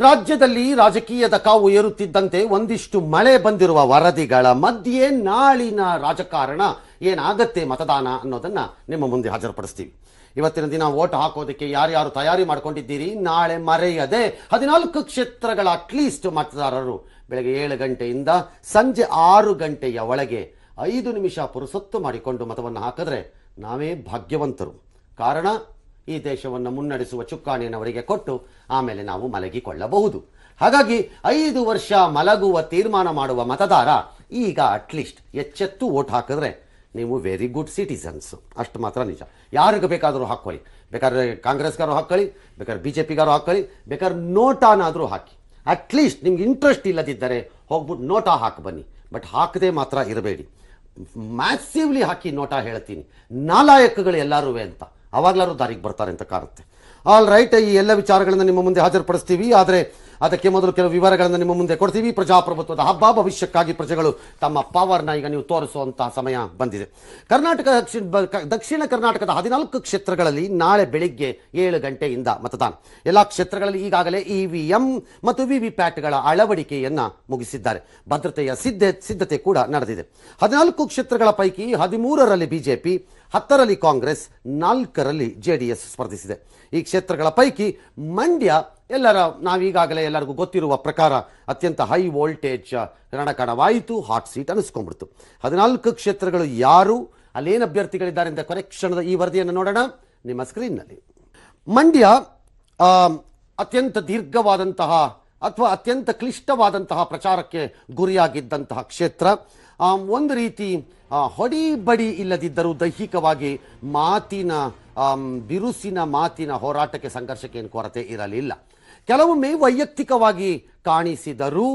ರಾಜ್ಯದಲ್ಲಿ ರಾಜಕೀಯದ ಕಾವು ಏರುತ್ತಿದ್ದಂತೆ ಒಂದಿಷ್ಟು ಮಳೆ ಬಂದಿರುವ ವರದಿಗಳ ಮಧ್ಯೆ ನಾಳಿನ ರಾಜಕಾರಣ ಏನಾಗತ್ತೆ ಮತದಾನ ಅನ್ನೋದನ್ನ ನಿಮ್ಮ ಮುಂದೆ ಹಾಜರುಪಡಿಸ್ತೀವಿ. ಇವತ್ತಿನ ದಿನ ವೋಟ್ ಹಾಕೋದಕ್ಕೆ ಯಾರ್ಯಾರು ತಯಾರಿ ಮಾಡ್ಕೊಂಡಿದ್ದೀರಿ, ನಾಳೆ ಮರೆಯದೆ 14 ಕ್ಷೇತ್ರಗಳ ಅಟ್ಲೀಸ್ಟ್ ಮತದಾರರು ಬೆಳಗ್ಗೆ 7 ಗಂಟೆಯಿಂದ ಸಂಜೆ 6 ಗಂಟೆಯ ಒಳಗೆ 5 ನಿಮಿಷ ಪುರುಸೊತ್ತು ಮಾಡಿಕೊಂಡು ಮತವನ್ನು ಹಾಕಿದ್ರೆ ನಾವೇ ಭಾಗ್ಯವಂತರು. ಕಾರಣ, ಈ ದೇಶವನ್ನು ಮುನ್ನಡೆಸುವ ಚುಕ್ಕಾಣಿಯವರಿಗೆ ಕೊಟ್ಟು ಆಮೇಲೆ ನಾವು ಮಲಗಿಕೊಳ್ಳಬಹುದು. ಹಾಗಾಗಿ 5 ವರ್ಷ ಮಲಗುವ ತೀರ್ಮಾನ ಮಾಡುವ ಮತದಾರ ಈಗ ಅಟ್ಲೀಸ್ಟ್ ಎಚ್ಚೆತ್ತು ವೋಟ್ ಹಾಕಿದ್ರೆ ನೀವು ವೆರಿ ಗುಡ್ ಸಿಟಿಸನ್ಸ್, ಅಷ್ಟು ಮಾತ್ರ ನಿಜ. ಯಾರಿಗೆ ಬೇಕಾದರೂ ಹಾಕ್ಕೊಳ್ಳಿ, ಬೇಕಾದ್ರೆ ಕಾಂಗ್ರೆಸ್ಗಾರು ಹಾಕ್ಕೊಳ್ಳಿ, ಬೇಕಾದ್ರೆ BJPಗಾರು ಹಾಕ್ಕೊಳ್ಳಿ, ಬೇಕಾದ್ರೆ ನೋಟಾನಾದರೂ ಹಾಕಿ. ಅಟ್ಲೀಸ್ಟ್ ನಿಮ್ಗೆ ಇಂಟ್ರೆಸ್ಟ್ ಇಲ್ಲದಿದ್ದರೆ ಹೋಗ್ಬಿಟ್ಟು ನೋಟಾ ಹಾಕಿ ಬನ್ನಿ, ಬಟ್ ಹಾಕದೆ ಮಾತ್ರ ಇರಬೇಡಿ. ಮ್ಯಾಸಿವ್ಲಿ ಹಾಕಿ ನೋಟಾ ಹೇಳ್ತೀನಿ, ನಾಲಾಯಕಗಳು ಎಲ್ಲರೂ ಅಂತ, ಅವಾಗಲಾರು ದಾರಿಗೆ ಬರ್ತಾರೆ ಅಂತ ಕಾಣುತ್ತೆ. ಆಲ್ ರೈಟ್, ಈ ಎಲ್ಲ ವಿಚಾರಗಳನ್ನು ನಿಮ್ಮ ಮುಂದೆ ಹಾಜರುಪಡಿಸ್ತೀವಿ. ಆದರೆ ಅದಕ್ಕೆ ಮೊದಲು ಕೆಲವು ವಿವರಗಳನ್ನು ನಿಮ್ಮ ಮುಂದೆ ಕೊಡ್ತೀವಿ. ಪ್ರಜಾಪ್ರಭುತ್ವದ ಹಬ್ಬ, ಭವಿಷ್ಯಕ್ಕಾಗಿ ಪ್ರಜೆಗಳು ತಮ್ಮ ಪವರ್ನ ಈಗ ನೀವು ತೋರಿಸುವಂತಹ ಸಮಯ ಬಂದಿದೆ. ದಕ್ಷಿಣ ಕರ್ನಾಟಕದ 14 ಕ್ಷೇತ್ರಗಳಲ್ಲಿ ನಾಳೆ ಬೆಳಿಗ್ಗೆ 7 ಗಂಟೆಯಿಂದ ಮತದಾನ. ಎಲ್ಲ ಕ್ಷೇತ್ರಗಳಲ್ಲಿ ಈಗಾಗಲೇ EVM ಮತ್ತು VVPATಗಳ ಅಳವಡಿಕೆಯನ್ನ ಮುಗಿಸಿದ್ದಾರೆ. ಭದ್ರತೆಯ ಸಿದ್ಧತೆ ಕೂಡ ನಡೆದಿದೆ. 14 ಕ್ಷೇತ್ರಗಳ ಪೈಕಿ 13ರಲ್ಲಿ BJP, 10ರಲ್ಲಿ ಕಾಂಗ್ರೆಸ್, 4ರಲ್ಲಿ JDS ಸ್ಪರ್ಧಿಸಿದೆ. ಈ ಕ್ಷೇತ್ರಗಳ ಪೈಕಿ ಮಂಡ್ಯ ನಾವೀಗಾಗಲೇ ಎಲ್ಲರಿಗೂ ಗೊತ್ತಿರುವ ಪ್ರಕಾರ ಅತ್ಯಂತ ಹೈ ವೋಲ್ಟೇಜ್ ರಣಕಣವಾಯಿತು, ಹಾಟ್ ಸೀಟ್ ಅನಿಸ್ಕೊಂಡ್ಬಿಡ್ತು. 14 ಕ್ಷೇತ್ರಗಳು ಯಾರು, ಅಲ್ಲೇನು ಅಭ್ಯರ್ಥಿಗಳಿದ್ದಾರೆ ಅಂತ ಕೊನೆಕ್ಷಣದ ಈ ವರದಿಯನ್ನು ನೋಡೋಣ ನಿಮ್ಮ ಸ್ಕ್ರೀನ್ನಲ್ಲಿ. ಮಂಡ್ಯ ಅತ್ಯಂತ ದೀರ್ಘವಾದಂತಹ ಅಥವಾ ಅತ್ಯಂತ ಕ್ಲಿಷ್ಟವಾದಂತಹ ಪ್ರಚಾರಕ್ಕೆ ಗುರಿಯಾಗಿದ್ದಂತಹ ಕ್ಷೇತ್ರ. ಒಂದು ರೀತಿ ಹೊಡಿಬಡಿ ಇಲ್ಲದಿದ್ದರೂ ದೈಹಿಕವಾಗಿ ಬಿರುಸಿನ ಮಾತಿನ ಹೋರಾಟಕ್ಕೆ, ಸಂಘರ್ಷಕ್ಕೆ ಏನು ಕೊರತೆ ಇರಲಿಲ್ಲ. ಕೆಲವೊಮ್ಮೆ ವೈಯಕ್ತಿಕವಾಗಿ ಕಾಣಿಸಿದರೂ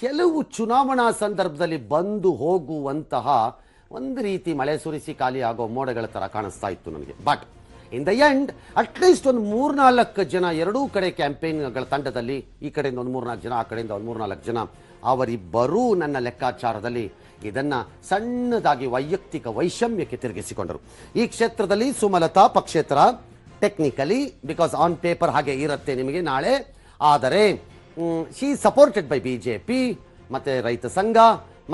ಕೆಲವು ಚುನಾವಣಾ ಸಂದರ್ಭದಲ್ಲಿ ಬಂದು ಹೋಗುವಂತಹ ಒಂದು ರೀತಿ ಮಳೆ ಸುರಿಸಿ ಖಾಲಿ ಆಗೋ ಮೋಡಗಳ ಥರ ಕಾಣಿಸ್ತಾ ಇತ್ತು ನನಗೆ. But in the end at least ಒಂದು 3-4 ಜನ ಎರಡೂ ಕಡೆ ಕ್ಯಾಂಪೇನ್ಗಳ ತಂಡದಲ್ಲಿ, ಈ ಕಡೆಯಿಂದ ಒಂದು 3-4 ಜನ, ಆ ಕಡೆಯಿಂದ ಒಂದು 3-4 ಜನ, ಅವರಿಬ್ಬರೂ ನನ್ನ ಲೆಕ್ಕಾಚಾರದಲ್ಲಿ ಇದನ್ನ ಸಣ್ಣದಾಗಿ ವೈಯಕ್ತಿಕ ವೈಷಮ್ಯಕ್ಕೆ ತಿರುಗಿಸಿಕೊಂಡರು. ಈ ಕ್ಷೇತ್ರದಲ್ಲಿ ಸುಮಲತಾ ಪಕ್ಷೇತರ ಟೆಕ್ನಿಕಲಿ, ಬಿಕಾಸ್ ಆನ್ ಪೇಪರ್ ಹಾಗೆ ಇರುತ್ತೆ ನಿಮಗೆ ನಾಳೆ, ಆದರೆ ಶಿ ಸಪೋರ್ಟೆಡ್ ಬೈ BJP ಮತ್ತೆ ರೈತ ಸಂಘ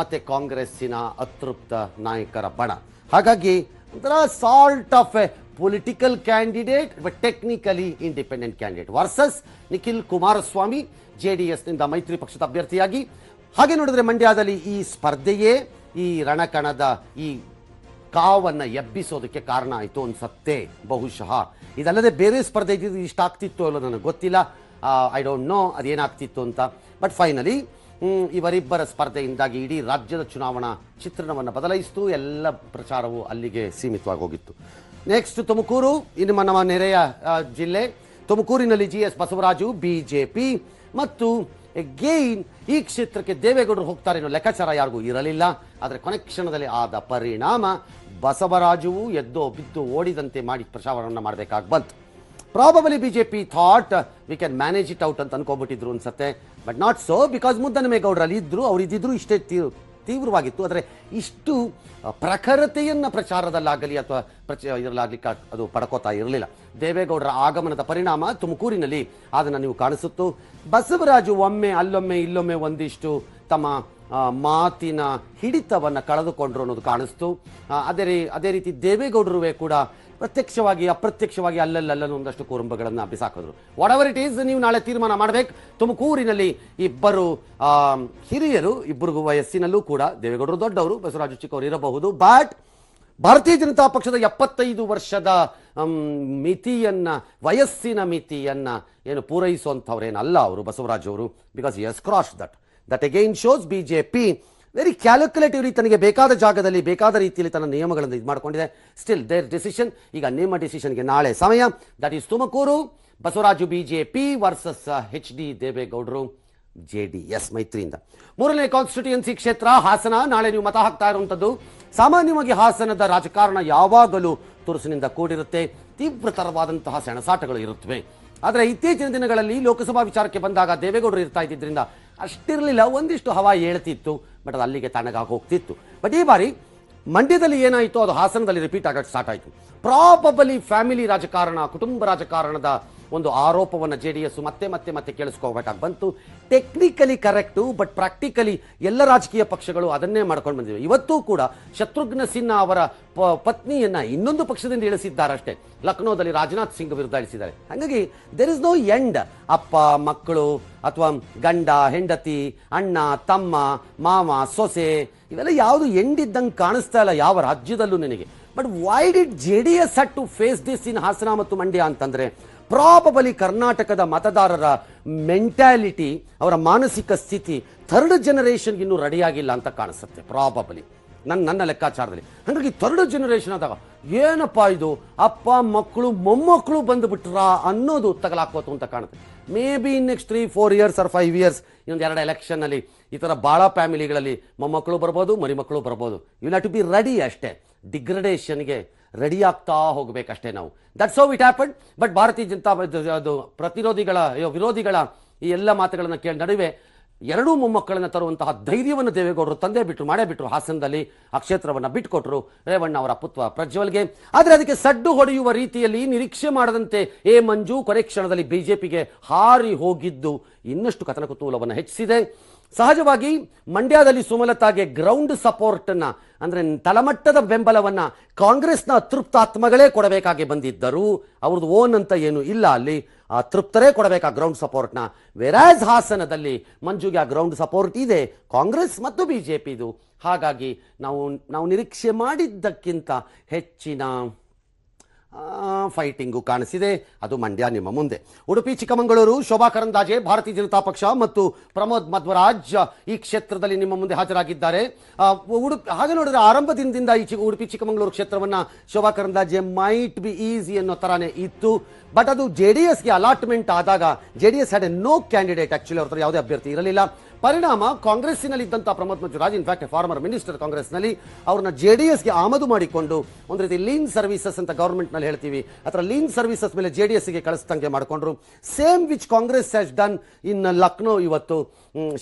ಮತ್ತೆ ಕಾಂಗ್ರೆಸ್ಸಿನ ಅತೃಪ್ತ ನಾಯಕರ ಬಣ. ಹಾಗಾಗಿ ಒಂಥರ sort of a political candidate but technically independent candidate versus Nikhil Kumaraswamy JDSನಿಂದ ಮೈತ್ರಿ ಪಕ್ಷದ ಅಭ್ಯರ್ಥಿಯಾಗಿ. ಹಾಗೆ ನೋಡಿದ್ರೆ ಮಂಡ್ಯದಲ್ಲಿ ಈ ಸ್ಪರ್ಧೆಯೇ ಈ ರಣಕಣದ ಈ ಕಾವನ್ನು ಎಬ್ಬಿಸೋದಕ್ಕೆ ಕಾರಣ ಆಯಿತು ಅನ್ಸತ್ತೆ ಬಹುಶಃ. ಇದಲ್ಲದೆ ಬೇರೆ ಸ್ಪರ್ಧೆ ಇದ್ದಿದ್ದು ಇಷ್ಟ ಆಗ್ತಿತ್ತು ಅಲ್ಲೋ ನನಗೆ ಗೊತ್ತಿಲ್ಲ, ಐ ಡೋಂಟ್ ನೋ ಅದೇನಾಗ್ತಿತ್ತು ಅಂತ. ಬಟ್ ಫೈನಲಿ ಇವರಿಬ್ಬರ ಸ್ಪರ್ಧೆಯಿಂದಾಗಿ ಇಡೀ ರಾಜ್ಯದ ಚುನಾವಣಾ ಚಿತ್ರಣವನ್ನು ಬದಲಾಯಿಸಿತು. ಎಲ್ಲ ಪ್ರಚಾರವು ಅಲ್ಲಿಗೆ ಸೀಮಿತವಾಗಿ ಹೋಗಿತ್ತು. ನೆಕ್ಸ್ಟ್ ತುಮಕೂರು, ಇನ್ನು ನಮ್ಮ ನೆರೆಯ ಜಿಲ್ಲೆ. ತುಮಕೂರಿನಲ್ಲಿ GS ಬಸವರಾಜು BJP ಮತ್ತು ಗೇನ್ ಈ ಕ್ಷೇತ್ರಕ್ಕೆ ದೇವೇಗೌಡರು ಹೋಗ್ತಾರೆ ಅನ್ನೋ ಲೆಕ್ಕಾಚಾರ ಯಾರಿಗೂ ಇರಲಿಲ್ಲ. ಆದರೆ ಕೊನೆಕ್ಷಣದಲ್ಲಿ ಆದ ಪರಿಣಾಮ ಬಸವರಾಜುವು ಎದ್ದೋ ಬಿದ್ದು ಓಡಿದಂತೆ ಮಾಡಿ ಪ್ರಚಾರವನ್ನು ಮಾಡಬೇಕಾಗಿ ಬಂತು. Probably BJP thought we can manage it out ಅಂತ ಅನ್ಕೊಂಡ್ಬಿಟ್ಟಿದ್ರು ಅನ್ಸತ್ತೆ. ಬಟ್ ನಾಟ್ ಸೋ, ಬಿಕಾಸ್ ಮುದ್ದನಮೇಗೌಡರಲ್ಲಿ ಇದ್ರು, ಅವರಿದ್ದಿದ್ರು ಇಷ್ಟೇ ತೀವ್ರವಾಗಿತ್ತು. ಆದರೆ ಇಷ್ಟು ಪ್ರಖರತೆಯನ್ನು ಪ್ರಚಾರದಲ್ಲಾಗಲಿ ಅಥವಾ ಇದರಲ್ಲಾಗಲಿಕ್ಕೆ ಅದು ಪಡ್ಕೋತಾ ಇರಲಿಲ್ಲ. ದೇವೇಗೌಡರ ಆಗಮನದ ಪರಿಣಾಮ ತುಮಕೂರಿನಲ್ಲಿ ಅದನ್ನು ನೀವು ಕಾಣಿಸುತ್ತು. ಬಸವರಾಜು ಒಮ್ಮೆ ಅಲ್ಲೊಮ್ಮೆ ಇಲ್ಲೊಮ್ಮೆ ಒಂದಿಷ್ಟು ತಮ್ಮ ಮಾತಿನ ಹಿಡಿತವನ್ನು ಕಳೆದುಕೊಂಡ್ರು ಅನ್ನೋದು ಕಾಣಿಸ್ತು. ಅದೇ ರೀತಿ ದೇವೇಗೌಡರು ಕೂಡ ಪ್ರತ್ಯಕ್ಷವಾಗಿ ಅಪ್ರತ್ಯಕ್ಷವಾಗಿ ಅಲ್ಲಲ್ಲೂ ಒಂದಷ್ಟು ಕುರುಂಬಗಳನ್ನು ಬಿಸಾಕಿದ್ರು. ವಾಟ್ ಎವರ್ ಇಟ್ ಈಸ್, ನೀವು ನಾಳೆ ತೀರ್ಮಾನ ಮಾಡಬೇಕು. ತುಮಕೂರಿನಲ್ಲಿ ಇಬ್ಬರು ಹಿರಿಯರು, ಇಬ್ಬರಿಗೂ ವಯಸ್ಸಿನಲ್ಲೂ ಕೂಡ ದೇವೇಗೌಡರು ದೊಡ್ಡವರು, ಬಸವರಾಜು ಚಿಕ್ಕವರು ಇರಬಹುದು. ಬಟ್ ಭಾರತೀಯ ಜನತಾ ಪಕ್ಷದ 75 ವರ್ಷದ ವಯಸ್ಸಿನ ಮಿತಿಯನ್ನ ಏನು ಪೂರೈಸುವಂಥವ್ರೇನಲ್ಲ ಅವರು ಬಸವರಾಜ್ ಅವರು. Because he has cross that again shows BJP very calculatively ತನಗೆ ಬೇಕಾದ ಜಾಗದಲ್ಲಿ ಬೇಕಾದ ರೀತಿಯಲ್ಲಿ ತನ್ನ ನಿಯಮಗಳನ್ನು ಇದು ಮಾಡಿಕೊಂಡಿದೆ. ಸ್ಟಿಲ್ ದೇರ್ ಡಿಸಿಷನ್, ಈಗ ನಿಮ್ಮ ಡಿಸಿಷನ್ಗೆ ನಾಳೆ ಸಮಯ. That is Tumakuru, Basavaraju BJP versus HD ದೇವೇಗೌಡರು JDS ಮೈತ್ರಿಯಿಂದ. 3ನೇ ಕಾನ್ಸ್ಟಿಟ್ಯೂಯೆನ್ಸಿ ಕ್ಷೇತ್ರ ಹಾಸನ. ನಾಳೆ ನೀವು ಮತ ಹಾಕ್ತಾ ಇರುವಂಥದ್ದು. ಸಾಮಾನ್ಯವಾಗಿ ಹಾಸನದ ರಾಜಕಾರಣ ಯಾವಾಗಲೂ ತುರುಸಿನಿಂದ ಕೂಡಿರುತ್ತೆ, ತೀವ್ರತರವಾದಂತಹ ಸೆಣಸಾಟಗಳು ಇರುತ್ತವೆ. ಆದರೆ ಇತ್ತೀಚಿನ ದಿನಗಳಲ್ಲಿ ಲೋಕಸಭಾ ವಿಚಾರಕ್ಕೆ ಬಂದಾಗ ದೇವೇಗೌಡರು ಇರ್ತಾ ಇದ್ದಿದ್ದರಿಂದ ಅಷ್ಟಿರಲಿಲ್ಲ, ಒಂದಿಷ್ಟು ಹವಾ ಏಳ್ತಿತ್ತು, ಬಟ್ ಅದು ಅಲ್ಲಿಗೆ ತಣ್ಣಗಾಗಿ ಹೋಗ್ತಿತ್ತು. ಬಟ್ ಈ ಬಾರಿ ಮಂಡ್ಯದಲ್ಲಿ ಏನಾಯಿತು ಅದು ಹಾಸನದಲ್ಲಿ ರಿಪೀಟ್ ಆಗಕ್ಕೆ ಸ್ಟಾರ್ಟ್ ಆಯಿತು. ಪ್ರಾಬಬಲಿ ಫ್ಯಾಮಿಲಿ ರಾಜಕಾರಣ, ಕುಟುಂಬ ರಾಜಕಾರಣದ ಒಂದು ಆರೋಪವನ್ನು JDS ಮತ್ತೆ ಮತ್ತೆ ಮತ್ತೆ ಕೇಳಿಸ್ಕೋಬೇಕಾಗಿ ಬಂತು. ಟೆಕ್ನಿಕಲಿ ಕರೆಕ್ಟು, ಬಟ್ ಪ್ರಾಕ್ಟಿಕಲಿ ಎಲ್ಲ ರಾಜಕೀಯ ಪಕ್ಷಗಳು ಅದನ್ನೇ ಮಾಡ್ಕೊಂಡು ಬಂದಿವೆ. ಇವತ್ತೂ ಕೂಡ ಶತ್ರುಘ್ನ ಸಿನ್ಹಾ ಅವರ ಪತ್ನಿಯನ್ನ ಇನ್ನೊಂದು ಪಕ್ಷದಿಂದ ಇಳಿಸಿದ್ದಾರಷ್ಟೇ. ಲಕ್ನೋದಲ್ಲಿ ರಾಜನಾಥ್ ಸಿಂಗ್ ವಿರುದ್ಧ ಇಳಿಸಿದ್ದಾರೆ. ಹಾಗಾಗಿ ದೇರ್ ಇಸ್ ನೋ ಎಂಡ್. ಅಪ್ಪ ಮಕ್ಕಳು ಅಥವಾ ಗಂಡ ಹೆಂಡತಿ, ಅಣ್ಣ ತಮ್ಮ, ಮಾವ ಸೊಸೆ, ಇವೆಲ್ಲ ಯಾವುದು ಎಂಡ್ ಇದ್ದಂಗೆ ಕಾಣಿಸ್ತಾ ಇಲ್ಲ ಯಾವ ರಾಜ್ಯದಲ್ಲೂ ನನಗೆ. But why did JDS had to face this in Hassan ಮತ್ತು ಮಂಡ್ಯ ಅಂತಂದ್ರೆ ಪ್ರಾಬಬಲಿ ಕರ್ನಾಟಕದ ಮತದಾರರ ಮೆಂಟ್ಯಾಲಿಟಿ, ಅವರ ಮಾನಸಿಕ ಸ್ಥಿತಿ ಥರ್ಡ್ ಜನರೇಷನ್ಗೆ ಇನ್ನೂ ರೆಡಿಯಾಗಿಲ್ಲ ಅಂತ ಕಾಣಿಸುತ್ತೆ ಪ್ರಾಬಬಲಿ ನನ್ನ ಲೆಕ್ಕಾಚಾರದಲ್ಲಿ. ಹಾಗಾಗಿ ಥರ್ಡ್ ಜನರೇಷನ್ ಆದಾಗ ಏನಪ್ಪಾ ಇದು ಅಪ್ಪ ಮಕ್ಕಳು ಮೊಮ್ಮಕ್ಕಳು ಬಂದುಬಿಟ್ರಾ ಅನ್ನೋದು ತಗಲಾಕೋತು ಅಂತ ಕಾಣುತ್ತೆ. May be in next 3-4 years or 5 years ಇನ್ನೊಂದು 2 ಎಲೆಕ್ಷನ್ನಲ್ಲಿ ಈ ಥರ ಭಾಳ ಫ್ಯಾಮಿಲಿಗಳಲ್ಲಿ ಮೊಮ್ಮಕ್ಕಳು ಬರ್ಬೋದು, ಮರಿಮಕ್ಕಳು ಬರ್ಬೋದು. You have to be ready ಅಷ್ಟೇ. ಡಿಗ್ರಡೇಷನ್ಗೆ ರೆಡಿ ಆಗ್ತಾ ಹೋಗ್ಬೇಕಷ್ಟೇ ನಾವು. That's how it happen. But Bharatiya Janata ಅದು ವಿರೋಧಿಗಳ ಈ ಎಲ್ಲ ಮಾತುಗಳನ್ನು ಕೇಳಿ ನಡುವೆ ಎರಡೂ ಮೊಮ್ಮಕ್ಕಳನ್ನು ತರುವಂತಹ ಧೈರ್ಯವನ್ನು ದೇವೇಗೌಡರು ತಂದೆ ಬಿಟ್ಟರು, ಮಾಡೇ ಬಿಟ್ಟರು. ಹಾಸನದಲ್ಲಿ ಆ ಕ್ಷೇತ್ರವನ್ನು ಬಿಟ್ಟುಕೊಟ್ರು ರೇವಣ್ಣ ಅವರ ಪುತ್ರ ಪ್ರಜ್ವಲ್ಗೆ. ಆದರೆ ಅದಕ್ಕೆ ಸಡ್ಡು ಹೊಡೆಯುವ ರೀತಿಯಲ್ಲಿ ನಿರೀಕ್ಷೆ ಮಾಡದಂತೆ ಮಂಜು ಕೊನೆ ಕ್ಷಣದಲ್ಲಿ ಬಿಜೆಪಿಗೆ ಹಾರಿ ಹೋಗಿದ್ದು ಇನ್ನಷ್ಟು ಕಥನ ಕುತೂಹಲವನ್ನು ಹೆಚ್ಚಿಸಿದೆ. ಸಹಜವಾಗಿ ಮಂಡ್ಯದಲ್ಲಿ ಸುಮಲತಾಗೆ ಗ್ರೌಂಡ್ ಸಪೋರ್ಟ್ ಅನ್ನ ಅಂದ್ರೆ ತಳಮಟ್ಟದ ಬೆಂಬಲವನ್ನ ಕಾಂಗ್ರೆಸ್ನ ಅತೃಪ್ತಾತ್ಮಗಳೇ ಕೊಡಬೇಕಾಗಿ ಬಂದಿದ್ದರು. ಅವ್ರದ್ದು ಓನ್ ಅಂತ ಏನು ಇಲ್ಲ ಅಲ್ಲಿ, ಆ ತೃಪ್ತರೇ ಕೊಡಬೇಕಾ ಗ್ರೌಂಡ್ ಸಪೋರ್ಟ್ನ. ವೆರಾಜ್ ಹಾಸನದಲ್ಲಿ ಮಂಜುಗೆ ಆ ಗ್ರೌಂಡ್ ಸಪೋರ್ಟ್ ಇದೆ ಕಾಂಗ್ರೆಸ್ ಮತ್ತು ಬಿಜೆಪಿದು. ಹಾಗಾಗಿ ನಾವು ನಿರೀಕ್ಷೆ ಮಾಡಿದ್ದಕ್ಕಿಂತ ಹೆಚ್ಚಿನ ಫೈಟಿಂಗು ಕಾಣಿಸಿದೆ. ಅದು ಮಂಡ್ಯ ನಿಮ್ಮ ಮುಂದೆ. ಉಡುಪಿ ಚಿಕ್ಕಮಗಳೂರು ಶೋಭಾ ಕರಂದಾಜೆ ಭಾರತೀಯ ಜನತಾ ಪಕ್ಷ ಮತ್ತು ಪ್ರಮೋದ್ ಮಧ್ವರಾಜ್ ಈ ಕ್ಷೇತ್ರದಲ್ಲಿ ನಿಮ್ಮ ಮುಂದೆ ಹಾಜರಾಗಿದ್ದಾರೆ. ಹಾಗೆ ನೋಡಿದ್ರೆ ಆರಂಭ ದಿನದಿಂದ ಈ ಉಡುಪಿ ಚಿಕ್ಕಮಗಳೂರು ಕ್ಷೇತ್ರವನ್ನ Shobha Karandlaje might be easy ಅನ್ನೋ ತರಾನೇ ಇತ್ತು. ಬಟ್ ಅದು JDSಗೆ ಅಲಾಟ್ಮೆಂಟ್ ಆದಾಗ JDS had a no candidate. Actually ಅವ್ರ ಯಾವುದೇ ಅಭ್ಯರ್ಥಿ ಇರಲಿಲ್ಲ. ಪರಿಣಾಮ ಕಾಂಗ್ರೆಸ್ಸಿನಲ್ಲಿ ಇದ್ದಂಥ Pramod Madhwaraj, in fact former minister ಕಾಂಗ್ರೆಸ್ನಲ್ಲಿ, ಅವ್ರನ್ನ JDSಗೆ ಆಮದು ಮಾಡಿಕೊಂಡು ಒಂದು ರೀತಿ ಲೀನ್ ಸರ್ವಿಸಸ್ ಅಂತ ಗವರ್ಮೆಂಟ್ನಲ್ಲಿ ಹೇಳ್ತೀವಿ, ಅಥವಾ ಲೀನ್ ಸರ್ವಿಸಸ್ ಮೇಲೆ JDSಗೆ ಕಳಿಸ್ದಂಗೆ ಮಾಡಿಕೊಂಡ್ರು. Same which Congress has done in Lucknow. ಇವತ್ತು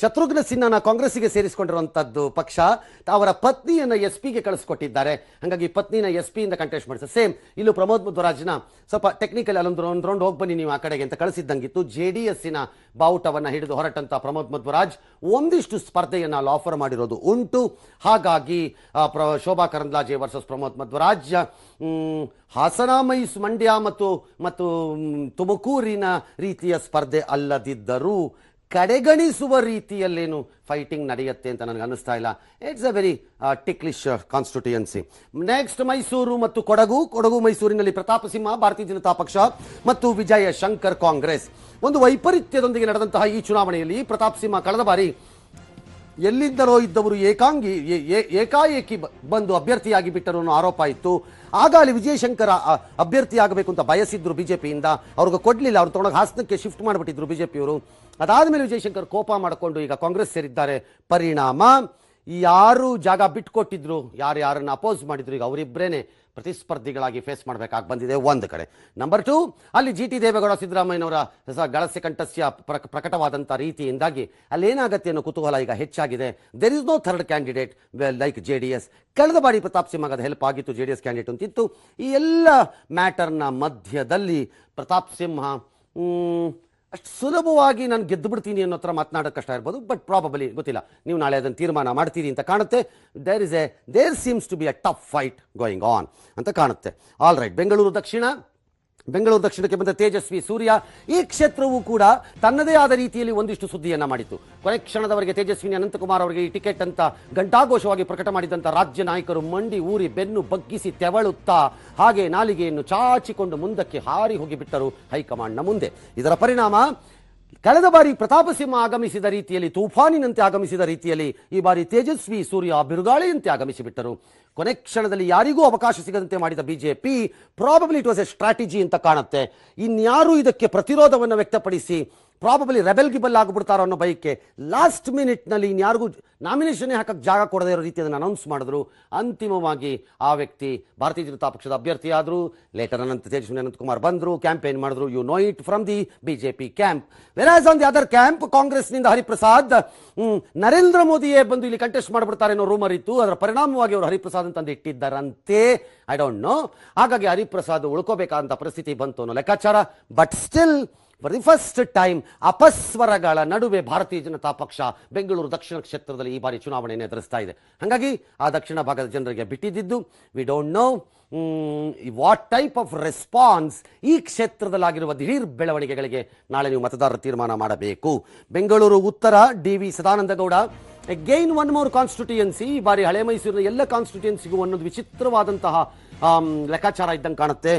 ಶತ್ರುಘ್ನ ಸಿನ್ಹಾನ ಕಾಂಗ್ರೆಸ್ಸಿಗೆ ಸೇರಿಸಿಕೊಂಡಿರುವಂಥದ್ದು ಪಕ್ಷ ಅವರ ಪತ್ನಿಯನ್ನ SP ಗೆ ಕಳಿಸ್ಕೊಟ್ಟಿದ್ದಾರೆ. ಹಾಗಾಗಿ ಪತ್ನಿನ SP ಇಂದ ಕಂಟೆಸ್ಟ್ ಮಾಡಿಸ. ಸೇಮ್ ಇಲ್ಲೂ ಪ್ರಮೋದ್ ಮಧ್ವರಾಜ್ನ ಸ್ವಲ್ಪ ಟೆಕ್ನಿಕಲ್ ಅಲ್ಲೊಂದು ರೌಂಡ್ ಹೋಗಿ ಬನ್ನಿ ನೀವು ಆ ಕಡೆಗೆ ಅಂತ ಕಳಿಸಿದ್ದಂಗಿತ್ತು. JDSನ ಬಾವುಟವನ್ನು ಹಿಡಿದು ಹೊರಟಂತ ಪ್ರಮೋದ್ ಮಧ್ವರಾಜ್ ಒಂದಿಷ್ಟು ಸ್ಪರ್ಧೆಯನ್ನು ಅಲ್ಲಿ ಆಫರ್ ಮಾಡಿರೋದು ಉಂಟು. ಹಾಗಾಗಿ ಶೋಭಾ ಕರಂದ್ಲಾಜೆ ವರ್ಸಸ್ ಪ್ರಮೋದ್ ಮಧ್ವರಾಜ್ ಹಾಸನ ಮಂಡ್ಯ ಮತ್ತು ತುಮಕೂರಿನ ರೀತಿಯ ಸ್ಪರ್ಧೆ ಅಲ್ಲದಿದ್ದರೂ ಕಡೆಗಣಿಸುವ ರೀತಿಯಲ್ಲೇನು ಫೈಟಿಂಗ್ ನಡೆಯುತ್ತೆ ಅಂತ ನನಗೆ ಅನ್ನಿಸ್ತಾ ಇಲ್ಲ. It's a very ticklish constituency. Next Mysuru ಮತ್ತು ಕೊಡಗು ಮೈಸೂರಿನಲ್ಲಿ ಪ್ರತಾಪ ಸಿಂಹ ಭಾರತೀಯ ಜನತಾ ಪಕ್ಷ ಮತ್ತು ವಿಜಯ ಶಂಕರ್ ಕಾಂಗ್ರೆಸ್. ಒಂದು ವೈಪರೀತ್ಯದೊಂದಿಗೆ ನಡೆದಂತಹ ಈ ಚುನಾವಣೆಯಲ್ಲಿ ಪ್ರತಾಪ್ ಸಿಂಹ ಕಳೆದ ಬಾರಿ ಎಲ್ಲಿಂದಲೋ ಇದ್ದವರು ಏಕಾಏಕಿ ಬಂದು ಅಭ್ಯರ್ಥಿಯಾಗಿ ಬಿಟ್ಟರು ಅನ್ನೋ ಆರೋಪ ಇತ್ತು. ಆಗ ಅಲ್ಲಿ ವಿಜಯಶಂಕರ ಅಭ್ಯರ್ಥಿ ಆಗಬೇಕು ಅಂತ ಬಯಸಿದ್ರು ಬಿಜೆಪಿಯಿಂದ, ಅವ್ರಿಗೆ ಕೊಡ್ಲಿಲ್ಲ. ಅವ್ರು ತಗೊಂಡೋಗಿ ಹಾಸನಕ್ಕೆ ಶಿಫ್ಟ್ ಮಾಡಿಬಿಟ್ಟಿದ್ರು ಬಿಜೆಪಿಯವರು. ಅದಾದ್ಮೇಲೆ ವಿಜಯಶಂಕರ್ ಕೋಪ ಮಾಡಿಕೊಂಡು ಈಗ ಕಾಂಗ್ರೆಸ್ ಸೇರಿದ್ದಾರೆ. ಪರಿಣಾಮ ಯಾರು ಜಾಗ ಬಿಟ್ಕೊಟ್ಟಿದ್ರು, ಯಾರನ್ನ ಅಪೋಸ್ ಮಾಡಿದ್ರು, ಈಗ ಅವರಿಬ್ಬರೇನೆ ಪ್ರತಿಸ್ಪರ್ಧಿಗಳಾಗಿ ಫೇಸ್ ಮಾಡಬೇಕಾಗಿ ಬಂದಿದೆ ಒಂದು ಕಡೆ. ನಂಬರ್ 2, ಅಲ್ಲಿ GT ದೇವೇಗೌಡ ಸಿದ್ದರಾಮಯ್ಯನವರ ಗಳಸೆ ಕಂಠಸ್ಯ ಪ್ರಕಟವಾದಂಥ ರೀತಿಯಿಂದಾಗಿ ಅಲ್ಲೇನಾಗತ್ತೆ ಅನ್ನೋ ಕುತೂಹಲ ಈಗ ಹೆಚ್ಚಾಗಿದೆ. There is no third candidate like JDS. ಕಳೆದ ಬಾರಿ ಪ್ರತಾಪ್ ಸಿಂಹ ಅದು ಹೆಲ್ಪ್ ಆಗಿತ್ತು, JDS ಕ್ಯಾಂಡಿಡೇಟ್ ಅಂತಿತ್ತು. ಈ ಎಲ್ಲ ಮ್ಯಾಟರ್ನ ಮಧ್ಯದಲ್ಲಿ ಪ್ರತಾಪ್ ಸಿಂಹ ಅಷ್ಟು ಸುಲಭವಾಗಿ ನಾನು ಗೆದ್ದು ಬಿಡ್ತೀನಿ ಅನ್ನೋ ಥರ ಮಾತನಾಡೋಕೆ ಕಷ್ಟ ಇರ್ಬೋದು. ಬಟ್ ಪ್ರಾಬಬಲಿ ಗೊತ್ತಿಲ್ಲ, ನೀವು ನಾಳೆ ಅದನ್ನು ತೀರ್ಮಾನ ಮಾಡ್ತೀರಿ ಅಂತ ಕಾಣುತ್ತೆ. There seems to be a tough fight going on ಅಂತ ಕಾಣುತ್ತೆ. All right. ಬೆಂಗಳೂರು ದಕ್ಷಿಣಕ್ಕೆ ಬಂದ ತೇಜಸ್ವಿ ಸೂರ್ಯ. ಈ ಕ್ಷೇತ್ರವೂ ಕೂಡ ತನ್ನದೇ ಆದ ರೀತಿಯಲ್ಲಿ ಒಂದಿಷ್ಟು ಸುದ್ದಿಯನ್ನ ಮಾಡಿತ್ತು. ಕೊನೆ ಕ್ಷಣದವರೆಗೆ ತೇಜಸ್ವಿನಿ ಅನಂತಕುಮಾರ್ ಅವರಿಗೆ ಈ ಟಿಕೆಟ್ ಅಂತ ಘಂಟಾಘೋಷವಾಗಿ ಪ್ರಕಟ ಮಾಡಿದಂಥ ರಾಜ್ಯ ನಾಯಕರು ಮಂಡಿ ಊರಿ ಬೆನ್ನು ಬಗ್ಗಿಸಿ ತೆವಳುತ್ತಾ ಹಾಗೆ ನಾಲಿಗೆಯನ್ನು ಚಾಚಿಕೊಂಡು ಮುಂದಕ್ಕೆ ಹಾರಿ ಹೋಗಿಬಿಟ್ಟರು ಹೈಕಮಾಂಡ್ನ ಮುಂದೆ. ಇದರ ಪರಿಣಾಮ ಕಳೆದ ಬಾರಿ ಪ್ರತಾಪ ಸಿಂಹ ಆಗಮಿಸಿದ ರೀತಿಯಲ್ಲಿ, ತೂಫಾನಿನಂತೆ ಆಗಮಿಸಿದ ರೀತಿಯಲ್ಲಿ ಈ ಬಾರಿ ತೇಜಸ್ವಿ ಸೂರ್ಯ ಬಿರುಗಾಳಿಯಂತೆ ಆಗಮಿಸಿಬಿಟ್ಟರು. ಕೊನೆ ಕ್ಷಣದಲ್ಲಿ ಯಾರಿಗೂ ಅವಕಾಶ ಸಿಗದಂತೆ ಮಾಡಿದ BJP probably it was A strategy ಅಂತ ಕಾಣುತ್ತೆ. ಇನ್ಯಾರು ಇದಕ್ಕೆ ಪ್ರತಿರೋಧವನ್ನು ವ್ಯಕ್ತಪಡಿಸಿ ಪ್ರಾಬಬಲಿ ರೆಬೆಲ್ ಗಿಬಲ್ ಆಗಿಬಿಡ್ತಾರೋ ಅನ್ನೋ ಬೈಕೆ ಲಾಸ್ಟ್ ಮಿನಿಟ್ನಲ್ಲಿ ಇನ್ಯಾರಿಗೂ ನಾಮಿನೇಷನ್ ಹಾಕಕ್ಕೆ ಜಾಗ ಕೊಡದೇ ಇರೋ ರೀತಿ ಅದನ್ನು ಅನೌನ್ಸ್ ಮಾಡಿದ್ರು. ಅಂತಿಮವಾಗಿ ಆ ವ್ಯಕ್ತಿ ಭಾರತೀಯ ಜನತಾ ಪಕ್ಷದ ಅಭ್ಯರ್ಥಿ ಆದರು. ಲೇಟರ್ ತೇಜಸ್ವಿ ಅನಂತಕುಮಾರ್ ಬಂದರು, ಕ್ಯಾಂಪೇನ್ ಮಾಡಿದ್ರು. You know it from the BJP camp. Versus on the other camp ಕಾಂಗ್ರೆಸ್ನಿಂದ ಹರಿಪ್ರಸಾದ್ ನರೇಂದ್ರ ಮೋದಿಯೇ ಬಂದು ಇಲ್ಲಿ ಕಂಟೆಸ್ಟ್ ಮಾಡಿಬಿಡ್ತಾರೆ ಅನ್ನೋ ರೂಮರ್ ಇತ್ತು. ಅದರ ಪರಿಣಾಮವಾಗಿ ಅವರು ಹರಿಪ್ರಸಾದ್ ಅಂತಂದು ಇಟ್ಟಿದ್ದಾರಂತೆ. I don't know. ಹಾಗಾಗಿ ಹರಿಪ್ರಸಾದ್ ಉಳ್ಕೋಬೇಕಾದಂಥ ಪರಿಸ್ಥಿತಿ ಬಂತು ಅನ್ನೋ ಲೆಕ್ಕಾಚಾರ. But still for the first time ಅಪಸ್ವರಗಳ ನಡುವೆ ಭಾರತೀಯ ಜನತಾ ಪಕ್ಷ ಬೆಂಗಳೂರು ದಕ್ಷಿಣ ಕ್ಷೇತ್ರದಲ್ಲಿ ಈ ಬಾರಿ ಚುನಾವಣೆಯನ್ನು ಎದುರಿಸ್ತಾ ಇದೆ. ಹಾಗಾಗಿ ಆ ದಕ್ಷಿಣ ಭಾಗದ ಜನರಿಗೆ ಬಿಟ್ಟಿದ್ದು. V don't know what type of response ಈ ಕ್ಷೇತ್ರದಲ್ಲಾಗಿರುವ ದಿಢೀರ್ ಬೆಳವಣಿಗೆಗಳಿಗೆ ನಾಳೆ ನೀವು ಮತದಾರರ ತೀರ್ಮಾನ ಮಾಡಬೇಕು. ಬೆಂಗಳೂರು ಉತ್ತರ DV. Sadananda Gowda again one more constituency. ಈ ಬಾರಿ ಹಳೆ ಮೈಸೂರಿನ ಎಲ್ಲ ಕಾನ್ಸ್ಟಿಟ್ಯೂಯನ್ಸಿಗೂ ಒಂದೊಂದು ವಿಚಿತ್ರವಾದಂತಹ ಲೆಕ್ಕಾಚಾರ ಇದ್ದಂಗೆ ಕಾಣುತ್ತೆ.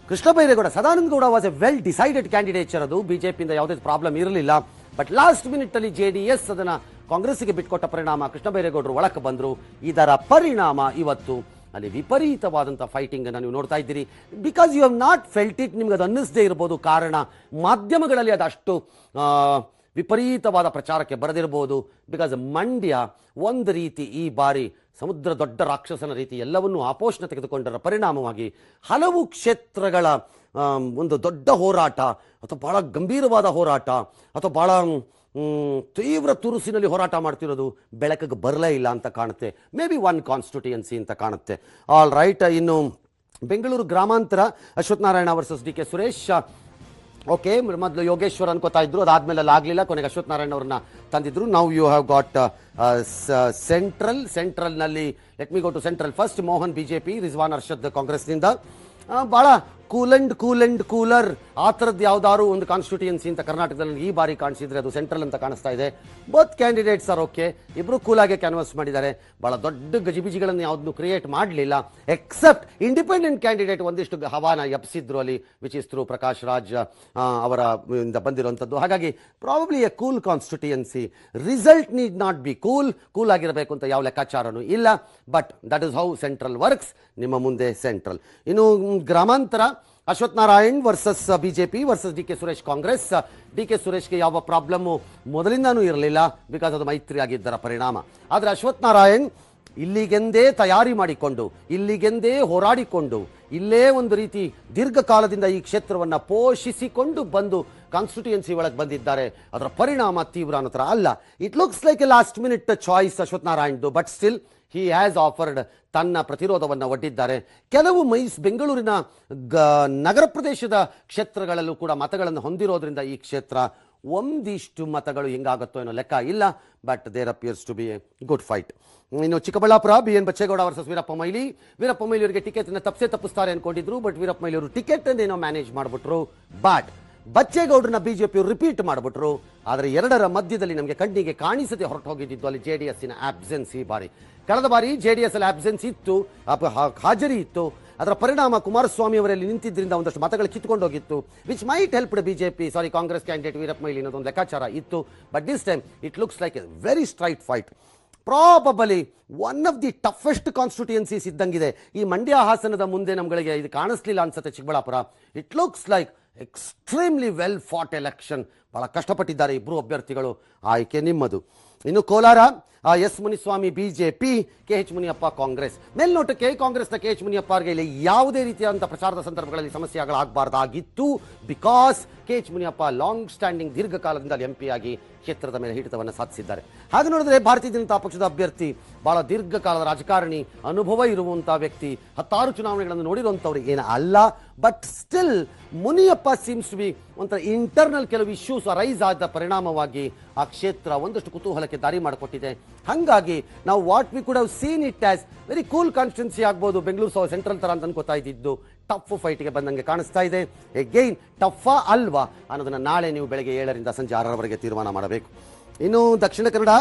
Krishna Byregowda, Sadananda Gowda was A well decided candidature. ಅದು ಬಿಜೆಪಿಯಿಂದ ಯಾವುದೇ ಪ್ರಾಬ್ಲಮ್ ಇರಲಿಲ್ಲ. ಬಟ್ ಲಾಸ್ಟ್ ಮಿನಿಟ್ ಅಲ್ಲಿ JDS ಅದನ್ನ ಕಾಂಗ್ರೆಸ್ಗೆ ಬಿಟ್ಕೊಟ್ಟ ಪರಿಣಾಮ ಕೃಷ್ಣ ಬೈರೇಗೌಡರು ಒಳಕ್ಕೆ ಬಂದರು. ಇದರ ಪರಿಣಾಮ ಇವತ್ತು ಅಲ್ಲಿ ವಿಪರೀತವಾದಂಥ ಫೈಟಿಂಗ್ ಅನ್ನು ನೀವು ನೋಡ್ತಾ ಇದ್ದೀರಿ. Because you have not felt it. ನಿಮ್ಗೆ ಅದು ಅನ್ನಿಸದೇ ಇರ್ಬೋದು, ಕಾರಣ ಮಾಧ್ಯಮಗಳಲ್ಲಿ ಅದಷ್ಟು ವಿಪರೀತವಾದ ಪ್ರಚಾರಕ್ಕೆ ಬರೆದಿರಬಹುದು. ಬಿಕಾಸ್ ಮಂಡ್ಯ ಒಂದು ರೀತಿ ಈ ಬಾರಿ ಸಮುದ್ರ ದೊಡ್ಡ ರಾಕ್ಷಸನ ರೀತಿ ಎಲ್ಲವನ್ನೂ ಆಪೋಷಣ ತೆಗೆದುಕೊಂಡರ ಪರಿಣಾಮವಾಗಿ ಹಲವು ಕ್ಷೇತ್ರಗಳ ಒಂದು ದೊಡ್ಡ ಹೋರಾಟ ಅಥವಾ ಬಹಳ ಗಂಭೀರವಾದ ಹೋರಾಟ ಅಥವಾ ಬಹಳ ತೀವ್ರ ತುರುಸಿನಲ್ಲಿ ಹೋರಾಟ ಮಾಡ್ತಿರೋದು ಬೆಳಕಿಗೆ ಬರಲೇ ಇಲ್ಲ ಅಂತ ಕಾಣುತ್ತೆ. ಮೇ ಬಿ ಒನ್ ಕಾನ್ಸ್ಟಿಟ್ಯೂಯನ್ಸಿ ಅಂತ ಕಾಣುತ್ತೆ. All right. ಇನ್ನು ಬೆಂಗಳೂರು ಗ್ರಾಮಾಂತರ Ashwath Narayana versus D K Suresh. Okay, ಮೊದಲು ಯೋಗೇಶ್ವರ್ ಅನ್ಕೋತಾ ಇದ್ರು, ಅದಾದ್ಮೇಲೆ ಅಲ್ಲಿ ಆಗಲಿಲ್ಲ. ಕೊನೆಗೆ ಅಶ್ವಥ್ ನಾರಾಯಣ ಅವ್ರನ್ನ ತಂದಿದ್ರು. ನೌ ಯು ಹ್ಯಾವ್ ಗಾಟ್ ಸೆಂಟ್ರಲ್ನಲ್ಲಿ let me go to central first. Mohan BJP, Rizwan Arshad ಕಾಂಗ್ರೆಸ್ನಿಂದ. ಭಾಳ ಕೂಲರ್ ಆ ಥರದ್ದು ಯಾವ್ದಾದ್ರು ಒಂದು ಕಾನ್ಸ್ಟಿಟ್ಯೂಯನ್ಸಿ ಅಂತ ಕರ್ನಾಟಕದಲ್ಲಿ ಈ ಬಾರಿ ಕಾಣಿಸಿದ್ರೆ ಅದು ಸೆಂಟ್ರಲ್ ಅಂತ ಕಾಣಿಸ್ತಾ ಇದೆ. Both candidates R okay. ಇಬ್ರು ಕೂಲಾಗೆ ಕ್ಯಾನ್ವಸ್ ಮಾಡಿದ್ದಾರೆ. ಬಹಳ ದೊಡ್ಡ ಗಜಿಬಿಜಿಗಳನ್ನು ಯಾವುದನ್ನು ಕ್ರಿಯೇಟ್ ಮಾಡಲಿಲ್ಲ. ಎಕ್ಸೆಪ್ಟ್ ಇಂಡಿಪೆಂಡೆಂಟ್ ಕ್ಯಾಂಡಿಡೇಟ್ ಒಂದಿಷ್ಟು ಹವಾನ ಎಪ್ಸಿದ್ರು ಅಲ್ಲಿ, which is through Prakash Raj ಅವರ ಬಂದಿರುವಂಥದ್ದು. ಹಾಗಾಗಿ probably a cool constituency. Result need not be cool ಆಗಿರಬೇಕು ಅಂತ ಯಾವ ಲೆಕ್ಕಾಚಾರನೂ ಇಲ್ಲ. But that is how central works. ನಿಮ್ಮ ಮುಂದೆ ಸೆಂಟ್ರಲ್. ಇನ್ನು ಗ್ರಾಮಾಂತರ Ashwath Narayan versus BJP versus D K Suresh Congress. D K ಸುರೇಶ್ಗೆ ಯಾವ ಪ್ರಾಬ್ಲಮ್ಮು ಮೊದಲಿಂದಾನೂ ಇರಲಿಲ್ಲ, ಬಿಕಾಸ್ ಅದು ಮೈತ್ರಿ ಆಗಿದ್ದರ ಪರಿಣಾಮ. ಆದರೆ ಅಶ್ವಥ್ ನಾರಾಯಣ್ ಇಲ್ಲಿಗೆಂದೇ ತಯಾರಿ ಮಾಡಿಕೊಂಡು, ಇಲ್ಲಿಗೆಂದೇ ಹೋರಾಡಿಕೊಂಡು, ಇಲ್ಲೇ ಒಂದು ರೀತಿ ದೀರ್ಘಕಾಲದಿಂದ ಈ ಕ್ಷೇತ್ರವನ್ನು ಪೋಷಿಸಿಕೊಂಡು ಬಂದು ಕಾನ್ಸ್ಟಿಟ್ಯೂಯನ್ಸಿ ಒಳಗೆ ಬಂದಿದ್ದಾರೆ. ಅದರ ಪರಿಣಾಮ ತೀವ್ರ ಅನ್ನೋ ಥರ ಅಲ್ಲ. It looks like a last minute choice Ashwath ನಾರಾಯಣ್ದು. But still he has offered ತನ್ನ ಪ್ರತಿರೋಧವನ್ನು ಒಡ್ಡಿದ್ದಾರೆ. ಕೆಲವು ಬೆಂಗಳೂರಿನ ನಗರ ಪ್ರದೇಶದ ಕ್ಷೇತ್ರಗಳಲ್ಲೂ ಕೂಡ ಮತಗಳನ್ನು ಹೊಂದಿರೋದ್ರಿಂದ ಈ ಕ್ಷೇತ್ರ ಒಂದಿಷ್ಟು ಮತಗಳು ಹೆಂಗಾಗುತ್ತೋ ಏನೋ ಲೆಕ್ಕ ಇಲ್ಲ. But there appears to be a good fight. ಇನ್ನು ಚಿಕ್ಕಬಳ್ಳಾಪುರ BN ಬಚ್ಚೇಗೌಡ ವರ್ಸಸ್ ವೀರಪ್ಪ ಮೊಯ್ಲಿ. ವೀರಪ್ಪ ಮೊಯ್ಲಿ ಅವರಿಗೆ ಟಿಕೆಟ್ ತಪ್ಪಿಸ್ತಾರೆ ಅನ್ಕೊಂಡಿದ್ರು. ಬಟ್ ವೀರಪ್ಪ ಮೊಯ್ಲಿ ಅವರು ಟಿಕೆಟ್ ಏನೋ ಮ್ಯಾನೇಜ್ ಮಾಡಿಬಿಟ್ರು. ಬಟ್ ಬಚ್ಚೇಗೌಡರನ್ನ ಬಿಜೆಪಿಯವರು ರಿಪೀಟ್ ಮಾಡಿಬಿಟ್ರು. ಆದರೆ ಎರಡರ ಮಧ್ಯದಲ್ಲಿ ನಮಗೆ ಕಣ್ಣಿಗೆ ಕಾಣಿಸದೆ ಹೊರಟು ಹೋಗಿದ್ದು ಅಲ್ಲಿ JDSನ ಆಬ್ಸೆನ್ಸ್. ಈ ಬಾರಿ ಕಳೆದ ಬಾರಿ JDS ಅಲ್ಲಿ ಆಬ್ಸೆನ್ಸ್ ಇತ್ತು, ಹಾಜರಿ ಇತ್ತು. ಅದರ ಪರಿಣಾಮ ಕುಮಾರಸ್ವಾಮಿ ಅವರಲ್ಲಿ ನಿಂತಿದ್ದರಿಂದ ಒಂದಷ್ಟು ಮತಗಳು ಕಿತ್ಕೊಂಡು ಹೋಗಿತ್ತು. Which might help Congress candidate Veerappa Moily ಅನ್ನೋದೊಂದು ಲೆಕ್ಕಾಚಾರ ಇತ್ತು. But this time it looks like a very straight fight. Probably one of the toughest constituencies ಇದ್ದಂಗಿದೆ. ಈ ಮಂಡ್ಯ ಹಾಸನದ ಮುಂದೆ ನಮ್ಗಳಿಗೆ ಇದು ಕಾಣಿಸ್ಲಿಲ್ಲ ಅನ್ಸುತ್ತೆ. Chikkaballapura it looks like extremely well fought election. ಬಹಳ ಕಷ್ಟಪಟ್ಟಿದ್ದಾರೆ ಇಬ್ಬರು ಅಭ್ಯರ್ಥಿಗಳು. ಆಯ್ಕೆ ನಿಮ್ಮದು. ಇನ್ನು Kolar S Muniswamy BJP, KH Muniyappa Congress. ಮೇಲ್ನೋಟಕ್ಕೆ ಕಾಂಗ್ರೆಸ್ನ KH ಮುನಿಯಪ್ಪ ಅವರಿಗೆ ಇಲ್ಲಿ ಯಾವುದೇ ರೀತಿಯಾದಂಥ ಪ್ರಚಾರದ ಸಂದರ್ಭಗಳಲ್ಲಿ ಸಮಸ್ಯೆಗಳಾಗಬಾರ್ದಾಗಿತ್ತು. Because KH Muniyappa long standing ದೀರ್ಘಕಾಲದಿಂದ MP ಆಗಿ ಕ್ಷೇತ್ರದ ಮೇಲೆ ಹಿಡಿತವನ್ನು ಸಾಧಿಸಿದ್ದಾರೆ. ಹಾಗೆ ನೋಡಿದ್ರೆ ಭಾರತೀಯ ಜನತಾ ಪಕ್ಷದ ಅಭ್ಯರ್ಥಿ, ಬಹಳ ದೀರ್ಘಕಾಲದ ರಾಜಕಾರಣಿ, ಅನುಭವ ಇರುವಂಥ ವ್ಯಕ್ತಿ, 10 ಚುನಾವಣೆಗಳನ್ನು ನೋಡಿರುವಂಥವ್ರು ಏನು ಅಲ್ಲ. But still Muniyappa seems to be ಒಂಥರ ಇಂಟರ್ನಲ್ ಕೆಲವು ಇಶ್ಯೂಸ್ ರೈಸ್ ಆದ ಪರಿಣಾಮವಾಗಿ ಆ ಕ್ಷೇತ್ರ ಒಂದಷ್ಟು ಕುತೂಹಲಕ್ಕೆ ದಾರಿ ಮಾಡಿಕೊಟ್ಟಿದೆ. ಹಾಗಾಗಿ ನಾವು what we could have seen it as very cool constituency ಆಗ್ಬೋದು. ಬೆಂಗಳೂರು ಸೆಂಟ್ರಲ್ ತರ ಅಂತ ಅನ್ಕೋತಾ ಇದ್ದಿದ್ದು ಟಫ್ ಫೈಟ್ಗೆ ಬಂದಂಗೆ ಕಾಣಿಸ್ತಾ ಇದೆ. ಎಗೈನ್ ಟಫಾ ಅಲ್ವಾ ಅನ್ನೋದನ್ನ ನಾಳೆ ನೀವು ಬೆಳಗ್ಗೆ 7ರಿಂದ ಸಂಜೆ 6ರವರೆಗೆ ತೀರ್ಮಾನ ಮಾಡಬೇಕು. ಇನ್ನು ದಕ್ಷಿಣ ಕನ್ನಡ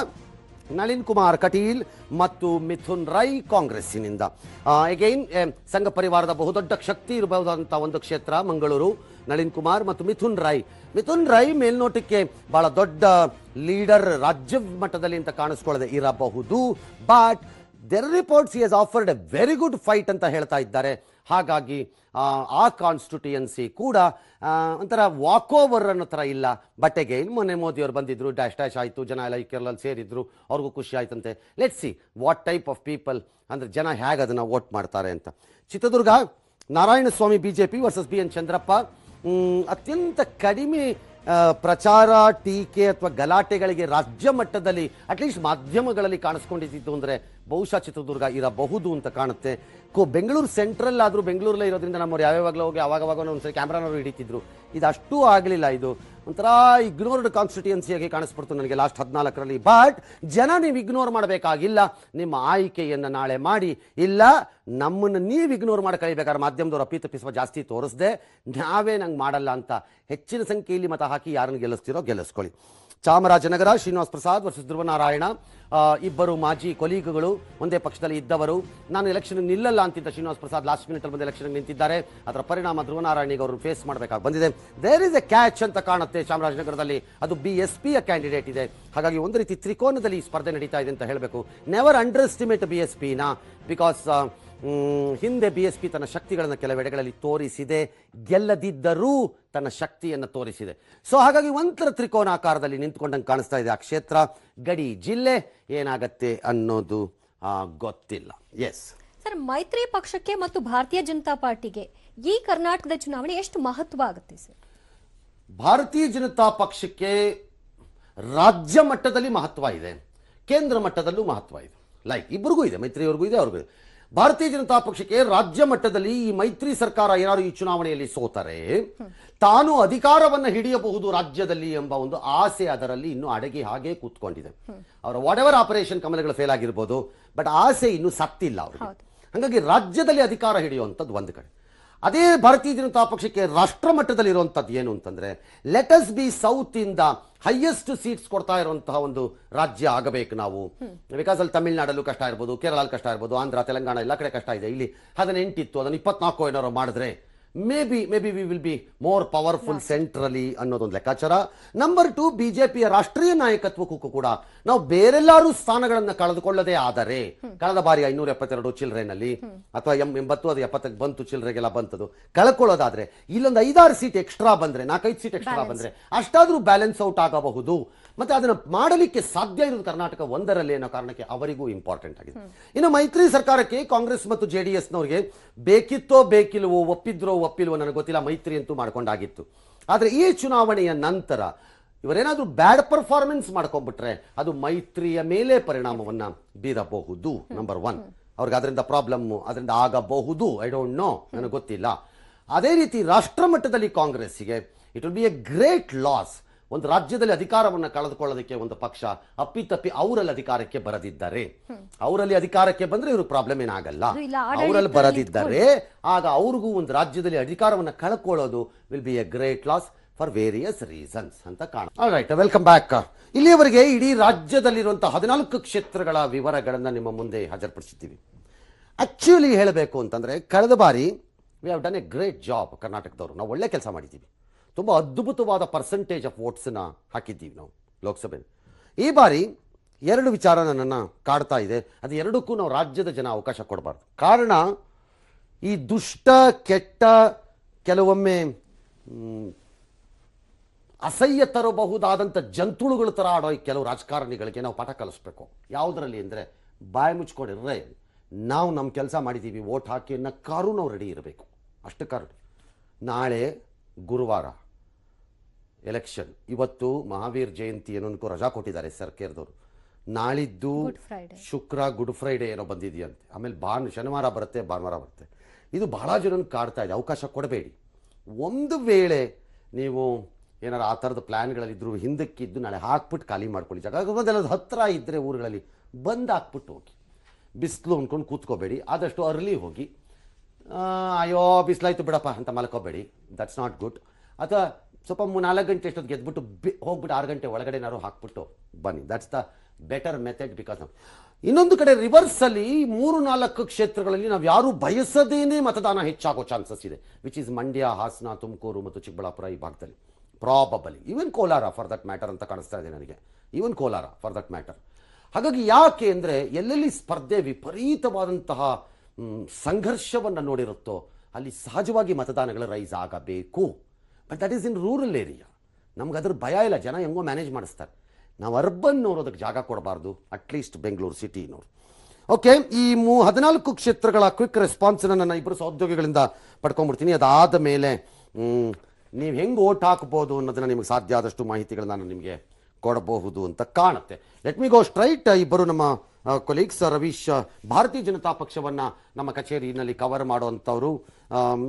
ನಳಿನ್ ಕುಮಾರ್ ಕಟೀಲ್ ಮತ್ತು ಮಿಥುನ್ ರೈ ಕಾಂಗ್ರೆಸ್ಸಿನಿಂದ. ಎಗೈನ್ ಸಂಘ ಪರಿವಾರದ ಬಹುದೊಡ್ಡ ಶಕ್ತಿ ಇರಬಹುದಾದಂಥ ಒಂದು ಕ್ಷೇತ್ರ ಮಂಗಳೂರು. ನಳಿನ್ ಕುಮಾರ್ ಮತ್ತು ಮಿಥುನ್ ರೈ ಮೇಲ್ನೋಟಕ್ಕೆ ಬಹಳ ದೊಡ್ಡ ಲೀಡರ್ ರಾಜ್ಯ ಮಟ್ಟದಲ್ಲಿ ಅಂತ ಕಾಣಿಸ್ಕೊಳ್ಳದೆ ಇರಬಹುದು. But there reports he has offered a very good fight ಅಂತ ಹೇಳ್ತಾ ಇದ್ದಾರೆ. ಹಾಗಾಗಿ ಆ ಕಾನ್ಸ್ಟಿಟ್ಯೂಯನ್ಸಿ ಕೂಡ ಒಂಥರ ವಾಕ್ ಓವರ್ ಅನ್ನೋ ಥರ ಇಲ್ಲ. ಬಟ್ ಅಗೈನ್ ಮೊನ್ನೆ ಮೋದಿಯವರು ಬಂದಿದ್ರು, ಡ್ಯಾಶ್ ಆಯಿತು, ಜನ ಎಲ್ಲ ಈ ಕೇರಳಲ್ಲಿ ಸೇರಿದ್ರು, ಅವ್ರಿಗೂ ಖುಷಿ ಆಯ್ತಂತೆ. Let's see what type of people, ಅಂದರೆ ಜನ ಹೇಗೆ ಅದನ್ನು ವೋಟ್ ಮಾಡ್ತಾರೆ ಅಂತ. Chitradurga Narayanaswamy BJP versus BN Chandrappa. ಅತ್ಯಂತ ಕಡಿಮೆ ಪ್ರಚಾರ, ಟೀಕೆ ಅಥವಾ ಗಲಾಟೆಗಳಿಗೆ ರಾಜ್ಯ ಮಟ್ಟದಲ್ಲಿ ಅಟ್ಲೀಸ್ಟ್ ಮಾಧ್ಯಮಗಳಲ್ಲಿ ಕಾಣಿಸ್ಕೊಂಡಿದ್ದು ಅಂದರೆ ಬಹುಶಃ ಚಿತ್ರದುರ್ಗ ಇರಬಹುದು ಅಂತ ಕಾಣುತ್ತೆ. ಬೆಂಗಳೂರು ಸೆಂಟ್ರಲ್ ಆದರೂ ಬೆಂಗಳೂರಲ್ಲೇ ಇರೋದ್ರಿಂದ ನಮ್ಮವ್ರು ಯಾವ್ಯಾವಾಗಲೂ ಹೋಗಿ ಆವಾಗವಾಗ ಒಂದ್ಸರಿ ಕ್ಯಾಮ್ರಾನವರು ಹಿಡಿತಿದ್ರು. ಇದು ಅಷ್ಟೂ ಆಗಲಿಲ್ಲ. ಇದು ಒಂಥರ ಇಗ್ನೋರ್ಡ್ ಕಾನ್ಸ್ಟಿಟ್ಯೂಯನ್ಸಿಯಾಗಿ ಕಾಣಿಸ್ಬಿಡ್ತು ನನಗೆ ಲಾಸ್ಟ್ 14ರಲ್ಲಿ. ಬಟ್ ಜನ ನೀವು ಇಗ್ನೋರ್ ಮಾಡಬೇಕಾಗಿಲ್ಲ, ನಿಮ್ಮ ಆಯ್ಕೆಯನ್ನು ನಾಳೆ ಮಾಡಿ. ಇಲ್ಲ ನಮ್ಮನ್ನು ನೀವು ಇಗ್ನೋರ್ ಮಾಡಿ ಕಳಿಬೇಕಾದ್ರೆ ಮಾಧ್ಯಮದವ್ರು ಅಪ್ಪಿತಪ್ಪಿಸುವ ಜಾಸ್ತಿ ತೋರಿಸ್ದೆ ನಾವೇ ನಂಗೆ ಮಾಡಲ್ಲ ಅಂತ ಹೆಚ್ಚಿನ ಸಂಖ್ಯೆಯಲ್ಲಿ ಮತ ಹಾಕಿ ಯಾರನ್ನು ಗೆಲ್ಲಿಸ್ತಿರೋ ಗೆಲ್ಲಿಸ್ಕೊಳ್ಳಿ. ಚಾಮರಾಜನಗರ ಶ್ರೀನಿವಾಸ್ ಪ್ರಸಾದ್ ವರ್ಸಸ್ ಧ್ರುವನಾರಾಯಣ. ಇಬ್ಬರು ಮಾಜಿ ಕೊಲೀಗ್ಗಳು, ಒಂದೇ ಪಕ್ಷದಲ್ಲಿ ಇದ್ದವರು. ನಾನು ಎಲೆಕ್ಷನ್ ನಿಲ್ಲಲ್ಲ ಅಂತಿದ್ದ ಶ್ರೀನಿವಾಸ್ ಪ್ರಸಾದ್ ಲಾಸ್ಟ್ ಮಿನಿಟಲ್ಲಿ ಬಂದು ಎಲೆಕ್ಷನ್ ನಿಂತಿದ್ದಾರೆ. ಅದರ ಪರಿಣಾಮ ಧ್ರುವನಾರಾಯಣಿಗೆ ಅವರು ಫೇಸ್ ಮಾಡಬೇಕಾಗಿ ಬಂದಿದೆ. ದೇರ್ ಇಸ್ ಎ ಕ್ಯಾಚ್ ಅಂತ ಕಾಣುತ್ತೆ ಚಾಮರಾಜನಗರದಲ್ಲಿ. ಅದು BSP ಯ ಕ್ಯಾಂಡಿಡೇಟ್ ಇದೆ. ಹಾಗಾಗಿ ಒಂದು ರೀತಿ ತ್ರಿಕೋನದಲ್ಲಿ ಸ್ಪರ್ಧೆ ನಡೀತಾ ಇದೆ ಅಂತ ಹೇಳಬೇಕು. ನೆವರ್ ಅಂಡರ್ ಎಸ್ಟಿಮೇಟ್ BSP-ನ, ಬಿಕಾಸ್ ಹಿಂದೆ BSP ತನ್ನ ಶಕ್ತಿಗಳನ್ನು ಕೆಲವೆಡೆಗಳಲ್ಲಿ ತೋರಿಸಿದೆ, ಗೆಲ್ಲದಿದ್ದರೂ ತನ್ನ ಶಕ್ತಿಯನ್ನು ತೋರಿಸಿದೆ. ಸೊ ಹಾಗಾಗಿ ಒಂಥರ ತ್ರಿಕೋನಾಕಾರದಲ್ಲಿ ನಿಂತ್ಕೊಂಡಂಗೆ ಕಾಣಿಸ್ತಾ ಇದೆ ಆ ಕ್ಷೇತ್ರ. ಗಡಿ ಜಿಲ್ಲೆ ಏನಾಗತ್ತೆ ಅನ್ನೋದು ಗೊತ್ತಿಲ್ಲ. ಎಸ್ ಸರ್, ಮೈತ್ರಿ ಪಕ್ಷಕ್ಕೆ ಮತ್ತು ಭಾರತೀಯ ಜನತಾ ಪಾರ್ಟಿಗೆ ಈ ಕರ್ನಾಟಕದ ಚುನಾವಣೆ ಎಷ್ಟು ಮಹತ್ವ ಆಗುತ್ತೆ ಸರ್? ಭಾರತೀಯ ಜನತಾ ಪಕ್ಷಕ್ಕೆ ರಾಜ್ಯ ಮಟ್ಟದಲ್ಲಿ ಮಹತ್ವ ಇದೆ, ಕೇಂದ್ರ ಮಟ್ಟದಲ್ಲೂ ಮಹತ್ವ ಇದೆ. ಲೈಕ್ ಇಬ್ಬರಿಗೂ ಇದೆ, ಮೈತ್ರಿಯವರಿಗೂ ಇದೆ, ಅವ್ರಿಗೂ ಇದೆ. ಭಾರತೀಯ ಜನತಾ ಪಕ್ಷಕ್ಕೆ ರಾಜ್ಯ ಮಟ್ಟದಲ್ಲಿ ಈ ಮೈತ್ರಿ ಸರ್ಕಾರ ಏನಾದ್ರು ಈ ಚುನಾವಣೆಯಲ್ಲಿ ಸೋತರೆ ತಾನು ಅಧಿಕಾರವನ್ನು ಹಿಡಿಯಬಹುದು ರಾಜ್ಯದಲ್ಲಿ ಎಂಬ ಒಂದು ಆಸೆ ಅದರಲ್ಲಿ ಇನ್ನೂ ಅಡಗಿ ಹಾಗೆ ಕೂತ್ಕೊಂಡಿದೆ. ಅವರ ವಾಟ್ ಎವರ್ ಆಪರೇಷನ್ ಕಮಲಗಳು ಫೇಲ್ ಆಗಿರ್ಬೋದು, ಬಟ್ ಆಸೆ ಇನ್ನೂ ಸತ್ತಿಲ್ಲ ಅವ್ರಿಗೆ. ಹಾಗಾಗಿ ರಾಜ್ಯದಲ್ಲಿ ಅಧಿಕಾರ ಹಿಡಿಯುವಂಥದ್ದು ಒಂದು ಕಡೆ. ಅದೇ ಭಾರತೀಯ ಜನತಾ ಪಕ್ಷಕ್ಕೆ ರಾಷ್ಟ್ರ ಮಟ್ಟದಲ್ಲಿ ಇರುವಂಥದ್ದು ಏನು ಅಂತಂದ್ರೆ, ಲೆಟ್ ಅಸ್ ಬಿ ಸೌತ್ ಇಂದ ಹೈಯೆಸ್ಟ್ ಸೀಟ್ಸ್ ಕೊಡ್ತಾ ಇರುವಂತಹ ಒಂದು ರಾಜ್ಯ ಆಗಬೇಕು ನಾವು. ಬಿಕಾಸ್ ಅಲ್ಲಿ ತಮಿಳ್ನಾಡಲ್ಲೂ ಕಷ್ಟ ಇರ್ಬೋದು, ಕೇರಳಲ್ಲಿ ಕಷ್ಟ ಇರ್ಬೋದು, ಆಂಧ್ರ, ತೆಲಂಗಾಣ ಎಲ್ಲ ಕಡೆ ಕಷ್ಟ ಇದೆ. ಇಲ್ಲಿ 18 ಇತ್ತು, ಅದನ್ನು 24 ಏನಾರು ಮಾಡಿದ್ರೆ may be we will be more powerful centrally ಅನ್ನೋದೊಂದು ಲೆಕ್ಕಾಚಾರ. ನಂಬರ್ 2, ಬಿಜೆಪಿಯ ರಾಷ್ಟ್ರೀಯ ನಾಯಕತ್ವಕ್ಕೂ ಕೂಡ ನಾವು ಬೇರೆಲ್ಲಾರು ಸ್ಥಾನಗಳನ್ನು ಕಳೆದುಕೊಳ್ಳದೆ ಆದರೆ, ಕಳೆದ ಬಾರಿ 572 ಚಿಲ್ಲರೆನಲ್ಲಿ ಅಥವಾ 80 ಅದು 70 ಬಂತು, ಚಿಲ್ಲರೆಗೆಲ್ಲ ಬಂತದು, ಕಳ್ಕೊಳ್ಳೋದಾದ್ರೆ ಇಲ್ಲೊಂದು 5-6 ಸೀಟ್ ಎಕ್ಸ್ಟ್ರಾ ಬಂದ್ರೆ, 4-5 ಸೀಟ್ ಎಕ್ಸ್ಟ್ರಾ ಬಂದ್ರೆ ಅಷ್ಟಾದ್ರೂ ಬ್ಯಾಲೆನ್ಸ್ ಔಟ್ ಆಗಬಹುದು. ಮತ್ತೆ ಅದನ್ನು ಮಾಡಲಿಕ್ಕೆ ಸಾಧ್ಯ ಇರೋದು ಕರ್ನಾಟಕ ಒಂದರಲ್ಲಿ ಅನ್ನೋ ಕಾರಣಕ್ಕೆ ಅವರಿಗೂ ಇಂಪಾರ್ಟೆಂಟ್ ಆಗಿದೆ. ಇನ್ನು ಮೈತ್ರಿ ಸರ್ಕಾರಕ್ಕೆ ಕಾಂಗ್ರೆಸ್ ಮತ್ತು JDS-ನವರಿಗೆ ಬೇಕಿತ್ತೋ ಬೇಕಿಲ್ವೋ, ಒಪ್ಪಿಲ್ವೋ ನನಗೆ ಗೊತ್ತಿಲ್ಲ, ಮೈತ್ರಿ ಅಂತೂ ಮಾಡ್ಕೊಂಡಾಗಿತ್ತು. ಆದರೆ ಈ ಚುನಾವಣೆಯ ನಂತರ ಇವರೇನಾದ್ರೂ ಬ್ಯಾಡ್ ಪರ್ಫಾರ್ಮೆನ್ಸ್ ಮಾಡ್ಕೊಂಡ್ಬಿಟ್ರೆ ಅದು ಮೈತ್ರಿಯ ಮೇಲೆ ಪರಿಣಾಮವನ್ನ ಬೀರಬಹುದು. ನಂಬರ್ 1, ಅವ್ರಿಗೆ ಅದರಿಂದ ಪ್ರಾಬ್ಲಮ್ ಅದರಿಂದ ಆಗಬಹುದು. ಐ ಡೋಂಟ್ ನೋ, ನನಗೆ ಗೊತ್ತಿಲ್ಲ. ಅದೇ ರೀತಿ ರಾಷ್ಟ್ರ ಮಟ್ಟದಲ್ಲಿ ಕಾಂಗ್ರೆಸ್ಸಿಗೆ it will be a great loss. ಒಂದು ರಾಜ್ಯದಲ್ಲಿ ಅಧಿಕಾರವನ್ನು ಕಳೆದುಕೊಳ್ಳೋದಕ್ಕೆ ಒಂದು ಪಕ್ಷ ಅಪ್ಪಿತಪ್ಪಿ ಅವರಲ್ಲಿ ಅಧಿಕಾರಕ್ಕೆ ಬರದಿದ್ದಾರೆ, ಅವರಲ್ಲಿ ಅಧಿಕಾರಕ್ಕೆ ಬಂದ್ರೆ ಇವರು ಪ್ರಾಬ್ಲಮ್ ಏನಾಗಲ್ಲ. ಅವರಲ್ಲಿ ಬರದಿದ್ದಾರೆ ಆಗ ಅವ್ರಿಗೂ ಒಂದು ರಾಜ್ಯದಲ್ಲಿ ಅಧಿಕಾರವನ್ನು ಕಳ್ಕೊಳ್ಳೋದು will be a great loss for various reasons ಅಂತ ಕಾಣ. Alright, welcome back. ಇಲ್ಲಿಯವರೆಗೆ ಇಡೀ ರಾಜ್ಯದಲ್ಲಿರುವಂತಹ 14 ಕ್ಷೇತ್ರಗಳ ವಿವರಗಳನ್ನು ನಿಮ್ಮ ಮುಂದೆ ಹಾಜರುಪಡಿಸಿದ್ದೀವಿ. ಆಕ್ಚುಲಿ ಹೇಳಬೇಕು ಅಂತಂದ್ರೆ ಕಳೆದ ಬಾರಿ we have done A great job. ಕರ್ನಾಟಕದವರು ನಾವು ಒಳ್ಳೆ ಕೆಲಸ ಮಾಡಿದ್ದೀವಿ. ತುಂಬ ಅದ್ಭುತವಾದ ಪರ್ಸೆಂಟೇಜ್ ಆಫ್ ವೋಟ್ಸನ್ನು ಹಾಕಿದ್ದೀವಿ ನಾವು ಲೋಕಸಭೆ. ಈ ಬಾರಿ 2 ವಿಚಾರ ನನ್ನನ್ನು ಕಾಡ್ತಾ ಇದೆ. ಅದು ಎರಡಕ್ಕೂ ನಾವು ರಾಜ್ಯದ ಜನ ಅವಕಾಶ ಕೊಡಬಾರ್ದು. ಕಾರಣ, ಈ ದುಷ್ಟ, ಕೆಟ್ಟ, ಕೆಲವೊಮ್ಮೆ ಅಸಹ್ಯ ತರಬಹುದಾದಂಥ ಜಂತುಳುಗಳ ಥರ ಆಡೋ ಈ ಕೆಲವು ರಾಜಕಾರಣಿಗಳಿಗೆ ನಾವು ಪಾಠ ಕಲಿಸ್ಬೇಕು. ಯಾವುದರಲ್ಲಿ ಅಂದರೆ, ಬಾಯಿ ಮುಚ್ಕೊಂಡಿರ್ರೆ ನಾವು ನಮ್ಮ ಕೆಲಸ ಮಾಡಿದ್ದೀವಿ, ವೋಟ್ ಹಾಕಿ ಅನ್ನೋ ಕಾರು ನಾವು ರೆಡಿ ಇರಬೇಕು. ಅಷ್ಟು ಕಾರಣ. ನಾಳೆ ಗುರುವಾರ ಎಲೆಕ್ಷನ್, ಇವತ್ತು ಮಹಾವೀರ್ ಜಯಂತಿ ಏನೋ ರಜಾ ಕೊಟ್ಟಿದ್ದಾರೆ ಸರ್ಕಾರದವರು. ನಾಳಿದ್ದು ಶುಕ್ರ, ಗುಡ್ ಫ್ರೈಡೆ ಏನೋ ಬಂದಿದೆಯಂತೆ. ಆಮೇಲೆ ಶನಿವಾರ ಬರುತ್ತೆ, ಭಾನುವಾರ ಬರುತ್ತೆ. ಇದು ಬಹಳ ಜನನ ಕಾಡ್ತಾ ಇದೆ. ಅವಕಾಶ ಕೊಡಬೇಡಿ. ಒಂದು ವೇಳೆ ನೀವು ಏನಾರು ಆ ಥರದ ಪ್ಲ್ಯಾನ್ಗಳಲ್ಲಿದ್ದರೂ ಹಿಂದಕ್ಕಿದ್ದು ನಾಳೆ ಹಾಕ್ಬಿಟ್ಟು ಖಾಲಿ ಮಾಡ್ಕೊಳ್ಳಿ. ಜಾಗ ಅದೆಲ್ಲ ಹತ್ತಿರ ಇದ್ದರೆ ಊರುಗಳಲ್ಲಿ ಬಂದು ಹಾಕ್ಬಿಟ್ಟು ಹೋಗಿ. ಬಿಸಿಲು ಅಂದ್ಕೊಂಡು ಕೂತ್ಕೋಬೇಡಿ. ಆದಷ್ಟು ಅರ್ಲಿ ಹೋಗಿ. ಅಯ್ಯೋ ಬಿಸಿಲಾಯ್ತು ಬಿಡಪ್ಪ ಅಂತ ಮಲ್ಕೋಬೇಡಿ, ದಟ್ಸ್ ನಾಟ್ ಗುಡ್. ಅಥವಾ ಸ್ವಲ್ಪ 4 ಗಂಟೆ ಎಷ್ಟೊತ್ತು ಗೆದ್ಬಿಟ್ಟು ಹೋಗ್ಬಿಟ್ಟು 6 ಗಂಟೆ ಒಳಗಡೆನಾರು ಹಾಕ್ಬಿಟ್ಟು ಬನ್ನಿ. That's the better method. Because ಇನ್ನೊಂದು ಕಡೆ ರಿವರ್ಸಲ್ಲಿ 3-4 ಕ್ಷೇತ್ರಗಳಲ್ಲಿ ನಾವು ಯಾರು ಬಯಸದೇನೆ ಮತದಾನ ಹೆಚ್ಚಾಗೋ ಚಾನ್ಸಸ್ ಇದೆ, ವಿಚ್ ಈಸ್ ಮಂಡ್ಯ, ಹಾಸನ, ತುಮಕೂರು ಮತ್ತು ಚಿಕ್ಕಬಳ್ಳಾಪುರ ಈ ಭಾಗದಲ್ಲಿ probably. Even Kolar for that matter ಅಂತ ಕಾಣಿಸ್ತಾ ಇದೆ ನನಗೆ. Even Kolar for that matter. ಹಾಗಾಗಿ ಯಾಕೆ ಅಂದರೆ ಎಲ್ಲೆಲ್ಲಿ ಸ್ಪರ್ಧೆ ವಿಪರೀತವಾದಂತಹ ಸಂಘರ್ಷವನ್ನು ನೋಡಿರುತ್ತೋ ಅಲ್ಲಿ ಸಹಜವಾಗಿ ಮತದಾನಗಳು ರೈಸ್ ಆಗಬೇಕು. But that is in rural area. ನಮ್ಗೆ ಅದ್ರ ಭಯ ಇಲ್ಲ, ಜನ ಹೆಂಗೋ ಮ್ಯಾನೇಜ್ ಮಾಡಿಸ್ತಾರೆ. ನಾವು ಅರ್ಬನ್ನವರು ಅದಕ್ಕೆ ಜಾಗ ಕೊಡಬಾರ್ದು, ಅಟ್ಲೀಸ್ಟ್ ಬೆಂಗಳೂರು ಸಿಟಿನವರು. ಓಕೆ, ಈ 14 ಕ್ಷೇತ್ರಗಳ ಕ್ವಿಕ್ ರೆಸ್ಪಾನ್ಸನ್ನು ನನ್ನ ಇಬ್ಬರು ಸಹೋದ್ಯೋಗಿಗಳಿಂದ ಪಡ್ಕೊಂಡ್ಬಿಡ್ತೀನಿ. ಅದಾದ ಮೇಲೆ ನೀವು ಹೆಂಗೆ ಓಟ್ ಹಾಕ್ಬೋದು ಅನ್ನೋದನ್ನು ನಿಮಗೆ ಸಾಧ್ಯ ಆದಷ್ಟು ಮಾಹಿತಿಗಳನ್ನ ನಾನು ನಿಮಗೆ ಕೊಡಬಹುದು ಅಂತ ಕಾಣುತ್ತೆ. ಲೆಟ್ ಮಿ ಗೋ ಸ್ಟ್ರೈಟ್. ಇಬ್ಬರು ನಮ್ಮ ಕೊಲೀಗ್ಸ್. ರವೀಶ್ ಭಾರತೀಯ ಜನತಾ ಪಕ್ಷವನ್ನು ನಮ್ಮ ಕಚೇರಿಯಲ್ಲಿ ಕವರ್ ಮಾಡುವಂಥವ್ರು,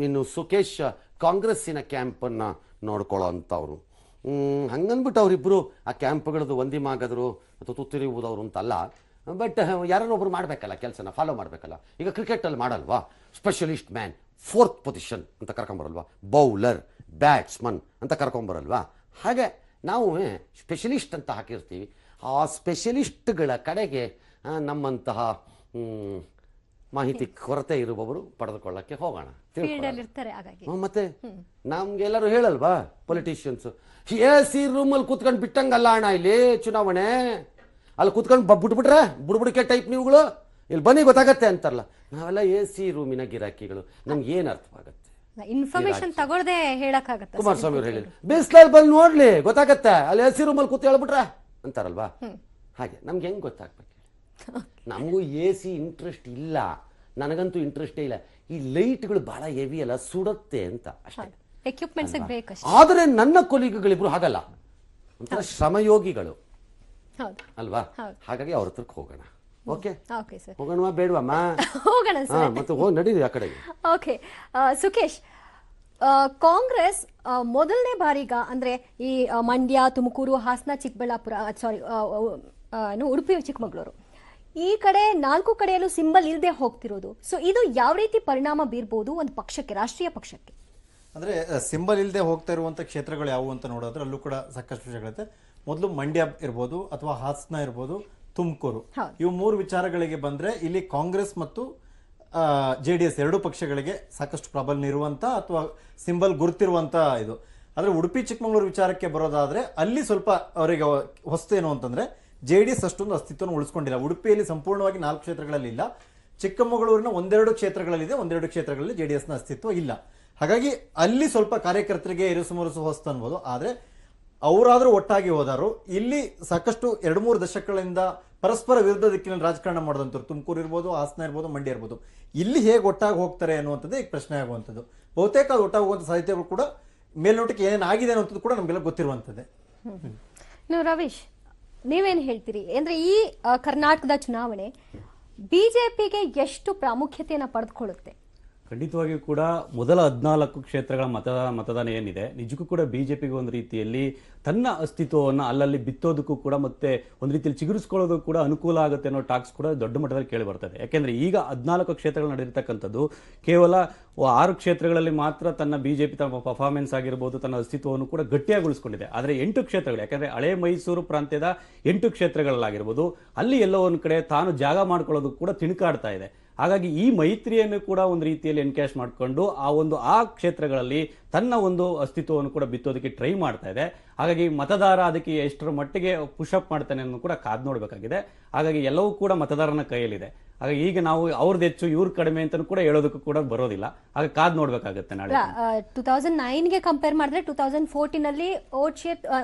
ಇನ್ನು ಸುಕೇಶ್ ಕಾಂಗ್ರೆಸ್ಸಿನ ಕ್ಯಾಂಪನ್ನು ನೋಡ್ಕೊಳ್ಳೋ ಅಂಥವ್ರು. ಹಂಗನ್ಬಿಟ್ಟು ಅವರಿಬ್ಬರು ಆ ಕ್ಯಾಂಪ್ಗಳದ್ದು ಒಂದಿಮಾಗದ್ರು ಅಥವಾ ತುತ್ತೂರಿ ಊದವರು ಅಂತಲ್ಲ. ಬಟ್ ಯಾರನ್ನೊಬ್ರು ಮಾಡಬೇಕಲ್ಲ, ಕೆಲಸನ ಫಾಲೋ ಮಾಡಬೇಕಲ್ಲ. ಈಗ ಕ್ರಿಕೆಟಲ್ಲಿ ಮಾಡಲ್ವಾ, ಸ್ಪೆಷಲಿಸ್ಟ್ ಮ್ಯಾನ್ 4th ಪೊಸಿಷನ್ ಅಂತ ಕರ್ಕೊಂಬರಲ್ವಾ, ಬೌಲರ್, ಬ್ಯಾಟ್ಸ್ಮನ್ ಅಂತ ಕರ್ಕೊಂಬರಲ್ವಾ. ಹಾಗೆ ನಾವು ಸ್ಪೆಷಲಿಸ್ಟ್ ಅಂತ ಹಾಕಿರ್ತೀವಿ. ಆ ಸ್ಪೆಷಲಿಸ್ಟ್ಗಳ ಕಡೆಗೆ ನಮ್ಮಂತಹ ಮಾಹಿತಿ ಕೊರತೆ ಇರುವವರು ಪಡೆದುಕೊಳ್ಳಕ್ಕೆ ಹೋಗೋಣ. ಮತ್ತೆ ನಮ್ಗೆಲ್ಲರೂ ಹೇಳಲ್ವಾ ಪೊಲಿಟಿಷಿಯನ್ಸ್, AC ರೂಮಲ್ಲಿ ಕೂತ್ಕೊಂಡು ಬಿಟ್ಟಂಗಲ್ಲ ಅಣ್ಣ ಇಲ್ಲಿ ಚುನಾವಣೆ, ಅಲ್ಲಿ ಕೂತ್ಕೊಂಡು ಬಿಟ್ಬಿಟ್ರೆ ಬುಡ್ಬುಡಿಕೆ ಟೈಪ್ ನೀವುಗಳು, ಇಲ್ಲಿ ಬನ್ನಿ ಗೊತ್ತಾಗತ್ತೆ ಅಂತಾರಲ್ಲ. ನಾವೆಲ್ಲ AC ರೂಮಿನ ಗಿರಾಕಿಗಳು, ನಮ್ಗೆ ಏನು ಅರ್ಥವಾಗತ್ತೆ? ಇನ್ಫಾರ್ಮೇಶನ್ ತಗೊಳ್ದೆ ಹೇಳಕ್ಕಾಗತ್ತೆ. ಕುಮಾರಸ್ವಾಮಿ ಅವ್ರು ಹೇಳಿದ್ರು, ಬೇಸ್ಲಲ್ಲಿ ಬಂದು ನೋಡ್ಲಿ ಗೊತ್ತಾಗತ್ತೆ, ಅಲ್ಲಿ AC ರೂಮಲ್ಲಿ ಕೂತು ಹೇಳ್ಬಿಟ್ರೆ ಅಂತಾರಲ್ವಾ. ಹಾಗೆ ನಮ್ಗೆ ಹೆಂಗ್ ಗೊತ್ತಾಗ್ಬೇಕು? ನಮಗೂ AC ಇಂಟ್ರೆಸ್ಟ್ ಇಲ್ಲ, ನನಗಂತೂ ಇಂಟ್ರೆಸ್ಟೇ ಇಲ್ಲ. ಈ ಲೈಟ್ಗಳು ಬಹಳ ಹೆವಿ ಅಲ್ಲ, ಸುಡುತ್ತೆ ಅಂತ ಅಷ್ಟೇ. ಎಕ್ವಿಪ್ಮೆಂಟ್ಸ್ ಬೇಕಷ್ಟೇ. ಆದರೆ ನನ್ನ ಕೊಲೀಗ್ಗಳಿಬ್ರು ಹಾಗಲ್ಲ, ಒಂಥರ ಶ್ರಮಯೋಗಿಗಳು ಅಲ್ವಾ. ಹಾಗಾಗಿ ಅವ್ರ ಹತ್ರಕ್ಕೆ ಹೋಗೋಣ. ಓಕೆ ಹೋಗೋಣ ಬೇಡವಮ್ಮ? ಹೋಗೋಣ ಸರ್. ಮತ್ತೆ ಹೋಗಿ ನಡೀರಿ ಆ ಕಡೆಗೆ. ಓಕೆ ಸುಕೇಶ್, ಕಾಂಗ್ರೆಸ್ ಮೊದಲನೇ ಬಾರಿಗ ಅಂದ್ರೆ ಈ ಮಂಡ್ಯ, ತುಮಕೂರು, ಹಾಸನ, ಚಿಕ್ಕಬಳ್ಳಾಪುರ, ಸಾರಿ ಉಡುಪಿ, ಚಿಕ್ಕಮಗಳೂರು, ಈ ಕಡೆ 4 ಕಡೆಯಲ್ಲೂ ಸಿಂಬಲ್ ಇಲ್ಲದೆ ಹೋಗ್ತಿರೋದು. ಸೊ ಇದು ಯಾವ ರೀತಿ ಪರಿಣಾಮ ಬೀರ್ಬೋದು ಒಂದು ಪಕ್ಷಕ್ಕೆ, ರಾಷ್ಟ್ರೀಯ ಪಕ್ಷಕ್ಕೆ? ಅಂದ್ರೆ ಸಿಂಬಲ್ ಇಲ್ಲದೆ ಹೋಗ್ತಾ ಇರುವಂತ ಕ್ಷೇತ್ರಗಳು ಯಾವುವು ಅಂತ ನೋಡಿದ್ರೆ ಅಲ್ಲೂ ಕೂಡ ಸಾಕಷ್ಟು ವಿಷಯಗಳಿದೆ. ಮೊದಲು ಮಂಡ್ಯ ಇರ್ಬೋದು ಅಥವಾ ಹಾಸನ ಇರ್ಬೋದು, ತುಮಕೂರು, ಇವು 3 ವಿಚಾರಗಳಿಗೆ ಬಂದ್ರೆ ಇಲ್ಲಿ ಕಾಂಗ್ರೆಸ್ ಮತ್ತು JDS ಎರಡೂ ಪಕ್ಷಗಳಿಗೆ ಸಾಕಷ್ಟು ಪ್ರಾಬಲ್ಯ ಇರುವಂತ ಅಥವಾ ಸಿಂಬಲ್ ಗುರುತಿರುವಂತ ಇದು. ಆದ್ರೆ ಉಡುಪಿ ಚಿಕ್ಕಮಗಳೂರು ವಿಚಾರಕ್ಕೆ ಬರೋದಾದ್ರೆ ಅಲ್ಲಿ ಸ್ವಲ್ಪ ಅವರಿಗೆ ಹೊಸ್ತು ಏನು ಅಂತಂದ್ರೆ JDS ಅಷ್ಟೊಂದು ಅಸ್ತಿತ್ವವನ್ನು ಉಳಿಸ್ಕೊಂಡಿಲ್ಲ. ಉಡುಪಿಯಲ್ಲಿ ಸಂಪೂರ್ಣವಾಗಿ 4 ಕ್ಷೇತ್ರಗಳಲ್ಲಿ ಇಲ್ಲ, ಚಿಕ್ಕಮಗಳೂರಿನ 1-2 ಕ್ಷೇತ್ರಗಳಲ್ಲಿದೆ, 1-2 ಕ್ಷೇತ್ರಗಳಲ್ಲಿ JDS ನ ಅಸ್ತಿತ್ವ ಇಲ್ಲ. ಹಾಗಾಗಿ ಅಲ್ಲಿ ಸ್ವಲ್ಪ ಕಾರ್ಯಕರ್ತರಿಗೆ ಇರುಸುಮರುಸು ಹೊಸ್ತು ಅನ್ಬೋದು. ಆದ್ರೆ ಅವರಾದ್ರೂ ಒಟ್ಟಾಗಿ ಹೋದಾರು. ಇಲ್ಲಿ ಸಾಕಷ್ಟು 2-3 ದಶಕಗಳಿಂದ ಪರಸ್ಪರ ವಿರುದ್ಧ ದಿಕ್ಕಿನಲ್ಲಿ ರಾಜಕಾರಣ ಮಾಡಿದಂಥವ್ರು ತುಮಕೂರು ಇರ್ಬೋದು, ಹಾಸನ ಇರ್ಬೋದು, ಮಂಡ್ಯ ಇರ್ಬೋದು. ಇಲ್ಲಿ ಹೇಗೆ ಒಟ್ಟಾಗಿ ಹೋಗ್ತಾರೆ ಅನ್ನುವಂಥದ್ದು ಈಗ ಪ್ರಶ್ನೆ ಆಗುವಂಥದ್ದು. ಬಹುತೇಕ ಅದು ಒಟ್ಟಾಗಿ ಹೋಗುವಂಥ ಸಾಧ್ಯತೆಗಳು ಕೂಡ ಮೇಲ್ನೋಟಕ್ಕೆ ಏನಾಗಿದೆ ಅನ್ನೋಂಥದ್ದು ಕೂಡ ನಮಗೆಲ್ಲ ಗೊತ್ತಿರುವಂಥದ್ದೇ. ರವೀಶ್, ನೀವೇನ್ ಹೇಳ್ತೀರಿ? ಅಂದ್ರೆ ಈ ಕರ್ನಾಟಕದ ಚುನಾವಣೆ ಬಿಜೆಪಿಗೆ ಎಷ್ಟು ಪ್ರಾಮುಖ್ಯತೆಯನ್ನು ಪಡೆದುಕೊಳ್ಳುತ್ತೆ? ಖಂಡಿತವಾಗಿಯೂ ಕೂಡ ಮೊದಲ 14 ಕ್ಷೇತ್ರಗಳ ಮತದಾನ ಏನಿದೆ, ನಿಜಕ್ಕೂ ಕೂಡ ಬಿಜೆಪಿಗೆ ಒಂದು ರೀತಿಯಲ್ಲಿ ತನ್ನ ಅಸ್ತಿತ್ವವನ್ನು ಅಲ್ಲಲ್ಲಿ ಬಿತ್ತೋದಕ್ಕೂ ಕೂಡ ಮತ್ತೆ ಒಂದು ರೀತಿಯಲ್ಲಿ ಚಿಗುರಿಸ್ಕೊಳ್ಳೋದಕ್ಕೂ ಕೂಡ ಅನುಕೂಲ ಆಗುತ್ತೆ ಅನ್ನೋ ಟಾಕ್ಸ್ ಕೂಡ ದೊಡ್ಡ ಮಟ್ಟದಲ್ಲಿ ಕೇಳಿ ಬರ್ತದೆ. ಯಾಕೆಂದ್ರೆ ಈಗ 14 ಕ್ಷೇತ್ರಗಳು ನಡೆದಿರ್ತಕ್ಕಂಥದ್ದು ಕೇವಲ 6 ಕ್ಷೇತ್ರಗಳಲ್ಲಿ ಮಾತ್ರ ತನ್ನ ಬಿಜೆಪಿ ತಮ್ಮ ಪರ್ಫಾರ್ಮೆನ್ಸ್ ಆಗಿರ್ಬೋದು, ತನ್ನ ಅಸ್ತಿತ್ವವನ್ನು ಕೂಡ ಗಟ್ಟಿಯಾಗಿ ಉಳಿಸ್ಕೊಂಡಿದೆ. ಆದರೆ 8 ಕ್ಷೇತ್ರಗಳು, ಯಾಕಂದ್ರೆ ಹಳೆ ಮೈಸೂರು ಪ್ರಾಂತ್ಯದ 8 ಕ್ಷೇತ್ರಗಳಾಗಿರ್ಬೋದು, ಅಲ್ಲಿ ಎಲ್ಲೋ ಒಂದು ಕಡೆ ತಾನು ಜಾಗ ಮಾಡ್ಕೊಳ್ಳೋದು ಕೂಡ ತಿಣುಕಾಡ್ತಾ ಇದೆ. ಹಾಗಾಗಿ ಈ ಮೈತ್ರಿಯನ್ನು ಕೂಡ ಒಂದು ರೀತಿಯಲ್ಲಿ ಎನ್ಕ್ಯಾಶ್ ಮಾಡಿಕೊಂಡು ಆ ಕ್ಷೇತ್ರಗಳಲ್ಲಿ ತನ್ನ ಒಂದು ಅಸ್ತಿತ್ವವನ್ನು ಕೂಡ ಬಿತ್ತೋದಕ್ಕೆ ಟ್ರೈ ಮಾಡ್ತಾ ಇದೆ. ಹಾಗಾಗಿ ಮತದಾರ ಅದಕ್ಕೆ ಎಷ್ಟರ ಮಟ್ಟಿಗೆ ಪುಷಪ್ ಮಾಡ್ತಾನೆ ಅನ್ನೋದು ಕೂಡ ಕಾದ್ ನೋಡ್ಬೇಕಾಗಿದೆ. ಹಾಗಾಗಿ ಎಲ್ಲವೂ ಕೂಡ ಮತದಾರನ ಕೈಯಲ್ಲಿದೆ. ಹಾಗಾಗಿ ಈಗ ನಾವು ಅವ್ರದ್ದು ಹೆಚ್ಚು ಇವ್ರ ಕಡಿಮೆ ಅಂತ ಕೂಡ ಹೇಳೋದಕ್ಕೂ ಕೂಡ ಬರೋದಿಲ್ಲ. ಹಾಗೆ ಕಾದ್ ನೋಡ್ಬೇಕಾಗುತ್ತೆ. ನಾಳೆ 2009ಗೆ ಕಂಪೇರ್ ಮಾಡಿದ್ರೆ 2014 ಅಲ್ಲಿ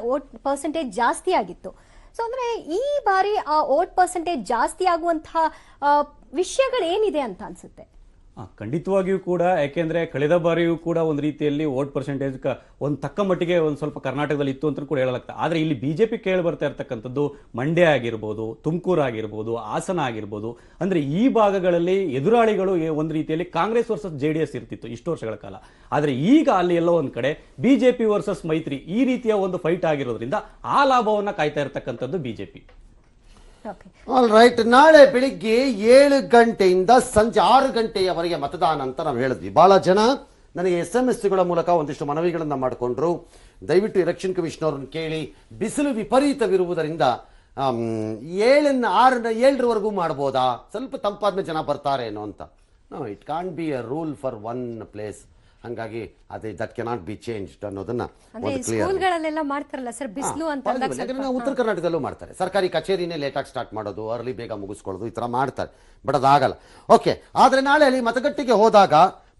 ವೋಟ್ ಪರ್ಸೆಂಟೇಜ್ ಜಾಸ್ತಿ ಆಗಿತ್ತು. ಸೊ ಅಂದ್ರೆ ಈ ಬಾರಿ ಆ ವೋಟ್ ಪರ್ಸೆಂಟೇಜ್ ಜಾಸ್ತಿ ಆಗುವಂತಹ ವಿಷಯಗಳೇನಿದೆ ಅಂತ ಅನ್ಸುತ್ತೆ? ಖಂಡಿತವಾಗಿಯೂ ಕೂಡ, ಯಾಕೆಂದ್ರೆ ಕಳೆದ ಬಾರಿಯೂ ಕೂಡ ಒಂದು ರೀತಿಯಲ್ಲಿ ವೋಟ್ ಪರ್ಸೆಂಟೇಜ್ ಒಂದು ತಕ್ಕ ಮಟ್ಟಿಗೆ ಒಂದು ಸ್ವಲ್ಪ ಕರ್ನಾಟಕದಲ್ಲಿ ಇತ್ತು ಅಂತ ಕೂಡ ಹೇಳಲಾಗ್ತದೆ. ಆದ್ರೆ ಇಲ್ಲಿ ಬಿಜೆಪಿ ಕೇಳಿ ಬರ್ತಾ ಇರ್ತಕ್ಕಂಥದ್ದು ಮಂಡ್ಯ ಆಗಿರ್ಬೋದು, ತುಮಕೂರು ಆಗಿರ್ಬೋದು, ಹಾಸನ ಆಗಿರ್ಬೋದು, ಅಂದ್ರೆ ಈ ಭಾಗಗಳಲ್ಲಿ ಎದುರಾಳಿಗಳು ಒಂದು ರೀತಿಯಲ್ಲಿ ಕಾಂಗ್ರೆಸ್ ವರ್ಸಸ್ JDS ಇರ್ತಿತ್ತು ಇಷ್ಟು ವರ್ಷಗಳ ಕಾಲ. ಆದ್ರೆ ಈಗ ಅಲ್ಲಿ ಎಲ್ಲೋ ಒಂದ್ ಕಡೆ ಬಿಜೆಪಿ ವರ್ಸಸ್ ಮೈತ್ರಿ ಈ ರೀತಿಯ ಒಂದು ಫೈಟ್ ಆಗಿರೋದ್ರಿಂದ ಆ ಲಾಭವನ್ನ ಕಾಯ್ತಾ ಇರ್ತಕ್ಕಂಥದ್ದು ಬಿಜೆಪಿ. ಆಲ್ ರೈಟ್, ನಾಳೆ ಬೆಳಿಗ್ಗೆ 7 ಗಂಟೆಯಿಂದ ಸಂಜೆ 6 ಗಂಟೆಯವರೆಗೆ ಮತದಾನ ಅಂತ ನಾವು ಹೇಳಿದ್ವಿ. ಬಹಳ ಜನ ನನಗೆ SMS ಮೂಲಕ ಒಂದಿಷ್ಟು ಮನವಿಗಳನ್ನು ಮಾಡಿಕೊಂಡ್ರು. ದಯವಿಟ್ಟು ಎಲೆಕ್ಷನ್ ಕಮಿಷನ್ ಅವ್ರನ್ನ ಕೇಳಿ, ಬಿಸಿಲು ವಿಪರೀತವಿರುವುದರಿಂದ 7-6-7ವರೆಗೂ ಮಾಡ್ಬೋದಾ, ಸ್ವಲ್ಪ ತಂಪಾದ್ಮೇಲೆ ಜನ ಬರ್ತಾರೆ ಏನೋ ಅಂತ. No, it can't be a rule for one place. ಹಂಗಾಗಿ ಅದೇ ದಟ್ ಕೆನಾಟ್ ಬಿ ಚೇಂಜ್ಡ್ ಅನ್ನೋದನ್ನ ಅಂದ್ರೆ ಒಂದು ಕ್ಲಿಯರ್. ಸ್ಕೂಲ್ಗಳಲ್ಲೆಲ್ಲ ಮಾಡ್ತಾರಲ್ಲ ಸರ್, ಬಿಸಿಲು ಅಂತ ಅಂದಾಗ ಯಾಕಂದ್ರೆ ನಾವು ಉತ್ತರ ಕರ್ನಾಟಕದಲ್ಲೂ ಮಾಡ್ತಾರೆ, ಸರ್ಕಾರಿ ಕಚೇರಿನೇ ಲೇಟಾಗಿ ಸ್ಟಾರ್ಟ್ ಮಾಡೋದು, ಅರ್ಲಿ ಬೇಗ ಮುಗಿಸ್ಕೊಳ್ಳೋದು, ಈ ತರ ಮಾಡ್ತಾರೆ. ಬಟ್ ಅದಾಗಲ್ಲ. ಓಕೆ, ಆದ್ರೆ ನಾಳೆ ಅಲ್ಲಿ ಮತಗಟ್ಟೆಗೆ ಹೋದಾಗ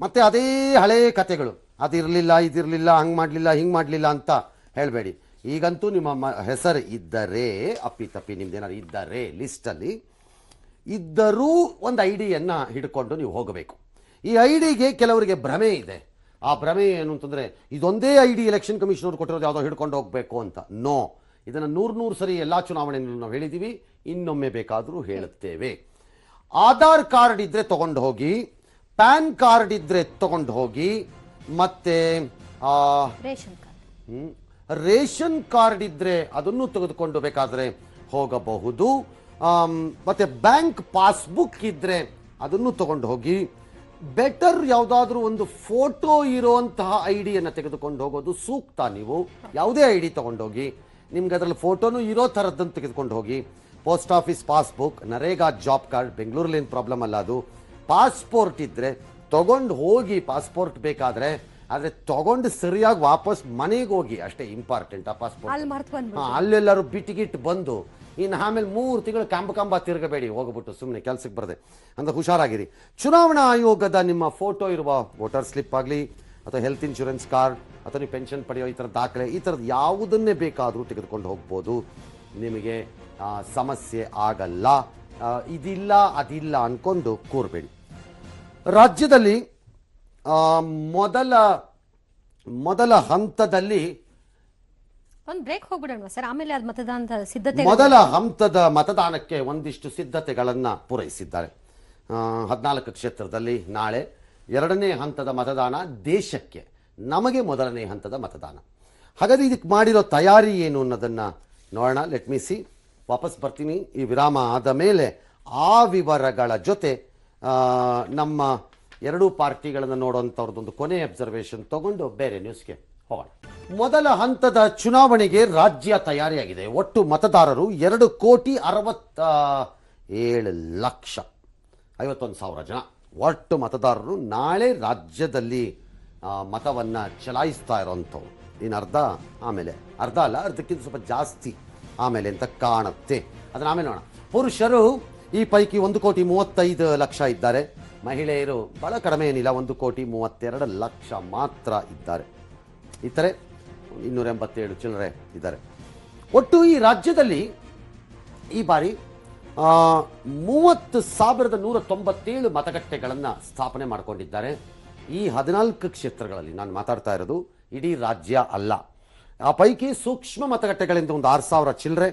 ಮತ್ತೆ ಅದೇ ಹಳೇ ಕತೆಗಳು, ಅದಿರಲಿಲ್ಲ ಇದಿರಲಿಲ್ಲ, ಹಂಗ್ ಮಾಡಲಿಲ್ಲ ಹಿಂಗ್ ಮಾಡಲಿಲ್ಲ ಅಂತ ಹೇಳಬೇಡಿ. ಈಗಂತೂ ನಿಮ್ಮ ಹೆಸರು ಇದ್ದರೆ, ಅಪ್ಪಿತಪ್ಪಿ ನಿಮ್ದೇನಾದ್ರು ಇದ್ದರೆ ಲಿಸ್ಟಲ್ಲಿ ಇದ್ದರೂ ಒಂದು ಐಡಿಯನ್ನು ಹಿಡ್ಕೊಂಡು ನೀವು ಹೋಗಬೇಕು. ಈ ಐಡಿಗೆ ಕೆಲವರಿಗೆ ಭ್ರಮೆ ಇದೆ. ಆ ಭ್ರಮೆ ಏನು ಅಂತಂದರೆ, ಇದೊಂದೇ ಐಡಿ ಎಲೆಕ್ಷನ್ ಕಮಿಷನ್ ಅವರು ಕೊಟ್ಟಿರೋದು ಯಾವುದೋ ಹಿಡ್ಕೊಂಡು ಹೋಗಬೇಕು ಅಂತ. ನೋ, ಇದನ್ನು 100 ಸರಿ ಎಲ್ಲ ಚುನಾವಣೆಗಳಲ್ಲೂ ನಾವು ಹೇಳಿದ್ದೀವಿ, ಇನ್ನೊಮ್ಮೆ ಬೇಕಾದರೂ ಹೇಳುತ್ತೇವೆ. ಆಧಾರ್ ಕಾರ್ಡ್ ಇದ್ದರೆ ತಗೊಂಡು ಹೋಗಿ, ಪ್ಯಾನ್ ಕಾರ್ಡ್ ಇದ್ದರೆ ತಗೊಂಡು ಹೋಗಿ, ಮತ್ತೆ ರೇಷನ್ ಕಾರ್ಡ್, ರೇಷನ್ ಕಾರ್ಡ್ ಇದ್ದರೆ ಅದನ್ನು ತೆಗೆದುಕೊಂಡು ಬೇಕಾದರೆ ಹೋಗಬಹುದು. ಮತ್ತೆ ಬ್ಯಾಂಕ್ ಪಾಸ್ಬುಕ್ ಇದ್ದರೆ ಅದನ್ನು ತಗೊಂಡು ಹೋಗಿ. ಬೆಟರ್ ಯಾವುದಾದ್ರೂ ಒಂದು ಫೋಟೋ ಇರುವಂತಹ ಐಡಿಯನ್ನು ತೆಗೆದುಕೊಂಡು ಹೋಗೋದು ಸೂಕ್ತ. ನೀವು ಯಾವುದೇ ಐಡಿ ತಗೊಂಡೋಗಿ, ನಿಮ್ಗೆ ಅದರಲ್ಲಿ ಫೋಟೋನು ಇರೋ ಥರದ್ದನ್ನು ತೆಗೆದುಕೊಂಡು ಹೋಗಿ. Post office passbook, NREGA job card, ಬೆಂಗಳೂರಲ್ಲಿ ಏನು ಪ್ರಾಬ್ಲಮ್ ಅಲ್ಲ ಅದು. ಪಾಸ್ಪೋರ್ಟ್ ಇದ್ದರೆ ತಗೊಂಡು ಹೋಗಿ, ಪಾಸ್ಪೋರ್ಟ್ ಬೇಕಾದರೆ. ಆದರೆ ತಗೊಂಡು ಸರಿಯಾಗಿ ವಾಪಸ್ ಮನೆಗೆ ಹೋಗಿ, ಅಷ್ಟೇ ಇಂಪಾರ್ಟೆಂಟ್ ಆ ಪಾಸ್ಪೋರ್ಟ್. ಅಲ್ಲೆಲ್ಲರೂ ಬಿಟ್ಟಿಗಿಟ್ಟು ಬಂದು ಇನ್ನು ಆಮೇಲೆ 3 ತಿಂಗಳು ಕಂಬ ತಿರುಗಬೇಡಿ, ಹೋಗ್ಬಿಟ್ಟು ಸುಮ್ಮನೆ ಕೆಲಸಕ್ಕೆ ಬರದೆ ಅಂತ ಹುಷಾರಾಗಿರಿ. ಚುನಾವಣಾ ಆಯೋಗದ ನಿಮ್ಮ ಫೋಟೋ ಇರುವ ವೋಟರ್ ಸ್ಲಿಪ್ ಆಗಲಿ, ಅಥವಾ ಹೆಲ್ತ್ ಇನ್ಶೂರೆನ್ಸ್ ಕಾರ್ಡ್, ಅಥವಾ ನೀವು ಪೆನ್ಷನ್ ಪಡೆಯೋ ಈ ಥರ ದಾಖಲೆ, ಈ ಥರದ್ದು ಯಾವುದನ್ನೇ ಬೇಕಾದರೂ ತೆಗೆದುಕೊಂಡು ಹೋಗ್ಬೋದು. ನಿಮಗೆ ಸಮಸ್ಯೆ ಆಗಲ್ಲ. ಇದಿಲ್ಲ ಅದಿಲ್ಲ ಅಂದ್ಕೊಂಡು ಕೂರಬೇಡಿ. ರಾಜ್ಯದಲ್ಲಿ ಮೊದಲ ಹಂತದಲ್ಲಿ ಒಂದು ಬ್ರೇಕ್ ಹೋಗ್ಬಿಡೋಣ ಸರ್, ಆಮೇಲೆ ಅದು ಮತದಾನದ ಸಿದ್ಧತೆ. ಮೊದಲ ಹಂತದ ಮತದಾನಕ್ಕೆ ಒಂದಿಷ್ಟು ಸಿದ್ಧತೆಗಳನ್ನು ಪೂರೈಸಿದ್ದಾರೆ. 14 ಕ್ಷೇತ್ರದಲ್ಲಿ ನಾಳೆ 2ನೇ ಹಂತದ ಮತದಾನ. ದೇಶಕ್ಕೆ, ನಮಗೆ ಮೊದಲನೇ ಹಂತದ ಮತದಾನ. ಹಾಗಾದ್ರೆ ಇದಕ್ಕೆ ಮಾಡಿರೋ ತಯಾರಿ ಏನು ಅನ್ನೋದನ್ನು ನೋಡೋಣ. Let me C. ವಾಪಸ್ ಬರ್ತೀನಿ ಈ ವಿರಾಮ ಆದ ಮೇಲೆ. ಆ ವಿವರಗಳ ಜೊತೆ ನಮ್ಮ ಎರಡೂ ಪಾರ್ಟಿಗಳನ್ನು ನೋಡುವಂಥವ್ರದ್ದೊಂದು ಕೊನೆ ಅಬ್ಸರ್ವೇಷನ್ ತಗೊಂಡು ಬೇರೆ ನ್ಯೂಸ್ಗೆ ಹೋಗೋಣ. ಮೊದಲ ಹಂತದ ಚುನಾವಣೆಗೆ ರಾಜ್ಯ ತಯಾರಿಯಾಗಿದೆ. ಒಟ್ಟು ಮತದಾರರು 2,67,51,000 ಜನ. ಒಟ್ಟು ಮತದಾರರು ನಾಳೆ ರಾಜ್ಯದಲ್ಲಿ ಮತವನ್ನು ಚಲಾಯಿಸ್ತಾ ಇರೋವಂಥವ್ರು. ಇನ್ನು ಅರ್ಧ ಅಲ್ಲ, ಅರ್ಧಕ್ಕಿಂತ ಸ್ವಲ್ಪ ಜಾಸ್ತಿ ಆಮೇಲೆ ಅಂತ ಕಾಣುತ್ತೆ. ಅದನ್ನ ಆಮೇಲೆ ನೋಡೋಣ. ಪುರುಷರು ಈ ಪೈಕಿ 1,35,00,000 ಇದ್ದಾರೆ. ಮಹಿಳೆಯರು ಬಹಳ ಕಡಿಮೆ ಏನಿಲ್ಲ, 1,32,00,000 ಮಾತ್ರ ಇದ್ದಾರೆ. ಇತರೆ 287 ಚಿಲ್ಲರೆ ಇದ್ದಾರೆ. ಒಟ್ಟು ಈ ರಾಜ್ಯದಲ್ಲಿ ಈ ಬಾರಿ 30,197 ಮತಗಟ್ಟೆಗಳನ್ನು ಸ್ಥಾಪನೆ ಮಾಡಿಕೊಂಡಿದ್ದಾರೆ. ಈ 14 ಕ್ಷೇತ್ರಗಳಲ್ಲಿ ನಾನು ಮಾತಾಡ್ತಾ ಇರೋದು, ಇಡೀ ರಾಜ್ಯ ಅಲ್ಲ. ಆ ಪೈಕಿ ಸೂಕ್ಷ್ಮ ಮತಗಟ್ಟೆಗಳಿಂದ ಒಂದು 6,000 ಚಿಲ್ಲರೆ,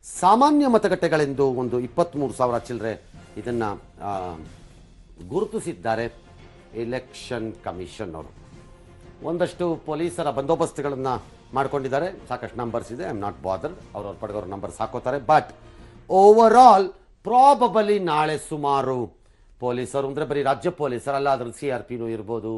ಸಾಮಾನ್ಯ ಮತಗಟ್ಟೆಗಳೆಂದು ಒಂದು 23,000 ಚಿಲ್ಲರೆ ಇದನ್ನು ಗುರುತಿಸಿದ್ದಾರೆ ಎಲೆಕ್ಷನ್ ಕಮಿಷನ್ ಅವರು. ಒಂದಷ್ಟು ಪೊಲೀಸರ ಬಂದೋಬಸ್ತುಗಳನ್ನು ಮಾಡ್ಕೊಂಡಿದ್ದಾರೆ. ಸಾಕಷ್ಟು ನಂಬರ್ಸ್ ಇದೆ. I am not bothered. ಅವ್ರವ್ರ ಪಡೆದವ್ರ ನಂಬರ್ಸ್ ಹಾಕೋತಾರೆ. ಬಟ್ ಓವರ್ ಆಲ್ ಪ್ರಾಬಬಲಿ ನಾಳೆ ಸುಮಾರು ಪೊಲೀಸರು ಅಂದರೆ ಬರೀ ರಾಜ್ಯ ಪೊಲೀಸರಲ್ಲ, ಅದ್ರ CRPನೂ ಇರ್ಬೋದು,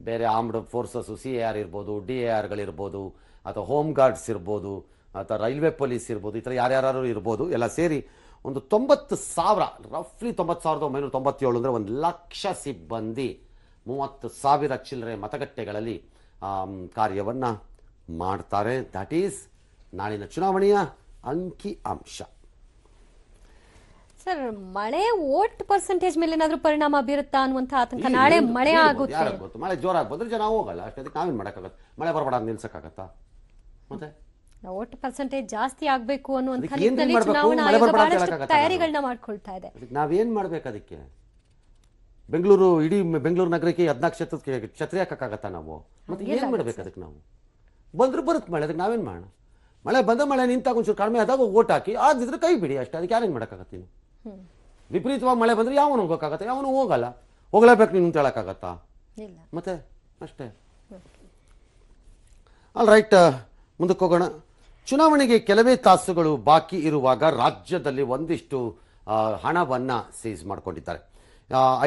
ಬೇರೆ ಆರ್ಮ್ಡ್ ಫೋರ್ಸಸ್ಸು, CAR ಇರ್ಬೋದು, DARಗಳಿರ್ಬೋದು, ಅಥವಾ ಹೋಮ್ ಗಾರ್ಡ್ಸ್ ಇರ್ಬೋದು, ಅಥವಾ ರೈಲ್ವೆ ಪೊಲೀಸ್ ಇರ್ಬೋದು, ಈ ಥರ ಯಾರ್ಯಾರು ಇರ್ಬೋದು, ಎಲ್ಲ ಸೇರಿ ಒಂದು 90,000, ರಫ್ಲಿ 90,997 ಅಂದರೆ 1,00,000 ಸಿಬ್ಬಂದಿ 30,000 ಚಿಲ್ಲರೆ ಮತಗಟ್ಟೆಗಳಲ್ಲಿ ಕಾರ್ಯವನ್ನು ಮಾಡ್ತಾರೆ. ದಟ್ ಈಸ್ ನಾಳಿನ ಚುನಾವಣೆಯ ಅಂಕಿ ಅಂಶ. ಸರ್, ಮಳೆ ವೋಟ್ ಪರ್ಸೆಂಟೇಜ್ ಮೇಲೆ ಏನಾದರೂ ಪರಿಣಾಮ ಬೀರುತ್ತಾ ಅನ್ನುವಂಥ ಆತಂಕ. ನಾಳೆ ಮಳೆ ಆಗುತ್ತೆ, ಗೊತ್ತು, ಮಳೆ ಜೋರಾಗಿ ಬಂದ್ರೆ ಜನ ಹೋಗಲ್ಲ ಅಷ್ಟೇ. ಅದಕ್ಕೆ ನಾವೇನು ಮಾಡೋಕ್ಕಾಗತ್ತೆ? ಮಳೆ ಬರಬೇಡ ಅಂತ ನಿಲ್ಸಕ್ಕಾಗತ್ತಾ? ಮತ್ತೆ ವೋಟ್ ಪರ್ಸೆಂಟೇಜ್ ಜಾಸ್ತಿ ಆಗಬೇಕು ಅನ್ನುವಂಥ ನಿಟ್ಟಿನಲ್ಲಿ ಚುನಾವಣಾ ಆಯೋಗ ಬಹಳಷ್ಟು ತಯಾರಿಗಳನ್ನ ಮಾಡ್ಕೊಳ್ತಾ ಇದೆ. ನಾವೇನು ಮಾಡ್ಬೇಕು ಅದಕ್ಕೆ? ಇಡೀ ಬೆಂಗಳೂರು ನಗರಕ್ಕೆ 14 ಕ್ಷೇತ್ರಕ್ಕೆ ಛತ್ರಿ ಹಾಕಕ್ಕಾಗತ್ತಾ ನಾವು? ಮತ್ತೆ ಏನು ಮಾಡ್ಬೇಕು ಅದಕ್ಕೆ? ನಾವು ಬಂದ್ರೆ ಬರುತ್ತೆ ಮಳೆ, ಅದಕ್ಕೆ ನಾವೇನು ಮಾಡೋಣ? ಮಳೆ ಬಂದ ಮಳೆ ನಿಂತಾಗ ಒಂಚೂರು ಕಡಿಮೆ ಆದಾಗ ಓಟ್ ಹಾಕಿ, ಆಗಿದ್ರೆ ಕೈ ಬಿಡಿ ಅಷ್ಟೇ. ಅದಕ್ಕೆ ಯಾರೇನು ಮಾಡೋಕ್ಕಾಗತ್ತೆ? ನೀವು ವಿಪರೀತವಾಗಿ ಮಳೆ ಬಂದ್ರೆ ಯಾವನು ಹೋಗೋಕ್ಕಾಗತ್ತೆ? ಯಾವನು ಹೋಗಲ್ಲ. ಹೋಗ್ಲೇಬೇಕು ನೀನು ಅಂತ ಹೇಳಕ್ಕಾಗತ್ತಾ? ಮತ್ತೆ ಅಷ್ಟೇ. ಆಲ್ ರೈಟ್, ಮುಂದಕ್ಕೆ ಹೋಗೋಣ. ಚುನಾವಣೆಗೆ ಕೆಲವೇ ತಾಸುಗಳು ಬಾಕಿ ಇರುವಾಗ ರಾಜ್ಯದಲ್ಲಿ ಒಂದಿಷ್ಟು ಹಣವನ್ನು ಸೀಸ್ ಮಾಡಿಕೊಂಡಿದ್ದಾರೆ.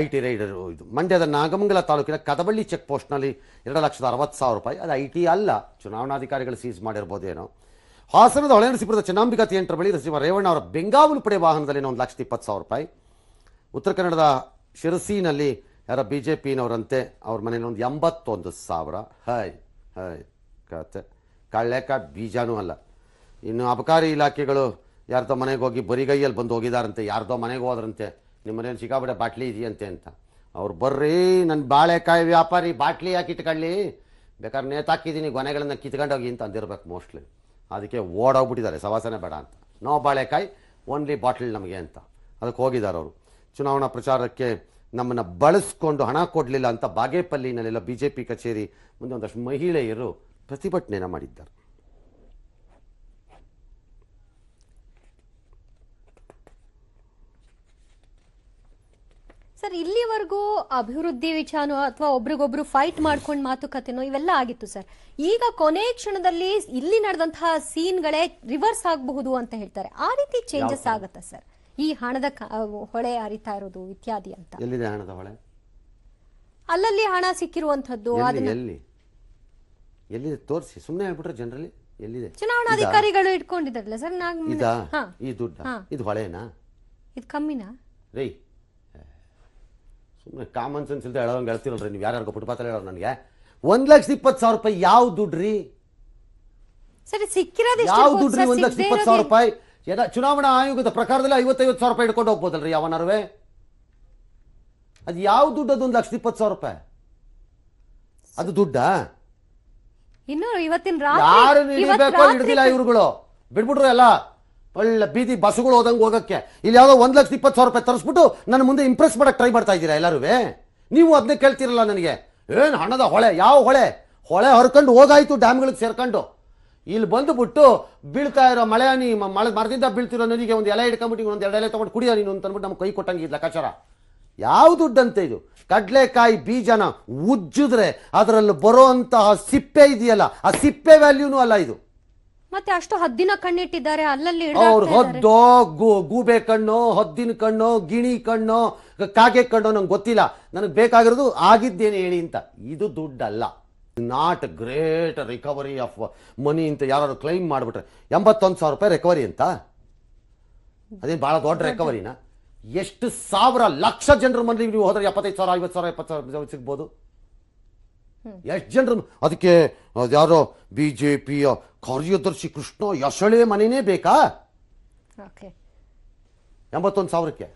IT rider. ಇದು ಮಂಡ್ಯದ ನಾಗಮಂಗಲ ತಾಲೂಕಿನ ಕದಬಳ್ಳಿ ಚೆಕ್ ಪೋಸ್ಟ್ನಲ್ಲಿ 2,60,000 ರೂಪಾಯಿ. ಅದು IT ಅಲ್ಲ, ಚುನಾವಣಾಧಿಕಾರಿಗಳು ಸೀಸ್ ಮಾಡಿರ್ಬೋದೇನೋ. ಹಾಸನದ ಹೊಳೆನರಸೀಪುರದ ಚೆನ್ನಂಬಿಕಾ ಥಿಯೇಟರ್ ಬಳಿ ಸಚಿವ ರೇವಣ್ಣ ಅವರ ಬೆಂಗಾವಲು ಪಡೆ ವಾಹನದಲ್ಲಿ 1,20,000 ರೂಪಾಯಿ. ಉತ್ತರ ಕನ್ನಡದ ಶಿರಸಿನಲ್ಲಿ ಯಾರೋ ಬಿ ಜೆ ಪಿನವರಂತೆ ಅವ್ರ ಮನೇಲಿ ಒಂದು 81,000. ಹಾಯ್ ಹಾಯ್ ಕತೆ ಕಳ್ಳೆಕಾಳು ಬೀಜನೂ ಅಲ್ಲ. ಇನ್ನು ಅಬಕಾರಿ ಇಲಾಖೆಗಳು ಯಾರ್ದೋ ಮನೆಗೆ ಹೋಗಿ ಬರಿಗೈಯಲ್ಲಿ ಬಂದು ಹೋಗಿದಾರಂತೆ, ಯಾರ್ದೋ ಮನೆಗೆ ಹೋದ್ರಂತೆ, ನಿಮ್ಮ ಮನೇಲಿ ಸಿಕ್ಕಾಬಿಟ್ಟೆ ಬಾಟ್ಲಿ ಇದೆಯಂತೆ ಅಂತ. ಅವ್ರು ಬರ್ರಿ ನನ್ನ ಬಾಳೆಕಾಯಿ ವ್ಯಾಪಾರಿ ಬಾಟ್ಲಿ ಯಾಕೆ ಇಟ್ಕೊಳ್ಳಿ, ಬೇಕಾದ್ರೆ ನೇತಾಕಿದ್ದೀನಿ ಗೊನೆಗಳನ್ನ ಕಿತ್ಕೊಂಡೋಗಿ ಅಂತ ಅಂದಿರ್ಬೇಕು ಮೋಸ್ಟ್ಲಿ. ಅದಕ್ಕೆ ಓಡೋಗ್ಬಿಟ್ಟಿದ್ದಾರೆ, ಸವಾಸನೆ ಬೇಡ ಅಂತ. ನೋ ಬಾಳೆಕಾಯಿ ಓನ್ಲಿ ಬಾಟ್ಲ್ ನಮಗೆ ಅಂತ ಅದಕ್ಕೆ ಹೋಗಿದ್ದಾರೆ ಅವರು. ಚುನಾವಣಾ ಪ್ರಚಾರಕ್ಕೆ ನಮ್ಮನ್ನು ಬಳಸ್ಕೊಂಡು ಹಣ ಕೊಡಲಿಲ್ಲ ಅಂತ ಬಾಗೇಪಲ್ಲಿನಲ್ಲೆಲ್ಲ ಬಿ ಜೆ ಪಿ ಕಚೇರಿ ಮುಂದೆ ಒಂದಷ್ಟು ಮಹಿಳೆಯರು ಪ್ರತಿಭಟನೆಯನ್ನು ಮಾಡಿದ್ದಾರೆ. ಸರ್, ಇಲ್ಲಿವರೆಗೂ ಅಭಿವೃದ್ಧಿ ವಿಚಾರ ಅಥವಾ ಒಬ್ರಿಗೊಬ್ರು ಫೈಟ್ ಮಾಡ್ಕೊಂಡು ಮಾತುಕತೆನೋ ಇವೆಲ್ಲ ಆಗಿತ್ತು ಸರ್. ಈಗ ಕೊನೆ ಕ್ಷಣದಲ್ಲಿ ಇಲ್ಲಿ ನಡೆದಂತಹ ಸೀನ್ಗಳೇ ರಿವರ್ಸ್ ಆಗಬಹುದು ಅಂತ ಹೇಳ್ತಾರೆ. ಆ ರೀತಿ ಚೇಂಜಸ್ ಆಗುತ್ತಾ ಸರ್? ಈ ಹಣದ ಹೊಳೆ ಹರಿತಾ ಇರೋದು ಇತ್ಯಾದಿ ಅಂತ. ಎಲ್ಲಿದೆ ಹಣದ ಹೊಳೆ? ಅಲ್ಲಲ್ಲಿ ಹಣ ಸಿಕ್ಕಿರುವಂತದ್ದು ಎಲ್ಲಿದೆ ತೋರಿಸಿ, ಸುಮ್ಮನೆ ಹೇಳ್ಬಿಟ್ರೆ ಜನರಲ್ಲಿ ಎಲ್ಲಿದೆ? ಚುನಾವಣಾಧಿಕಾರಿಗಳು ಇಟ್ಕೊಂಡಿದ್ದಾರಲ್ಲ ಸರ್. ಈ ದುಡ್ಡ ಇದು ಹೊಳೆನಾ? ಇದು ಕಮ್ಮಿನಾ ರೈ? ಸುಮ್ಮನೆ ಕಾಮನ್ ಸೆನ್ಸ್ ಇಲ್ಲದೆ ಹೇಳೋಂಗೆ ಹೇಳ್ತಿರಲ್ರಿ ನೀವು. ಯಾರ್ಯಾರಿಗೂ ಫುಟ್ಪಾತಲ್ಲಿ ಹೇಳೋರು ನನಗೆ 1,20,000 ರೂಪಾಯಿ ಯಾವ ದುಡ್ಡ್ರಿ? ಸರಿ, ಸಿಕ್ಕಿರೋದು ಯಾವ ದುಡ್ಡ್ರಿ 1,20,000 ರೂಪಾಯಿ? ಚುನಾವಣಾ ಆಯೋಗದ ಪ್ರಕಾರದಲ್ಲಿ 55,000 ರೂಪಾಯಿ ಇಟ್ಕೊಂಡು ಹೋಗ್ಬೋದಲ್ರಿ ಯಾವನಾರುವೆ? ಅದು ಯಾವ ದುಡ್ಡು? ಅದು 1,20,000 ರೂಪಾಯಿ ಅದು ದುಡ್ಡಾ? ಇನ್ನು ಇವತ್ತಿನ ಯಾರು ಹಿಡಿಬೇಕೋ ಹಿಡ್ದಿಲ್ಲ ಇವ್ರುಗಳು, ಬಿಡ್ಬಿಟ್ರು ಎಲ್ಲ. ಒಳ್ಳೆ ಬೀದಿ ಬಸ್ಸುಗಳು ಹೋದಂಗೆ ಹೋಗಕ್ಕೆ ಇಲ್ಲಿ ಯಾವುದೋ 1,20,000 ರೂಪಾಯಿ ತರಿಸ್ಬಿಟ್ಟು ನನ್ನ ಮುಂದೆ ಇಂಪ್ರೆಸ್ ಮಾಡಕ್ಕೆ ಟ್ರೈ ಮಾಡ್ತಾ ಇದ್ದೀರಾ ಎಲ್ಲರೂ. ನೀವು ಅದನ್ನೇ ಕೇಳ್ತಿರಲ್ಲ ನನಗೆ. ಏನು ಹಣದ ಹೊಳೆ? ಯಾವ ಹೊಳೆ? ಹೊಳೆ ಹರ್ಕೊಂಡು ಹೋಗಾಯ್ತು ಡ್ಯಾಮ್ಗಳಿಗೆ ಸೇರ್ಕೊಂಡು. ಇಲ್ಲಿ ಬಂದುಬಿಟ್ಟು ಬೀಳ್ತಾ ಇರೋ ಮಳೆ ಹನಿ ಮರದಿಂದ ಬೀಳ್ತಿರೋ ನದಿಗೆ ಒಂದು ಎಲೆ ಹಿಡ್ಕೊಂಬಿಟ್ಟು ಒಂದು 2 ಎಲೆ ತೊಗೊಂಡು ಕುಡಿಯೋ ನೀನು ಅಂತ ಅಂದ್ಬಿಟ್ಟು ನಮ್ಗೆ ಕೈ ಕೊಟ್ಟಂಗೆ ಇದು ಲೆಕ್ಕಾಚಾರ. ಯಾವ ದುಡ್ಡಂತೆ ಇದು? ಕಡಲೆಕಾಯಿ ಬೀಜನ ಉಜ್ಜಿದ್ರೆ ಅದರಲ್ಲಿ ಬರೋಂತಹ ಸಿಪ್ಪೆ ಇದೆಯಲ್ಲ, ಆ ಸಿಪ್ಪೆ ವ್ಯಾಲ್ಯೂನೂ ಅಲ್ಲ ಇದು. ಮತ್ತೆ ಅಷ್ಟು ಹದ್ದಿನ ಕಣ್ಣಿಟ್ಟಿದ್ದಾರೆ ಅಲ್ಲಲ್ಲಿ. ಅವ್ರು ಹೊದ್ದೋ ಗೂಬೆ ಕಣ್ಣು, ಹದ್ದಿನ ಕಣ್ಣು, ಗಿಣಿ ಕಣ್ಣು, ಕಾಗೆ ಕಣ್ಣು ನಂಗೆ ಗೊತ್ತಿಲ್ಲ. ನನಗೆ ಬೇಕಾಗಿರೋದು ಆಗಿದ್ದೇನೆ ಹೇಳಿ ಅಂತ. ಇದು ದುಡ್ಡಲ್ಲ. Not great recovery of money ಅಂತ ಯಾರು ಕ್ಲೈಮ್ ಮಾಡಿಬಿಟ್ರೆ 81,000 ರೂಪಾಯಿ ರಿಕವರಿ ಅಂತ ಅದೇನು ಭಾಳ ದೊಡ್ಡ ರಿಕವರಿನಾ? ಎಷ್ಟು ಸಾವಿರ ಲಕ್ಷ ಜನರ ಮನೆ ನೀವು ಹೋದ್ರೆ 75,000, 50,000, 70,000 ಸಿಗ್ಬೋದು. ಎಷ್ಟು ಜನರು? ಅದಕ್ಕೆ ಯಾರೋ ಬಿಜೆಪಿಯ ಕಾರ್ಯದರ್ಶಿ ಕೃಷ್ಣ ಯಶಳೆ ಮನೆನೇ ಬೇಕಾ 81,000ಕ್ಕೆ?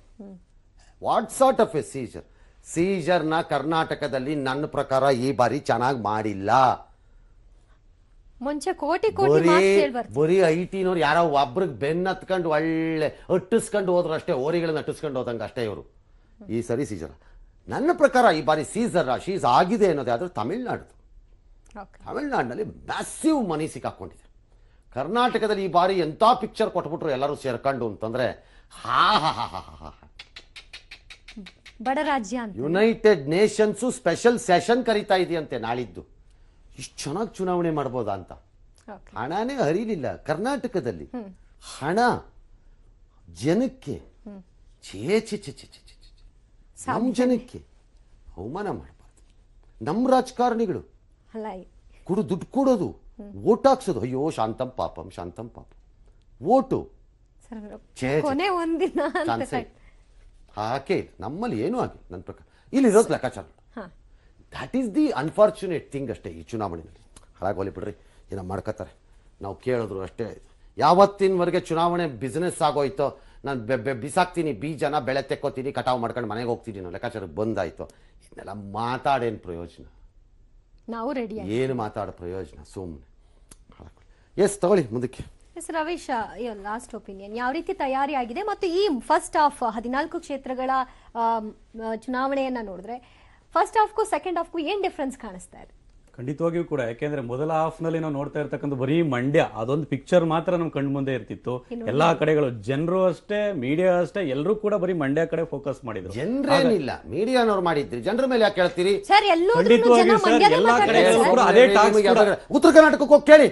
What sort of a seizure? ಸೀಜರ್ನ ಕರ್ನಾಟಕದಲ್ಲಿ ನನ್ನ ಪ್ರಕಾರ ಈ ಬಾರಿ ಚೆನ್ನಾಗಿ ಮಾಡಿಲ್ಲ. ಮುಂಚೆ ಕೋಟಿ ಬರೀ ಐಟಿನವ್ರು ಯಾರೋ ಒಬ್ರಿಗೆ ಬೆನ್ನ ಹತ್ಕೊಂಡು ಒಳ್ಳೆ ಅಟ್ಟಿಸ್ಕೊಂಡು ಹೋದ್ರು ಅಷ್ಟೇ, ಓರಿಗಳನ್ನ ಅಟ್ಟಿಸ್ಕೊಂಡು ಹೋದಂಗೆ ಅಷ್ಟೇ ಇವರು. ಈ ಸರಿ ಸೀಜರ್ ನನ್ನ ಪ್ರಕಾರ ಈ ಬಾರಿ ಶೀಸ್ ಆಗಿದೆ ಅನ್ನೋದಾದ್ರೆ ತಮಿಳ್ನಾಡಿನಲ್ಲಿ ಮ್ಯಾಸಿವ್ ಮನಿ ಸಿಕ್ಕಾಕೊಂಡಿದೆ. ಕರ್ನಾಟಕದಲ್ಲಿ ಈ ಬಾರಿ ಎಂಥ ಪಿಕ್ಚರ್ ಕೊಟ್ಬಿಟ್ರು ಎಲ್ಲರೂ ಸೇರ್ಕೊಂಡು ಅಂತಂದ್ರೆ ಬಡ ರಾಜ್ಯ ಅಂತ ಯುನೈಟೆಡ್ ನೇಷನ್ಸು ಸ್ಪೆಷಲ್ ಸೆಷನ್ ಕರೀತಾ ಇದೆಯಂತೆ ನಾಳಿದ್ದು. ಇಷ್ಟು ಚೆನ್ನಾಗಿ ಚುನಾವಣೆ ಮಾಡ್ಬೋದಾ ಅಂತ. ಹಣನೇ ಹರಿಲಿಲ್ಲ ಕರ್ನಾಟಕದಲ್ಲಿ. ಹಣ ಜನಕ್ಕೆ ನಮ್ಮ ಜನಕ್ಕೆ ಅವಮಾನ ಮಾಡಬಾರ್ದು. ನಮ್ಮ ರಾಜಕಾರಣಿಗಳು ದುಡ್ಡು ಕೊಡೋದು, ಓಟ್ ಹಾಕ್ಸೋದು. ಅಯ್ಯೋ ಶಾಂತಂ ಪಾಪಂ ಓಟು ಹಾಕೇ ನಮ್ಮಲ್ಲಿ ಏನೂ ಆಗಿಲ್ಲ ನನ್ನ ಪ್ರಕಾರ. ಇಲ್ಲಿ ಇರೋದು ಲೆಕ್ಕಾಚಾರ. That is the unfortunate thing ಅಷ್ಟೇ ಈ ಚುನಾವಣೆಯಲ್ಲಿ. ಹಾಳಾಗೋಲಿ ಬಿಡ್ರಿ, ಏನೋ ಮಾಡ್ಕೋತಾರೆ, ನಾವು ಕೇಳಿದ್ರು ಅಷ್ಟೇ. ಯಾವತ್ತಿನವರೆಗೆ ಚುನಾವಣೆ ಬಿಸ್ನೆಸ್ ಆಗೋಯ್ತೋ, ನಾನು ಬಿಸಾಕ್ತೀನಿ ಬೀಜನ, ಬೆಳೆ ತೆಕ್ಕೋತೀನಿ, ಕಟಾವು ಮಾಡ್ಕೊಂಡು ಮನೆಗೆ ಹೋಗ್ತೀನಿ ಅನ್ನೋ ಲೆಕ್ಕಾಚಾರಕ್ಕೆ ಬಂದಾಯ್ತು. ಇದನ್ನೆಲ್ಲ ಮಾತಾಡೇನು ಪ್ರಯೋಜನ? ನಾವು ರೆಡಿ. ಏನು ಮಾತಾಡೋ ಪ್ರಯೋಜನ? ಸುಮ್ಮನೆ ಎಸ್ ತಗೊಳ್ಳಿ ಮುಂದಕ್ಕೆ. ಎಸ್ ರವೀಶ್, ಲಾಸ್ಟ್ ಒಪಿನಿಯನ್, ಯಾವ ರೀತಿ ತಯಾರಿ ಆಗಿದೆ ಮತ್ತು ಈ ಫಸ್ಟ್ ಹಾಫ್ 14 ಕ್ಷೇತ್ರಗಳ ಚುನಾವಣೆಯನ್ನ ನೋಡಿದ್ರೆ ಫಸ್ಟ್ ಹಾಫ್ಗೂ ಸೆಕೆಂಡ್ ಹಾಫ್ಗೂ ಏನ್ ಡಿಫ್ರೆನ್ಸ್ ಕಾಣಿಸ್ತಾ ಇದೆ? ಖಂಡಿತವಾಗಿಯೂ ಕೂಡ, ಯಾಕೆಂದ್ರೆ ಮೊದಲ ಹಾಫ್ ನಲ್ಲಿ ನಾವು ನೋಡ್ತಾ ಇರ್ತಕ್ಕಂಥ ಬರೀ ಮಂಡ್ಯ ಅದೊಂದು ಪಿಕ್ಚರ್ ಮಾತ್ರ ನಮ್ ಕಣ್ಣು ಮುಂದೆ ಇರ್ತಿತ್ತು. ಎಲ್ಲಾ ಕಡೆಗಳು ಜನರು ಅಷ್ಟೇ, ಮೀಡಿಯಾ ಅಷ್ಟೇ, ಎಲ್ಲರೂ ಕೂಡ ಬರೀ ಮಂಡ್ಯ ಕಡೆ ಫೋಕಸ್ ಮಾಡಿದ್ರು. ಜನರೇನಿಲ್ಲ, ಮೀಡಿಯಾನವ್ರು ಮಾಡಿದ್ರಿ, ಜನರ ಮೇಲೆ ಯಾಕೆ ಹೇಳ್ತೀರಿ? ಉತ್ತರ ಕರ್ನಾಟಕಕ್ಕೆ ಹೋಗಿ ಕೇಳಿ,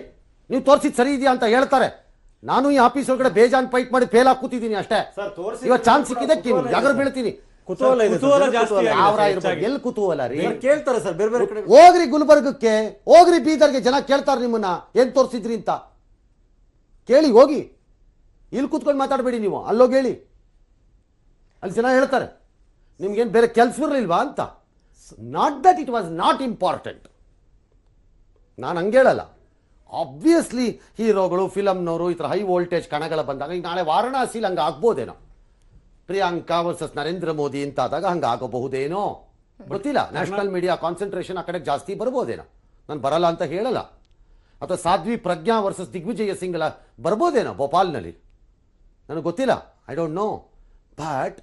ನೀವು ತೋರಿಸಿದ್ ಸರಿ ಇದೆಯಾ ಅಂತ ಹೇಳ್ತಾರೆ. ನಾನು ಈ ಆಫೀಸ್ ಒಳಗಡೆ ಬೇಜಾನ್ ಫೈಟ್ ಮಾಡಿ ಫೇಲ್ ಆಗಿ ಕೂತಿದ್ದೀನಿ ಅಷ್ಟೇ. ಇವತ್ತು ಚಾನ್ಸ್ ಸಿಕ್ಕಿದೆ ಜಾಗರ್ ಬೀಳ್ತೀನಿ. ಎಲ್ಲಿ ಕುತೂಹಲ ರೀ? ಕೇಳ್ತಾರೆ ಸರ್ ಬೇರೆ ಬೇರೆ ಕಡೆ. ಹೋಗ್ರಿ ಗುಲ್ಬರ್ಗಕ್ಕೆ, ಹೋಗ್ರಿ ಬೀದರ್ಗೆ, ಜನ ಕೇಳ್ತಾರೆ ನಿಮ್ಮನ್ನ ಏನ್ ತೋರಿಸಿದ್ರಿ ಅಂತ ಕೇಳಿ ಹೋಗಿ. ಇಲ್ಲಿ ಕೂತ್ಕೊಂಡು ಮಾತಾಡಬೇಡಿ ನೀವು, ಅಲ್ಲೋಗಿ ಹೇಳಿ, ಅಲ್ಲಿ ಜನ ಹೇಳ್ತಾರೆ. ನಿಮ್ಗೇನು ಬೇರೆ ಕೆಲಸವಿರಲಿಲ್ವಾ ಅಂತ. Not that it was not important, ನಾನು ಹಂಗೇಳಲ್ಲ. ಆಬ್ವಿಯಸ್ಲಿ ಹೀರೋಗಳು, ಫಿಲಮ್ನವರು ಈ ಥರ ಹೈ ವೋಲ್ಟೇಜ್ ಕಣಗಳ ಬಂದಾಗ, ಈಗ ನಾಳೆ ವಾರಣಾಸಿಲಿ ಹಂಗೆ ಆಗ್ಬೋದೇನೋ, ಪ್ರಿಯಾಂಕಾ ವರ್ಸಸ್ ನರೇಂದ್ರ ಮೋದಿ ಅಂತಾದಾಗ ಹಂಗೆ ಆಗಬಹುದೇನೋ ಗೊತ್ತಿಲ್ಲ. ನ್ಯಾಷನಲ್ ಮೀಡಿಯಾ ಕಾನ್ಸಂಟ್ರೇಷನ್ ಆ ಕಡೆ ಜಾಸ್ತಿ ಬರ್ಬೋದೇನೋ, ನಾನು ಬರಲ್ಲ ಅಂತ ಹೇಳಲ್ಲ. ಅಥವಾ ಸಾಧ್ವಿ ಪ್ರಜ್ಞಾ ವರ್ಸಸ್ ದಿಗ್ವಿಜಯ ಸಿಂಗ್ ಬರ್ಬೋದೇನೋ ಭೋಪಾಲ್ನಲ್ಲಿ, ನನಗೆ ಗೊತ್ತಿಲ್ಲ, ಐ ಡೋಂಟ್ ನೋ. ಬಟ್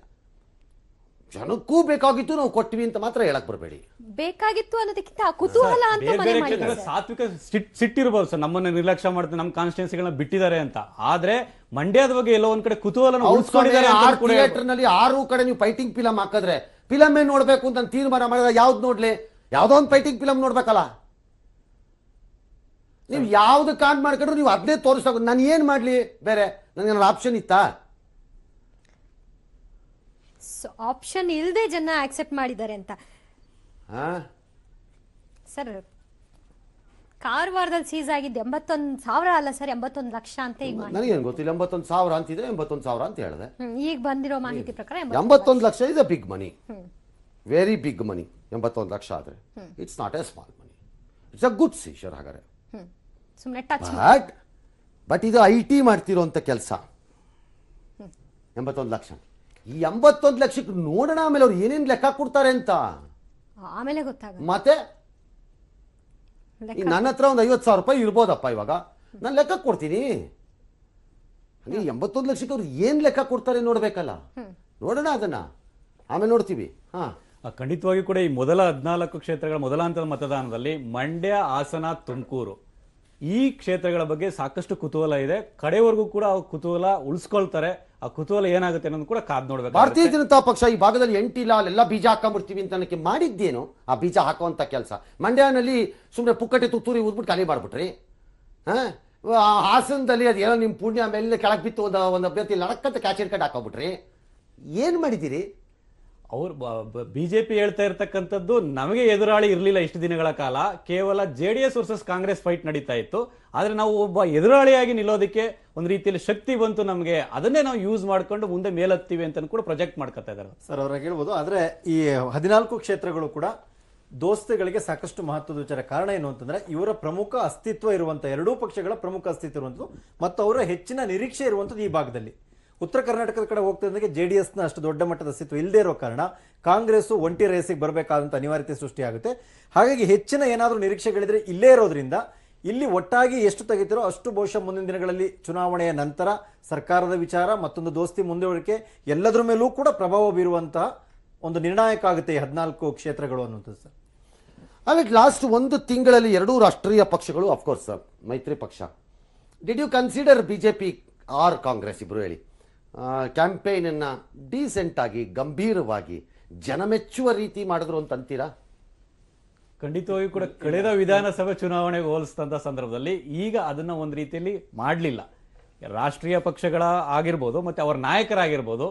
ಜನಕ್ಕೂ ಬೇಕಾಗಿತ್ತು, ನಾವು ಕೊಟ್ವಿ ಅಂತ ಮಾತ್ರ ಹೇಳಕ್ ಬರಬೇಡಿ. ಬೇಕಾಗಿತ್ತು ಅನ್ನೋದಕ್ಕಿಂತ ಕುತೂಹಲ ಅಂತ ಬೇರೆ ಮನೆ ಬೇರೆ ಮಾಡಿದ್ದಾರೆ ಕ್ಷೇತ್ರದಲ್ಲಿ ಸಾತ್ವಿಕ ಸಿಟ್ಟಿರ್ಬೋದು ಸರ್, ನಮ್ಮನ್ನ ನಿರ್ಲಕ್ಷ್ಯ ಮಾಡ್ತಾರೆ, ನಮ್ಮ ಕಾನ್ಸ್ಟಿಟ್ಯೂನ್ಸಿಗಳನ್ನ ಬಿಟ್ಟಿದ್ದಾರೆ ಅಂತ. ಆದ್ರೆ ಮಂಡ್ಯದ ಬಗ್ಗೆ ಎಲ್ಲೋ ಒಂದ್ ಕಡೆ ಕುತೂಹಲ ಉಳಿಸ್ಕೊಂಡಿದ್ದಾರೆ ಅಂತ ಕೂಡ ಥಿಯೇಟರ್ ನಲ್ಲಿ 6 ಕಡೆ ನೀವು ಫೈಟಿಂಗ್ ಫಿಲಮ್ ಹಾಕಿದ್ರೆ ಫಿಲಮ್ ಏನ್ ನೋಡ್ಬೇಕು ಅಂತ ತೀರ್ಮಾನ ಮಾಡಿದ್ರೆ ಯಾವ್ದು ನೋಡ್ಲಿ? ಯಾವ್ದೋ ಒಂದು ಫೈಟಿಂಗ್ ಫಿಲಮ್ ನೋಡ್ಬೇಕಲ್ಲ. ನೀವು ಯಾವ್ದು ಕಾಂಡ್ ಮಾಡ್ಕೊಂಡ್ರು ನೀವು ಅದನ್ನೇ ತೋರಿಸ್ಬೇಕು. ನಾನು ಏನ್ ಮಾಡ್ಲಿ ಬೇರೆ? ನನಗೆ ಆಪ್ಷನ್ ಇತ್ತಾ? ಆಪ್ಷನ್ ಇಲ್ಲದೆ ಜನ ಆಕ್ಸೆಪ್ಟ್ ಮಾಡಿದ್ದಾರೆ ಅಂತ. ಸರ್, ಕಾರವಾರದಲ್ಲಿ ಸೀಸ್ ಆಗಿದ್ದು 81,000 ಅಲ್ಲ ಸರ್, 81 ಲಕ್ಷ ಅಂತ ಈಗ ನನಗೇನು ಗೊತ್ತಿಲ್ಲ. 81,000 ಅಂತಿದ್ರೆ 81,000 ಅಂತ ಹೇಳಿದೆ. ಈಗ ಬಂದಿರೋ ಮಾಹಿತಿ ಪ್ರಕಾರ 81 lakh is a big money, very big money. 81 lakh ಆದ್ರೆ it's not a small money, it's a good seizure. ಹಾಗಾದ್ರೆ ಸುಮ್ಮನೆ ಟಚ್ ಬಟ್ ಇದು IT ಮಾಡ್ತಿರೋಂಥ ಕೆಲಸ. 81 ಲಕ್ಷ, ಈ 81 ಲಕ್ಷಕ್ಕೆ ನೋಡೋಣ ಆಮೇಲೆ ಅವ್ರು ಏನೇನು ಲೆಕ್ಕ ಕೊಡ್ತಾರೆ ಅಂತ ಆಮೇಲೆ ಗೊತ್ತಾಗ. ಮತ್ತೆ ನನ್ನ ಹತ್ರ ಒಂದು 50,000 ರೂಪಾಯಿ ಇರ್ಬೋದಪ್ಪ ಇವಾಗ, ನಾನು ಲೆಕ್ಕ ಕೊಡ್ತೀನಿ. ಹಾಗೆ 81 ಲಕ್ಷಕ್ಕೆ ಅವ್ರು ಏನ್ ಲೆಕ್ಕ ಕೊಡ್ತಾರೆ ನೋಡ್ಬೇಕಲ್ಲ, ನೋಡೋಣ ಅದನ್ನ, ಆಮೇಲೆ ನೋಡ್ತೀವಿ. ಖಂಡಿತವಾಗಿ ಕೂಡ ಈ ಮೊದಲ 14 ಕ್ಷೇತ್ರಗಳ ಮೊದಲ ಹಂತದ ಮತದಾನದಲ್ಲಿ ಮಂಡ್ಯ, ಹಾಸನ, ತುಮಕೂರು ಈ ಕ್ಷೇತ್ರಗಳ ಬಗ್ಗೆ ಸಾಕಷ್ಟು ಕುತೂಹಲ ಇದೆ. ಕಡೆವರೆಗೂ ಕೂಡ ಕುತೂಹಲ ಉಳಿಸ್ಕೊಳ್ತಾರೆ. ಆ ಕುತೂಹಲ ಏನಾಗುತ್ತೆ ಅನ್ನೋದು ಕೂಡ ಕಾದ್ ನೋಡ್ಬೇಕು. ಭಾರತೀಯ ಜನತಾ ಪಕ್ಷ ಈ ಭಾಗದಲ್ಲಿ ಎಂಟಿಲ್ಲ, ಅಲ್ಲೆಲ್ಲ ಬೀಜ ಹಾಕೊಂಡ್ಬಿಡ್ತೀವಿ ಅಂತ ನನಗೆ ಮಾಡಿದ್ದೇನು ಆ ಬೀಜ ಹಾಕುವಂತ ಕೆಲಸ? ಮಂಡ್ಯನಲ್ಲಿ ಸುಮ್ಮನೆ ಪುಕ್ಕಟೆ ತುತ್ತೂರಿ ಊದ್ಬಿಟ್ಟು ಖಾಲಿ ಮಾಡ್ಬಿಟ್ರಿ. ಹಾಸನದಲ್ಲಿ ಅದೇನೋ ನಿಮ್ಮ ಪುಣ್ಯ ಮೇಲೆ ಕೆಳಗೆ ಬಿತ್ತು ಒಂದು ಅಭ್ಯರ್ಥಿ ಲಡಕ್ಕಂತ ಕ್ಯಾಚ್ ಹಿಡ್ಕೊಂಡು ಹಾಕೋಬಿಟ್ರಿ. ಏನ್ ಮಾಡಿದಿರಿ? ಅವ್ರು ಬಿಜೆಪಿ ಹೇಳ್ತಾ ಇರ್ತಕ್ಕಂಥದ್ದು ನಮಗೆ ಎದುರಾಳಿ ಇರಲಿಲ್ಲ ಇಷ್ಟು ದಿನಗಳ ಕಾಲ, ಕೇವಲ JDS ವರ್ಸಸ್ ಕಾಂಗ್ರೆಸ್ ಫೈಟ್ ನಡೀತಾ ಇತ್ತು. ಆದ್ರೆ ನಾವು ಒಬ್ಬ ಎದುರಾಳಿಯಾಗಿ ನಿಲ್ಲೋದಕ್ಕೆ ಒಂದು ರೀತಿಯಲ್ಲಿ ಶಕ್ತಿ ಬಂತು ನಮಗೆ, ಅದನ್ನೇ ನಾವು ಯೂಸ್ ಮಾಡ್ಕೊಂಡು ಮುಂದೆ ಮೇಲತ್ತೀವಿ ಅಂತ ಕೂಡ ಪ್ರೊಜೆಕ್ಟ್ ಮಾಡ್ಕೊತಾ ಇದ್ದಾರೆ ಸರ್. ಅವ್ರಿಗೆ ಹೇಳ್ಬೋದು. ಆದ್ರೆ ಈ 14 ಕ್ಷೇತ್ರಗಳು ಕೂಡ ದೋಸ್ತಿಗಳಿಗೆ ಸಾಕಷ್ಟು ಮಹತ್ವದ ವಿಚಾರ. ಕಾರಣ ಏನು ಅಂತಂದ್ರೆ ಇವರ ಪ್ರಮುಖ ಅಸ್ತಿತ್ವ ಇರುವಂತ, ಎರಡೂ ಪಕ್ಷಗಳ ಪ್ರಮುಖ ಅಸ್ತಿತ್ವ ಇರುವಂತದ್ದು ಮತ್ತು ಅವರ ಹೆಚ್ಚಿನ ನಿರೀಕ್ಷೆ ಇರುವಂತದ್ದು ಈ ಭಾಗದಲ್ಲಿ. ಉತ್ತರ ಕರ್ನಾಟಕದ ಕಡೆ ಹೋಗ್ತಿದ್ದಂಗೆ JDS ನ ಅಷ್ಟು ದೊಡ್ಡ ಮಟ್ಟದ ಅಸ್ತಿತ್ವ ಇಲ್ಲದೆ ಇರೋ ಕಾರಣ ಕಾಂಗ್ರೆಸ್ ಒಂಟಿ ರೇಸಿಗೆ ಬರಬೇಕಾದಂತ ಅನಿವಾರ್ಯತೆ ಸೃಷ್ಟಿಯಾಗುತ್ತೆ. ಹಾಗಾಗಿ ಹೆಚ್ಚಿನ ಏನಾದರೂ ನಿರೀಕ್ಷೆಗಳಿದ್ರೆ ಇಲ್ಲೇ ಇರೋದ್ರಿಂದ ಇಲ್ಲಿ ಒಟ್ಟಾಗಿ ಎಷ್ಟು ತೆಗಿತಿರೋ ಅಷ್ಟು ಬಹುಶಃ ಮುಂದಿನ ದಿನಗಳಲ್ಲಿ ಚುನಾವಣೆಯ ನಂತರ ಸರ್ಕಾರದ ವಿಚಾರ, ಮತ್ತೊಂದು ದೋಸ್ತಿ ಮುಂದುವರಿಕೆ ಎಲ್ಲದರ ಮೇಲೂ ಕೂಡ ಪ್ರಭಾವ ಬೀರುವಂತಹ ಒಂದು ನಿರ್ಣಾಯಕ ಆಗುತ್ತೆ ಈ 14 ಕ್ಷೇತ್ರಗಳು ಅನ್ನುವಂಥದ್ದು ಸರ್. ಆಮೇಲೆ ಲಾಸ್ಟ್ 1 ತಿಂಗಳಲ್ಲಿ 2 ರಾಷ್ಟ್ರೀಯ ಪಕ್ಷಗಳು, ಅಫ್ಕೋರ್ಸ್ ಸರ್ ಮೈತ್ರಿ ಪಕ್ಷ, did you consider BJP or Congress ಇಬ್ರು ಹೇಳಿ ಕ್ಯಾಂಪೇನ್ ಅನ್ನ ಡೀಸೆಂಟ್ ಆಗಿ, ಗಂಭೀರವಾಗಿ, ಜನಮೆಚ್ಚುವ ರೀತಿ ಮಾಡಿದ್ರು ಅಂತ ಅಂತೀರಾ? ಖಂಡಿತವಾಗಿ ಕೂಡ ಕಳೆದ ವಿಧಾನಸಭೆ ಚುನಾವಣೆಗೆ ಹೋಲಿಸಿದಂತ ಸಂದರ್ಭದಲ್ಲಿ ಈಗ ಅದನ್ನ ಒಂದು ರೀತಿಯಲ್ಲಿ ಮಾಡಲಿಲ್ಲ. ರಾಷ್ಟ್ರೀಯ ಪಕ್ಷಗಳ ಆಗಿರ್ಬೋದು ಮತ್ತೆ ಅವರ ನಾಯಕರಾಗಿರ್ಬೋದು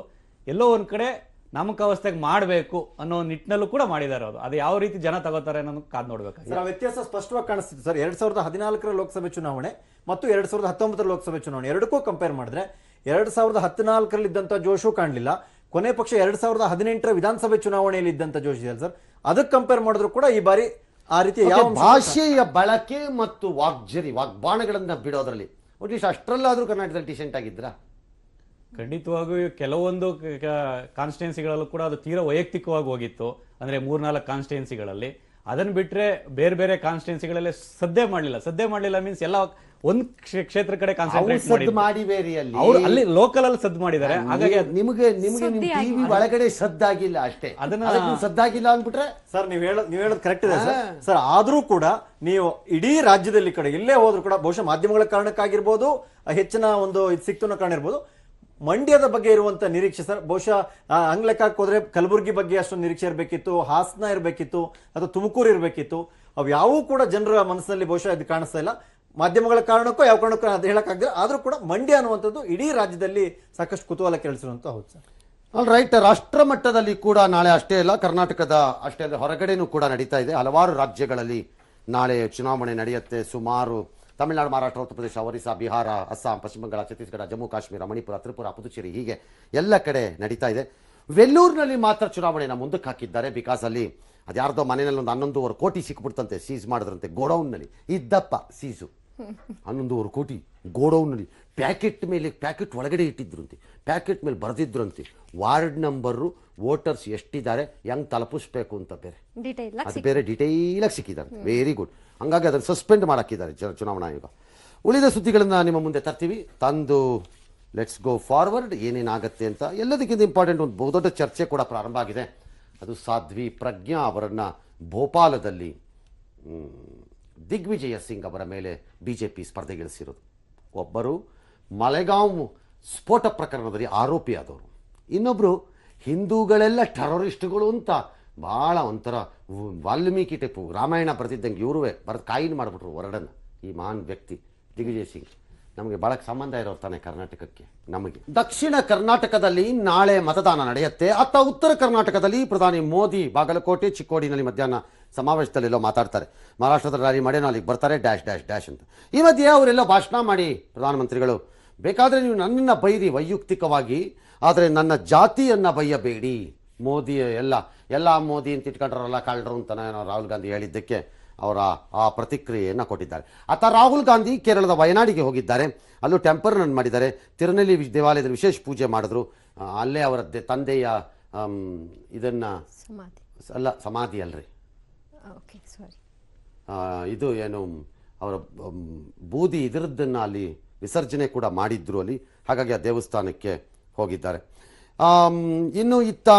ಎಲ್ಲೋ ಒಂದ್ ಕಡೆ ನಾಮಕಾವಸ್ಥೆಗೆ ಮಾಡಬೇಕು ಅನ್ನೋ ನಿಟ್ಟಿನಲ್ಲೂ ಕೂಡ ಮಾಡಿದ್ದಾರೆ. ಅದು ಯಾವ ರೀತಿ ಜನ ತಗೋತಾರೆ ಅನ್ನೋದು ಕಾದ್ ನೋಡ್ಬೇಕು. ಸರ್, ಆ ವ್ಯತ್ಯಾಸ ಸ್ಪಷ್ಟವಾಗಿ ಕಾಣಿಸ್ತಿತ್ತು ಸರ್. 2014ರ ಲೋಕಸಭೆ ಚುನಾವಣೆ ಮತ್ತು 2019ರ ಲೋಕಸಭೆ ಚುನಾವಣೆ ಎರಡಕ್ಕೂ ಕಂಪೇರ್ ಮಾಡಿದ್ರೆ 2014ರಲ್ಲಿ ಇದ್ದಂತ ಜೋಶು ಕಾಣಲಿಲ್ಲ. ಕೊನೆ ಪಕ್ಷ 2018ರ ವಿಧಾನಸಭೆ ಚುನಾವಣೆಯಲ್ಲಿ ಇದ್ದಂತ ಜೋಶ್ ಇದೆ ಸರ್. ಅದಕ್ಕೆ ಕಂಪೇರ್ ಮಾಡಿದ್ರು ಕೂಡ ಈ ಬಾರಿ ಆ ರೀತಿ ಯಾವ ಭಾಷೆಯ ಬಳಕೆ ಮತ್ತು ವಾಗ್ಬಾಣಗಳನ್ನ ಬಿಡೋದ್ರಲ್ಲಿ ಅಟ್ಲೀಸ್ಟ್ ಅಷ್ಟರಲ್ಲಾದ್ರೂ ಕರ್ನಾಟಕದಲ್ಲಿ ಡಿಸೆಂಟ್ ಆಗಿದ್ರಾ? ಖಂಡಿತವಾಗಿಯೂ ಕೆಲವೊಂದು ಕಾನ್ಸ್ಟಿಟ್ಯೂನ್ಸಿಗಳಲ್ಲೂ ಕೂಡ ಅದು ತೀರಾ ವೈಯಕ್ತಿಕವಾಗಿ ಹೋಗಿತ್ತು. ಅಂದ್ರೆ 3-4 ಕಾನ್ಸ್ಟಿಟ್ಯೂನ್ಸಿಗಳಲ್ಲಿ. ಅದನ್ನ ಬಿಟ್ರೆ ಬೇರೆ ಬೇರೆ ಕಾನ್ಸ್ಟಿಟ್ಯೂನ್ಸಿಗಳಲ್ಲಿ ಸದ್ದೆ ಮಾಡಲಿಲ್ಲ ಮೀನ್ಸ್ ಎಲ್ಲ ಒಂದ್ ಕ್ಷೇತ್ರ ಕಡೆ ಕಾನ್ಸಂಟ್ರೇಟ್ ಮಾಡಿ ಅವ್ರು ಅಲ್ಲಿ ಲೋಕಲ್ ಅಲ್ಲಿ ಸದ್ದು ಮಾಡಿದ್ದಾರೆ. ಹಾಗಾಗಿ ನಿಮಗೆ ಟಿವಿ ಒಳಗಡೆ ಸದ್ದಾಗಿಲ್ಲ ಅಷ್ಟೇ, ಅದನ್ನ ಸದ್ದಾಗಿಲ್ಲ ಅಂದ್ಬಿಟ್ರೆ ಸರ್ ನೀವು ಹೇಳೋದು ಕರೆಕ್ಟ್ ಇದೆ ಸರ್. ಆದ್ರೂ ಕೂಡ ನೀವು ಇಡೀ ರಾಜ್ಯದಲ್ಲಿ ಕಡೆ ಇಲ್ಲೇ ಹೋದ್ರು ಕೂಡ ಬಹುಶಃ ಮಾಧ್ಯಮಗಳ ಕಾರಣಕ್ಕಾಗಿರ್ಬೋದು, ಹೆಚ್ಚಿನ ಒಂದು ಸಿಕ್ತು ಕಾರಣ ಇರ್ಬೋದು, ಮಂಡ್ಯದ ಬಗ್ಗೆ ಇರುವಂತ ನಿರೀಕ್ಷೆ ಸರ್ ಬಹುಶಃ ಹಂಗ್ ಲೆಕ್ಕ ಹೋದ್ರೆ ಕಲಬುರಗಿ ಬಗ್ಗೆ ಅಷ್ಟೊಂದು ನಿರೀಕ್ಷೆ ಇರಬೇಕಿತ್ತು, ಹಾಸನ ಇರಬೇಕಿತ್ತು, ಅಥವಾ ತುಮಕೂರು ಇರಬೇಕಿತ್ತು. ಅವು ಯಾವೂ ಕೂಡ ಜನರ ಮನಸ್ಸಿನಲ್ಲಿ ಬಹುಶಃ ಇದು ಕಾಣಿಸ್ತಾ ಇಲ್ಲ. ಮಾಧ್ಯಮಗಳ ಕಾರಣಕ್ಕೋ ಯಾವ ಕಾರಣಕ್ಕೋ ಅದು ಹೇಳಕ್ಕಾಗಲ್ಲ. ಆದ್ರೂ ಕೂಡ ಮಂಡ್ಯ ಅನ್ನುವಂಥದ್ದು ಇಡೀ ರಾಜ್ಯದಲ್ಲಿ ಸಾಕಷ್ಟು ಕುತೂಹಲ ಕೆಳಿಸಿರುವಂತ. ಹೌದು ಸರ್. All right. ರಾಷ್ಟ್ರ ಮಟ್ಟದಲ್ಲಿ ಕೂಡ ನಾಳೆ ಅಷ್ಟೇ ಅಲ್ಲ, ಕರ್ನಾಟಕದ ಅಷ್ಟೇ ಅಲ್ಲ, ಹೊರಗಡೆನೂ ಕೂಡ ನಡೀತಾ ಇದೆ. ಹಲವಾರು ರಾಜ್ಯಗಳಲ್ಲಿ ನಾಳೆ ಚುನಾವಣೆ ನಡೆಯುತ್ತೆ. ಸುಮಾರು ತಮಿಳುನಾಡು, ಮಹಾರಾಷ್ಟ್ರ, ಉತ್ತರ ಪ್ರದೇಶ, ಒರಿಸ್ಸಾ, ಬಿಹಾರ, ಅಸ್ಸಾಂ, ಪಶ್ಚಿಮ ಬಂಗಾಳ, ಛತ್ತೀಸ್ಗಢ, ಜಮ್ಮು ಕಾಶ್ಮೀರ, ಮಣಿಪುರ, ತ್ರಿಪುರ, ಪುದುಚೇರಿ ಹೀಗೆ ಎಲ್ಲ ಕಡೆ ನಡೀತಾ ಇದೆ. ವೆಲ್ಲೂರಿನಲ್ಲಿ ಮಾತ್ರ ಚುನಾವಣೆಯನ್ನು ಮುಂದಕ್ಕೆ ಹಾಕಿದ್ದಾರೆ. ಬಿಕಾಸ್ ಅಲ್ಲಿ ಅದ್ಯಾರ್ದೋ ಮನೆಯಲ್ಲಿ ಒಂದು 11.5 ಕೋಟಿ ಸಿಕ್ಬಿಡ್ತಂತೆ, ಸೀಸ್ ಮಾಡಿದ್ರಂತೆ ಗೋಡೌನ್ನಲ್ಲಿ. ಇದ್ದಪ್ಪ ಸೀಸು 11.5 ಕೋಟಿ ಗೋಡೌನ್ನಲ್ಲಿ. ಪ್ಯಾಕೆಟ್ ಒಳಗಡೆ ಇಟ್ಟಿದ್ರಂತೆ, ಪ್ಯಾಕೆಟ್ ಮೇಲೆ ಬರೆದಿದ್ರಂತೆ ವಾರ್ಡ್ ನಂಬರು, ವೋಟರ್ಸ್ ಎಷ್ಟಿದ್ದಾರೆ, ಹೆಂಗ್ ತಲುಪಿಸ್ಬೇಕು ಅಂತ ಅದು ಬೇರೆ ಡೀಟೇಲಾಗಿ ಸಿಕ್ಕಿದ್ದಾರೆ. Very good. ಹಂಗಾಗಿ ಅದನ್ನು ಸಸ್ಪೆಂಡ್ ಮಾಡಾಕಿದ್ದಾರೆ ಚುನಾವಣಾ ಆಯೋಗ. ಉಳಿದ ಸುದ್ದಿಗಳನ್ನು ನಿಮ್ಮ ಮುಂದೆ ತರ್ತೀವಿ. ತಂದು ಲೆಟ್ಸ್ ಗೋ ಫಾರ್ವರ್ಡ್. ಏನೇನಾಗತ್ತೆ ಅಂತ ಎಲ್ಲದಕ್ಕಿಂತ ಇಂಪಾರ್ಟೆಂಟ್ ಒಂದು ಬಹುದೊಡ್ಡ ಚರ್ಚೆ ಕೂಡ ಪ್ರಾರಂಭ ಆಗಿದೆ. ಅದು ಸಾಧ್ವಿ ಪ್ರಜ್ಞಾ ಅವರನ್ನು ಭೋಪಾಲದಲ್ಲಿ ದಿಗ್ವಿಜಯ ಸಿಂಗ್ ಅವರ ಮೇಲೆ ಬಿಜೆಪಿ ಸ್ಪರ್ಧೆಗಿಳಿಸಿರೋದು. ಒಬ್ಬರು ಮಲೆಗಾಂವ್ ಸ್ಫೋಟ ಪ್ರಕರಣದಲ್ಲಿ ಆರೋಪಿ ಆದವರು, ಇನ್ನೊಬ್ಬರು ಹಿಂದೂಗಳೆಲ್ಲ ಟೆರರಿಸ್ಟ್ಗಳು ಅಂತ ಭಾಳ ಒಂಥರ ವಾಲ್ಮೀಕಿ ಟೈಪು ರಾಮಾಯಣ ಬರೆದಿದ್ದಂಗೆ ಇವರುವೇ ಕಾಯಿನ್ ಮಾಡಿಬಿಟ್ರು ವರ್ಡನ್ನು. ಈ ಮಹಾನ್ ವ್ಯಕ್ತಿ ದಿಗ್ವಿಜಯ್ ಸಿಂಗ್ ನಮಗೆ ಭಾಳ ಸಂಬಂಧ ಇರೋರು ತಾನೆ ಕರ್ನಾಟಕಕ್ಕೆ. ನಮಗೆ ದಕ್ಷಿಣ ಕರ್ನಾಟಕದಲ್ಲಿ ನಾಳೆ ಮತದಾನ ನಡೆಯುತ್ತೆ. ಅತ್ತ ಉತ್ತರ ಕರ್ನಾಟಕದಲ್ಲಿ ಪ್ರಧಾನಿ ಮೋದಿ ಬಾಗಲಕೋಟೆ ಚಿಕ್ಕೋಡಿನಲ್ಲಿ ಮಧ್ಯಾಹ್ನ ಸಮಾವೇಶದಲ್ಲೆಲ್ಲೋ ಮಾತಾಡ್ತಾರೆ. ಮಹಾರಾಷ್ಟ್ರದ ರ್ಯಾಲಿ ಮಾಡಿ ಅಲ್ಲಿಗೆ ಬರ್ತಾರೆ ಡ್ಯಾಶ್ ಅಂತ. ಈ ಮಧ್ಯೆ ಅವರೆಲ್ಲ ಭಾಷಣ ಮಾಡಿ ಪ್ರಧಾನಮಂತ್ರಿಗಳು, ಬೇಕಾದರೆ ನೀವು ನನ್ನನ್ನು ಬೈರಿ ವೈಯಕ್ತಿಕವಾಗಿ, ಆದರೆ ನನ್ನ ಜಾತಿಯನ್ನು ಬೈಯಬೇಡಿ. ಮೋದಿ ಎಲ್ಲ ಮೋದಿ ಅಂತ ಇಟ್ಕೊಂಡ್ರಲ್ಲ ಕಳ್ಳರು ಅಂತ ರಾಹುಲ್ ಗಾಂಧಿ ಹೇಳಿದ್ದಕ್ಕೆ ಅವರ ಆ ಪ್ರತಿಕ್ರಿಯೆಯನ್ನು ಕೊಟ್ಟಿದ್ದಾರೆ. ಅತ್ತ ರಾಹುಲ್ ಗಾಂಧಿ ಕೇರಳದ ವಯನಾಡಿಗೆ ಹೋಗಿದ್ದಾರೆ. ಅಲ್ಲೂ ಟೆಂಪರ್ ರನ್ ಮಾಡಿದ್ದಾರೆ. ತಿರುನೆಲ್ಲಿ ದೇವಾಲಯದಲ್ಲಿ ವಿಶೇಷ ಪೂಜೆ ಮಾಡಿದ್ರು. ಅಲ್ಲೇ ಅವರ ತಂದೆಯ ಇದನ್ನು ಸಮಾಧಿ ಅಲ್ರಿ, ಇದು ಏನು ಅವರ ಬೂದಿ ಇದರದ್ದನ್ನು ಅಲ್ಲಿ ವಿಸರ್ಜನೆ ಕೂಡ ಮಾಡಿದ್ರು ಅಲ್ಲಿ. ಹಾಗಾಗಿ ಆ ದೇವಸ್ಥಾನಕ್ಕೆ ಹೋಗಿದ್ದಾರೆ. ಇನ್ನು ಇತ್ತ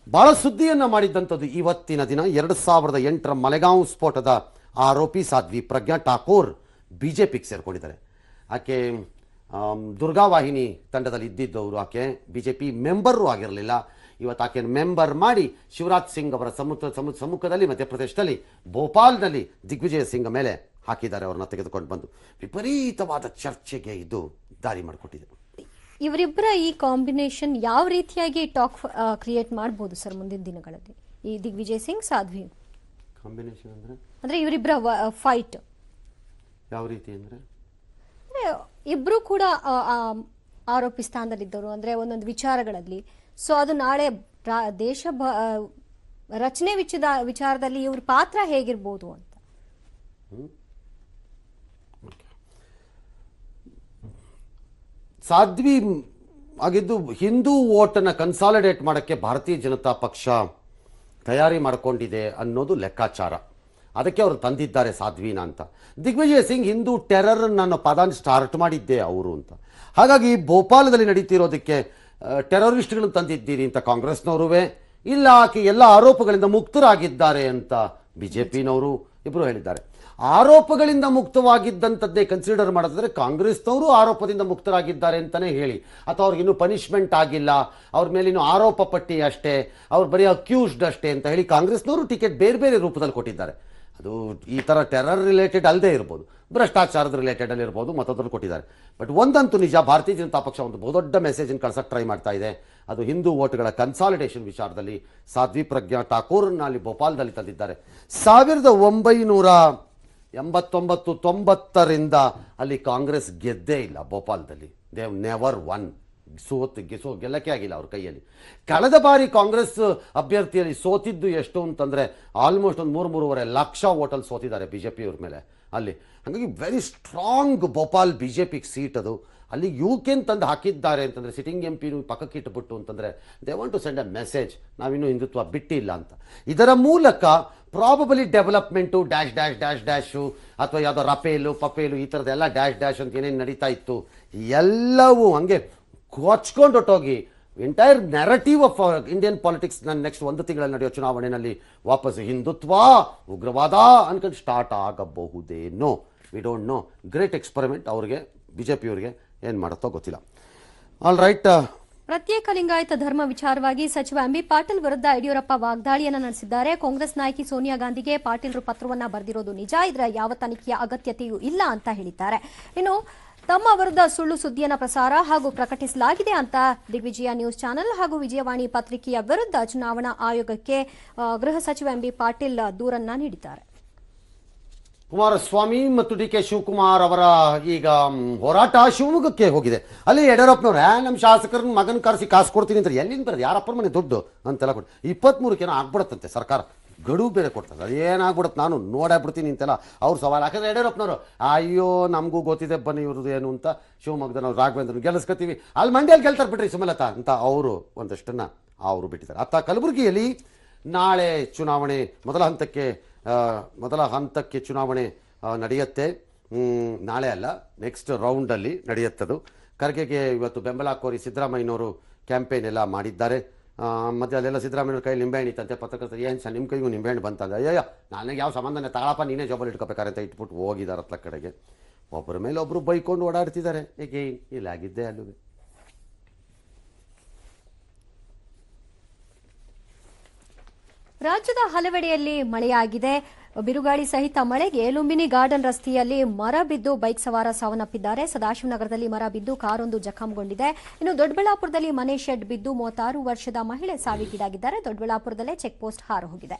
ಭಾಳ ಸುದ್ದಿಯನ್ನು ಮಾಡಿದ್ದಂಥದ್ದು ಇವತ್ತಿನ ದಿನ 2008ರ ಮಲೆಗಾಂವ್ ಸ್ಫೋಟದ ಆರೋಪಿ ಸಾಧ್ವಿ ಪ್ರಜ್ಞಾ ಠಾಕೂರ್ ಬಿಜೆಪಿಗೆ ಸೇರ್ಕೊಂಡಿದ್ದಾರೆ. ಆಕೆ ದುರ್ಗಾವಾಹಿನಿ ತಂಡದಲ್ಲಿ ಇದ್ದಿದ್ದವರು. ಆಕೆ ಬಿಜೆಪಿ ಮೆಂಬರು ಆಗಿರಲಿಲ್ಲ. ಇವತ್ತು ಆಕೆಯನ್ನು ಮೆಂಬರ್ ಮಾಡಿ ಶಿವರಾಜ್ ಸಿಂಗ್ ಅವರ ಸಮ್ಮುಖದಲ್ಲಿ ಮಧ್ಯಪ್ರದೇಶದಲ್ಲಿ ಭೋಪಾಲ್ನಲ್ಲಿ ದಿಗ್ವಿಜಯ ಸಿಂಗ್ ಮೇಲೆ ಹಾಕಿದ್ದಾರೆ. ಅವ್ರನ್ನ ತೆಗೆದುಕೊಂಡು ಬಂದು ವಿಪರೀತವಾದ ಚರ್ಚೆಗೆ ಇದು ದಾರಿ ಮಾಡಿಕೊಟ್ಟಿದೆ. ಇವರಿಬ್ಬರ ಈ ಕಾಂಬಿನೇಷನ್ ಯಾವ ರೀತಿಯಾಗಿ ಟಾಕ್ ಕ್ರಿಯೇಟ್ ಮಾಡಬಹುದು ಸರ್ ಮುಂದಿನ ದಿನಗಳಲ್ಲಿ? ಈ ದಿಗ್ವಿಜಯ್ ಸಿಂಗ್ ಸಾಧ್ವಿ ಕಾಂಬಿನೇಷನ್ ಅಂದ್ರೆ ಇವರಿಬ್ಬರ ಫೈಟ್ ಯಾವ ರೀತಿ ಅಂದ್ರೆ ಇಬ್ರು ಕೂಡ ಆರೋಪಿ ಸ್ಥಾನದಲ್ಲಿದ್ದವರು ಅಂದ್ರೆ ಒಂದೊಂದು ವಿಚಾರಗಳಲ್ಲಿ. ಸೊ ಅದು ನಾಳೆ ದೇಶ ರಚನೆ ವಿಚಾರದಲ್ಲಿ ಇವ್ರ ಪಾತ್ರ ಹೇಗಿರ್ಬೋದು ಅಂತ. ಸಾಧ್ವಿ ಆಗಿದ್ದು ಹಿಂದೂ ವೋಟನ್ನು ಕನ್ಸಾಲಿಡೇಟ್ ಮಾಡೋಕ್ಕೆ ಭಾರತೀಯ ಜನತಾ ಪಕ್ಷ ತಯಾರಿ ಮಾಡಿಕೊಂಡಿದೆ ಅನ್ನೋದು ಲೆಕ್ಕಾಚಾರ. ಅದಕ್ಕೆ ಅವರು ತಂದಿದ್ದಾರೆ ಸಾಧ್ವಿನ ಅಂತ. ದಿಗ್ವಿಜಯ್ ಸಿಂಗ್ ಹಿಂದೂ ಟೆರರ್ ಅನ್ನೋ ಪದ ಸ್ಟಾರ್ಟ್ ಮಾಡಿದ್ದೆ ಅವರು ಅಂತ. ಹಾಗಾಗಿ ಭೋಪಾಲದಲ್ಲಿ ನಡೀತಿರೋದಕ್ಕೆ ಟೆರರಿಸ್ಟ್ಗಳನ್ನು ತಂದಿದ್ದೀರಿ ಅಂತ ಕಾಂಗ್ರೆಸ್ನವರುವೇ, ಇಲ್ಲ ಆಕೆ ಎಲ್ಲ ಆರೋಪಗಳಿಂದ ಮುಕ್ತರಾಗಿದ್ದಾರೆ ಅಂತ ಬಿಜೆಪಿನವರು ಇಬ್ಬರು ಹೇಳಿದ್ದಾರೆ. ಆರೋಪಗಳಿಂದ ಮುಕ್ತವಾಗಿದ್ದಂಥದ್ದೇ ಕನ್ಸಿಡರ್ ಮಾಡಿದ್ರೆ ಕಾಂಗ್ರೆಸ್ನವರು ಆರೋಪದಿಂದ ಮುಕ್ತರಾಗಿದ್ದಾರೆ ಅಂತಲೇ ಹೇಳಿ, ಅಥವಾ ಅವ್ರಿಗಿನ್ನೂ ಪನಿಷ್ಮೆಂಟ್ ಆಗಿಲ್ಲ, ಅವ್ರ ಮೇಲಿನ್ನೂ ಆರೋಪ ಪಟ್ಟಿ ಅಷ್ಟೇ, ಅವ್ರು ಬರೀ ಅಕ್ಯೂಸ್ಡ್ ಅಷ್ಟೇ ಅಂತ ಹೇಳಿ ಕಾಂಗ್ರೆಸ್ನವರು ಟಿಕೆಟ್ ಬೇರೆ ಬೇರೆ ರೂಪದಲ್ಲಿ ಕೊಟ್ಟಿದ್ದಾರೆ. ಅದು ಈ ಥರ ಟೆರರ್ ರಿಲೇಟೆಡ್ ಅಲ್ಲದೆ ಇರ್ಬೋದು, ಭ್ರಷ್ಟಾಚಾರದ ರಿಲೇಟೆಡಲ್ಲಿ ಇರ್ಬೋದು, ಮತ್ತೊಂದನ್ನು ಕೊಟ್ಟಿದ್ದಾರೆ. ಬಟ್ ಒಂದಂತೂ ನಿಜ, ಭಾರತೀಯ ಜನತಾ ಪಕ್ಷ ಒಂದು ಬಹುದೊಡ್ಡ ಮೆಸೇಜನ್ನು ಕಳ್ಸಕ್ಕೆ ಟ್ರೈ ಮಾಡ್ತಾ ಇದೆ. ಅದು ಹಿಂದೂ ವೋಟ್ಗಳ ಕನ್ಸಾಲಿಡೇಷನ್ ವಿಚಾರದಲ್ಲಿ ಸಾಧ್ವಿ ಪ್ರಜ್ಞಾ ಠಾಕೂರ್ನ ಅಲ್ಲಿ ಭೋಪಾಲ್ದಲ್ಲಿ ತಂದಿದ್ದಾರೆ. 1989-90ರಿಂದ ಅಲ್ಲಿ ಕಾಂಗ್ರೆಸ್ ಗೆದ್ದೇ ಇಲ್ಲ ಭೋಪಾಲ್ದಲ್ಲಿ. They never won. ಗೆಲ್ಲಕ್ಕೆ ಆಗಿಲ್ಲ ಅವ್ರ ಕೈಯಲ್ಲಿ. ಕಳೆದ ಬಾರಿ ಕಾಂಗ್ರೆಸ್ ಅಭ್ಯರ್ಥಿಯಲ್ಲಿ ಸೋತಿದ್ದು ಎಷ್ಟು ಅಂತಂದರೆ ಆಲ್ಮೋಸ್ಟ್ ಒಂದು 3-3.5 ಲಕ್ಷ ವೋಟಲ್ಲಿ ಸೋತಿದ್ದಾರೆ ಬಿಜೆಪಿಯವ್ರ ಮೇಲೆ ಅಲ್ಲಿ. ಹಾಗಾಗಿ ವೆರಿ ಸ್ಟ್ರಾಂಗ್ ಭೋಪಾಲ್ ಬಿಜೆಪಿಗೆ ಸೀಟ್ ಅದು. ಅಲ್ಲಿ ಯುಕೆನ್ ತಂದು ಹಾಕಿದ್ದಾರೆ ಅಂತಂದರೆ ಸಿಟ್ಟಿಂಗ್ ಎಂ ಪಿನೂ ಪಕ್ಕಕ್ಕೆ ಇಟ್ಟುಬಿಟ್ಟು ಅಂತಂದರೆ they want to send a message, ನಾವಿನ್ನೂ ಹಿಂದುತ್ವ ಬಿಟ್ಟಿಲ್ಲ ಅಂತ. ಇದರ ಮೂಲಕ ಪ್ರಾಬಬಲಿ ಡೆವಲಪ್ಮೆಂಟು ಡ್ಯಾಶು ಅಥವಾ ಯಾವುದೋ ರಫೇಲು ಪಫೇಲು ಈ ಥರದ್ದೆಲ್ಲ ಡ್ಯಾಶ್ ಅಂತ ಏನೇನು ನಡೀತಾ ಇತ್ತು ಎಲ್ಲವೂ ಹಂಗೆ ಕೊಚ್ಕೊಂಡು ಹೊಟ್ಟೋಗಿ entire narrative of Indian politics next 1 ತಿಂಗಳಲ್ಲಿ ನಡೆಯೋ ಚುನಾವಣೆಯಲ್ಲಿ ವಾಪಸ್ ಹಿಂದುತ್ವ ಉಗ್ರವಾದ ಅನ್ಕೊಂಡು ಸ್ಟಾರ್ಟ್ ಆಗಬಹುದೇನೋ. We don't know. Great experiment ಅವ್ರಿಗೆ, ಬಿಜೆಪಿಯವರಿಗೆ ಏನು ಮಾಡುತ್ತೋ ಗೊತ್ತಿಲ್ಲ. Alright. ಪ್ರತ್ಯೇಕ ಲಿಂಗಾಯತ ಧರ್ಮ ವಿಚಾರವಾಗಿ ಸಚಿವ ಎಂಬಿ ಪಾಟೀಲ್ ವಿರುದ್ಧ ಯಡಿಯೂರಪ್ಪ ವಾಗ್ದಾಳಿಯನ್ನು ನಡೆಸಿದ್ದಾರೆ. ಕಾಂಗ್ರೆಸ್ ನಾಯಕಿ ಸೋನಿಯಾ ಗಾಂಧಿಗೆ ಪಾಟೀಲ್ರು ಪತ್ರವನ್ನ ಬರೆದಿರೋದು ನಿಜ, ಇದರ ಯಾವ ತನಿಖೆಯ ಅಗತ್ಯತೆಯೂ ಇಲ್ಲ ಅಂತ ಹೇಳಿದ್ದಾರೆ. ಇನ್ನು ತಮ್ಮ ವಿರುದ್ಧ ಸುಳ್ಳು ಸುದ್ದಿಯನ್ನು ಪ್ರಸಾರ ಹಾಗೂ ಪ್ರಕಟಿಸಲಾಗಿದೆ ಅಂತ ದಿಗ್ವಿಜಯ ನ್ಯೂಸ್ ಚಾನೆಲ್ ಹಾಗೂ ವಿಜಯವಾಣಿ ಪತ್ರಿಕೆಯ ವಿರುದ್ಧ ಚುನಾವಣಾ ಆಯೋಗಕ್ಕೆ ಗೃಹ ಸಚಿವ ಎಂಬಿ ಪಾಟೀಲ್ ದೂರನ್ನ ನೀಡಿದ್ದಾರೆ. ಕುಮಾರಸ್ವಾಮಿ ಮತ್ತು ಡಿ ಕೆ ಶಿವಕುಮಾರ್ ಅವರ ಈಗ ಹೋರಾಟ ಶಿವಮೊಗ್ಗಕ್ಕೆ ಹೋಗಿದೆ. ಅಲ್ಲಿ ಯಡಿಯೂರಪ್ಪನವ್ರು ನಮ್ಮ ಶಾಸಕರನ್ನ ಮಗನ ಕರೆಸಿ ಕಾಸು ಕೊಡ್ತೀನಿ ಅಂತ ಎಲ್ಲಿಂದ ಬರೋದು, ಯಾರಪ್ಪನ ಮನೆ ದುಡ್ಡು ಅಂತೆಲ್ಲ ಕೊಟ್ಟು 23ಕ್ಕೇನೋ ಆಗ್ಬಿಡತ್ತಂತೆ ಸರ್ಕಾರ, ಗಡುವು ಬೇರೆ ಕೊಡ್ತಾರೆ. ಅದೇನಾಗ್ಬಿಡುತ್ತೆ ನಾನು ನೋಡಾಕ್ಬಿಡ್ತೀನಿ ಅಂತೆಲ್ಲ ಅವ್ರು ಸವಾಲು. ಯಾಕಂದ್ರೆ ಯಡಿಯೂರಪ್ಪನವರು ಅಯ್ಯೋ ನಮಗೂ ಗೊತ್ತಿದೆ ಬನ್ನಿ ಇವ್ರದ್ದು ಏನು ಅಂತ, ಶಿವಮೊಗ್ಗದ ನಾವು ರಾಘವೇಂದ್ರ ಗೆಲ್ಲಿಸ್ಕೊತೀವಿ, ಅಲ್ಲಿ ಮಂಡ್ಯಲ್ಲಿ ಗೆಲ್ತಾರೆ ಬಿಟ್ರಿ ಸುಮಲತಾ ಅಂತ ಅವರು ಒಂದಷ್ಟನ್ನು ಅವರು ಬಿಟ್ಟಿದ್ದಾರೆ. ಅತ್ತ ಕಲಬುರಗಿಯಲ್ಲಿ ನಾಳೆ ಚುನಾವಣೆ ಮೊದಲ ಹಂತಕ್ಕೆ ಚುನಾವಣೆ ನಡೆಯುತ್ತೆ. ನಾಳೆ ಅಲ್ಲ, ನೆಕ್ಸ್ಟ್ ರೌಂಡಲ್ಲಿ ನಡೆಯುತ್ತದು. ಖರ್ಗೆಗೆ ಇವತ್ತು ಬೆಂಬಲ ಕೋರಿ ಸಿದ್ದರಾಮಯ್ಯನವರು ಕ್ಯಾಂಪೇನ್ ಎಲ್ಲ ಮಾಡಿದ್ದಾರೆ. ಮತ್ತು ಅಲ್ಲೆಲ್ಲ ಸಿದ್ದರಾಮಯ್ಯವ್ರ ಕೈ ನಿಂಬೆಹಣ್ಣು ಇತ್ತಂತೆ. ಪತ್ರಕರ್ತರು ಏನು ಸರ್ ನಿಮ್ಮ ಕೈಗೂ ನಿಂಬೆಹಣ್ಣು ಬಂತಂದೆ. ಅಯ್ಯೋ ನನಗೆ ಯಾವ ಸಂಬಂಧನೇ ತಗಳಪ್ಪ, ನೀನೇ ಜೋಬಲ್ಲಿ ಇಟ್ಕೋಬೇಕಾರೆ ಅಂತ ಇಟ್ಬಿಟ್ಟು ಹೋಗಿದ್ದಾರೆ ಹತ್ಲ ಕಡೆಗೆ. ಒಬ್ಬರ ಮೇಲೆ ಒಬ್ಬರು ಬೈಕೊಂಡು ಓಡಾಡ್ತಿದ್ದಾರೆ. ಏಕೆ ಇಲ್ಲಾಗಿದ್ದೆ ಅಲ್ಲೂ ರಾಜ್ಯದ ಹಲವೆಡೆಯಲ್ಲಿ ಮಳೆಯಾಗಿದೆ. ಬಿರುಗಾಳಿ ಸಹಿತ ಮಳೆಗೆ ಲುಂಬಿನಿ ಗಾರ್ಡನ್ ರಸ್ತೆಯಲ್ಲಿ ಮರ ಬಿದ್ದು ಬೈಕ್ ಸವಾರ ಸಾವನ್ನಪ್ಪಿದ್ದಾರೆ. ಸದಾಶಿವನಗರದಲ್ಲಿ ಮರ ಬಿದ್ದು ಕಾರೊಂದು ಜಖಂಗೊಂಡಿದೆ. ಇನ್ನು ದೊಡ್ಡಬಳ್ಳಾಪುರದಲ್ಲಿ ಮನೆ ಶೆಡ್ ಬಿದ್ದು 36 ವರ್ಷದ ಮಹಿಳೆ ಸಾವಿಗೀಡಾಗಿದ್ದಾರೆ. ದೊಡ್ಡಬಳ್ಳಾಪುರದಲ್ಲೇ ಚೆಕ್ ಪೋಸ್ಟ್ ಹಾರು ಹೋಗಿದೆ.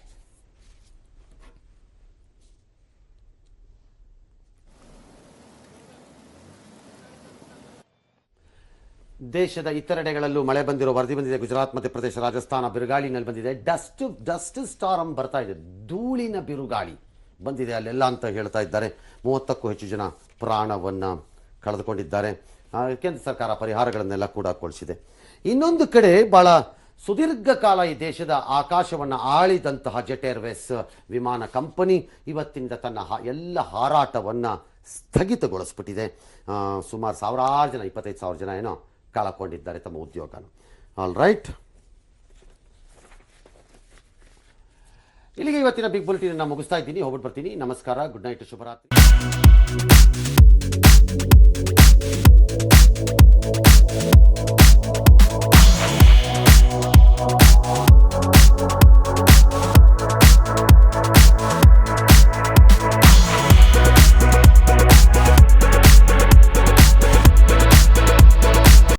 ದೇಶದ ಇತರೆಡೆಗಳಲ್ಲೂ ಮಳೆ ಬಂದಿರೋ ವರದಿ ಬಂದಿದೆ. ಗುಜರಾತ್ ಮಧ್ಯಪ್ರದೇಶ ರಾಜಸ್ಥಾನ ಬಿರುಗಾಳಿನಲ್ಲಿ ಬಂದಿದೆ. ಡಸ್ಟ್ ಸ್ಟಾರ್ಮ್ ಬರ್ತಾ ಇದೆ, ಧೂಳಿನ ಬಿರುಗಾಳಿ ಬಂದಿದೆ ಅಲ್ಲೆಲ್ಲ ಅಂತ ಹೇಳ್ತಾ ಇದ್ದಾರೆ. 30ಕ್ಕೂ ಹೆಚ್ಚು ಜನ ಪ್ರಾಣವನ್ನು ಕಳೆದುಕೊಂಡಿದ್ದಾರೆ. ಕೇಂದ್ರ ಸರ್ಕಾರ ಪರಿಹಾರಗಳನ್ನೆಲ್ಲ ಕೂಡ ಕೊಡಿಸಿದೆ. ಇನ್ನೊಂದು ಕಡೆ ಬಹಳ ಸುದೀರ್ಘ ಕಾಲ ಈ ದೇಶದ ಆಕಾಶವನ್ನು ಆಳಿದಂತಹ ಜೆಟ್ ಏರ್ವೇಸ್ ವಿಮಾನ ಕಂಪನಿ ಇವತ್ತಿನಿಂದ ತನ್ನ ಎಲ್ಲ ಹಾರಾಟವನ್ನು ಸ್ಥಗಿತಗೊಳಿಸ್ಬಿಟ್ಟಿದೆ. ಸುಮಾರು 1000 ಜನ 25,000 ಜನ ಏನೋ ಕಳಕೊಂಡಿದ್ದಾರೆ ತಮ್ಮ ಉದ್ಯೋಗನ. ಆಲ್ ರೈಟ್, ಇಲ್ಲಿಗೆ ಇವತ್ತಿನ ಬಿಗ್ ಬುಲೆಟಿನ್ ಮುಗಿಸ್ತಾ ಇದ್ದೀನಿ. ಹೋಗ್ಬಿಟ್ಟು ಬರ್ತೀನಿ. ನಮಸ್ಕಾರ, ಗುಡ್ ನೈಟ್, ಶುಭರಾತ್ರಿ.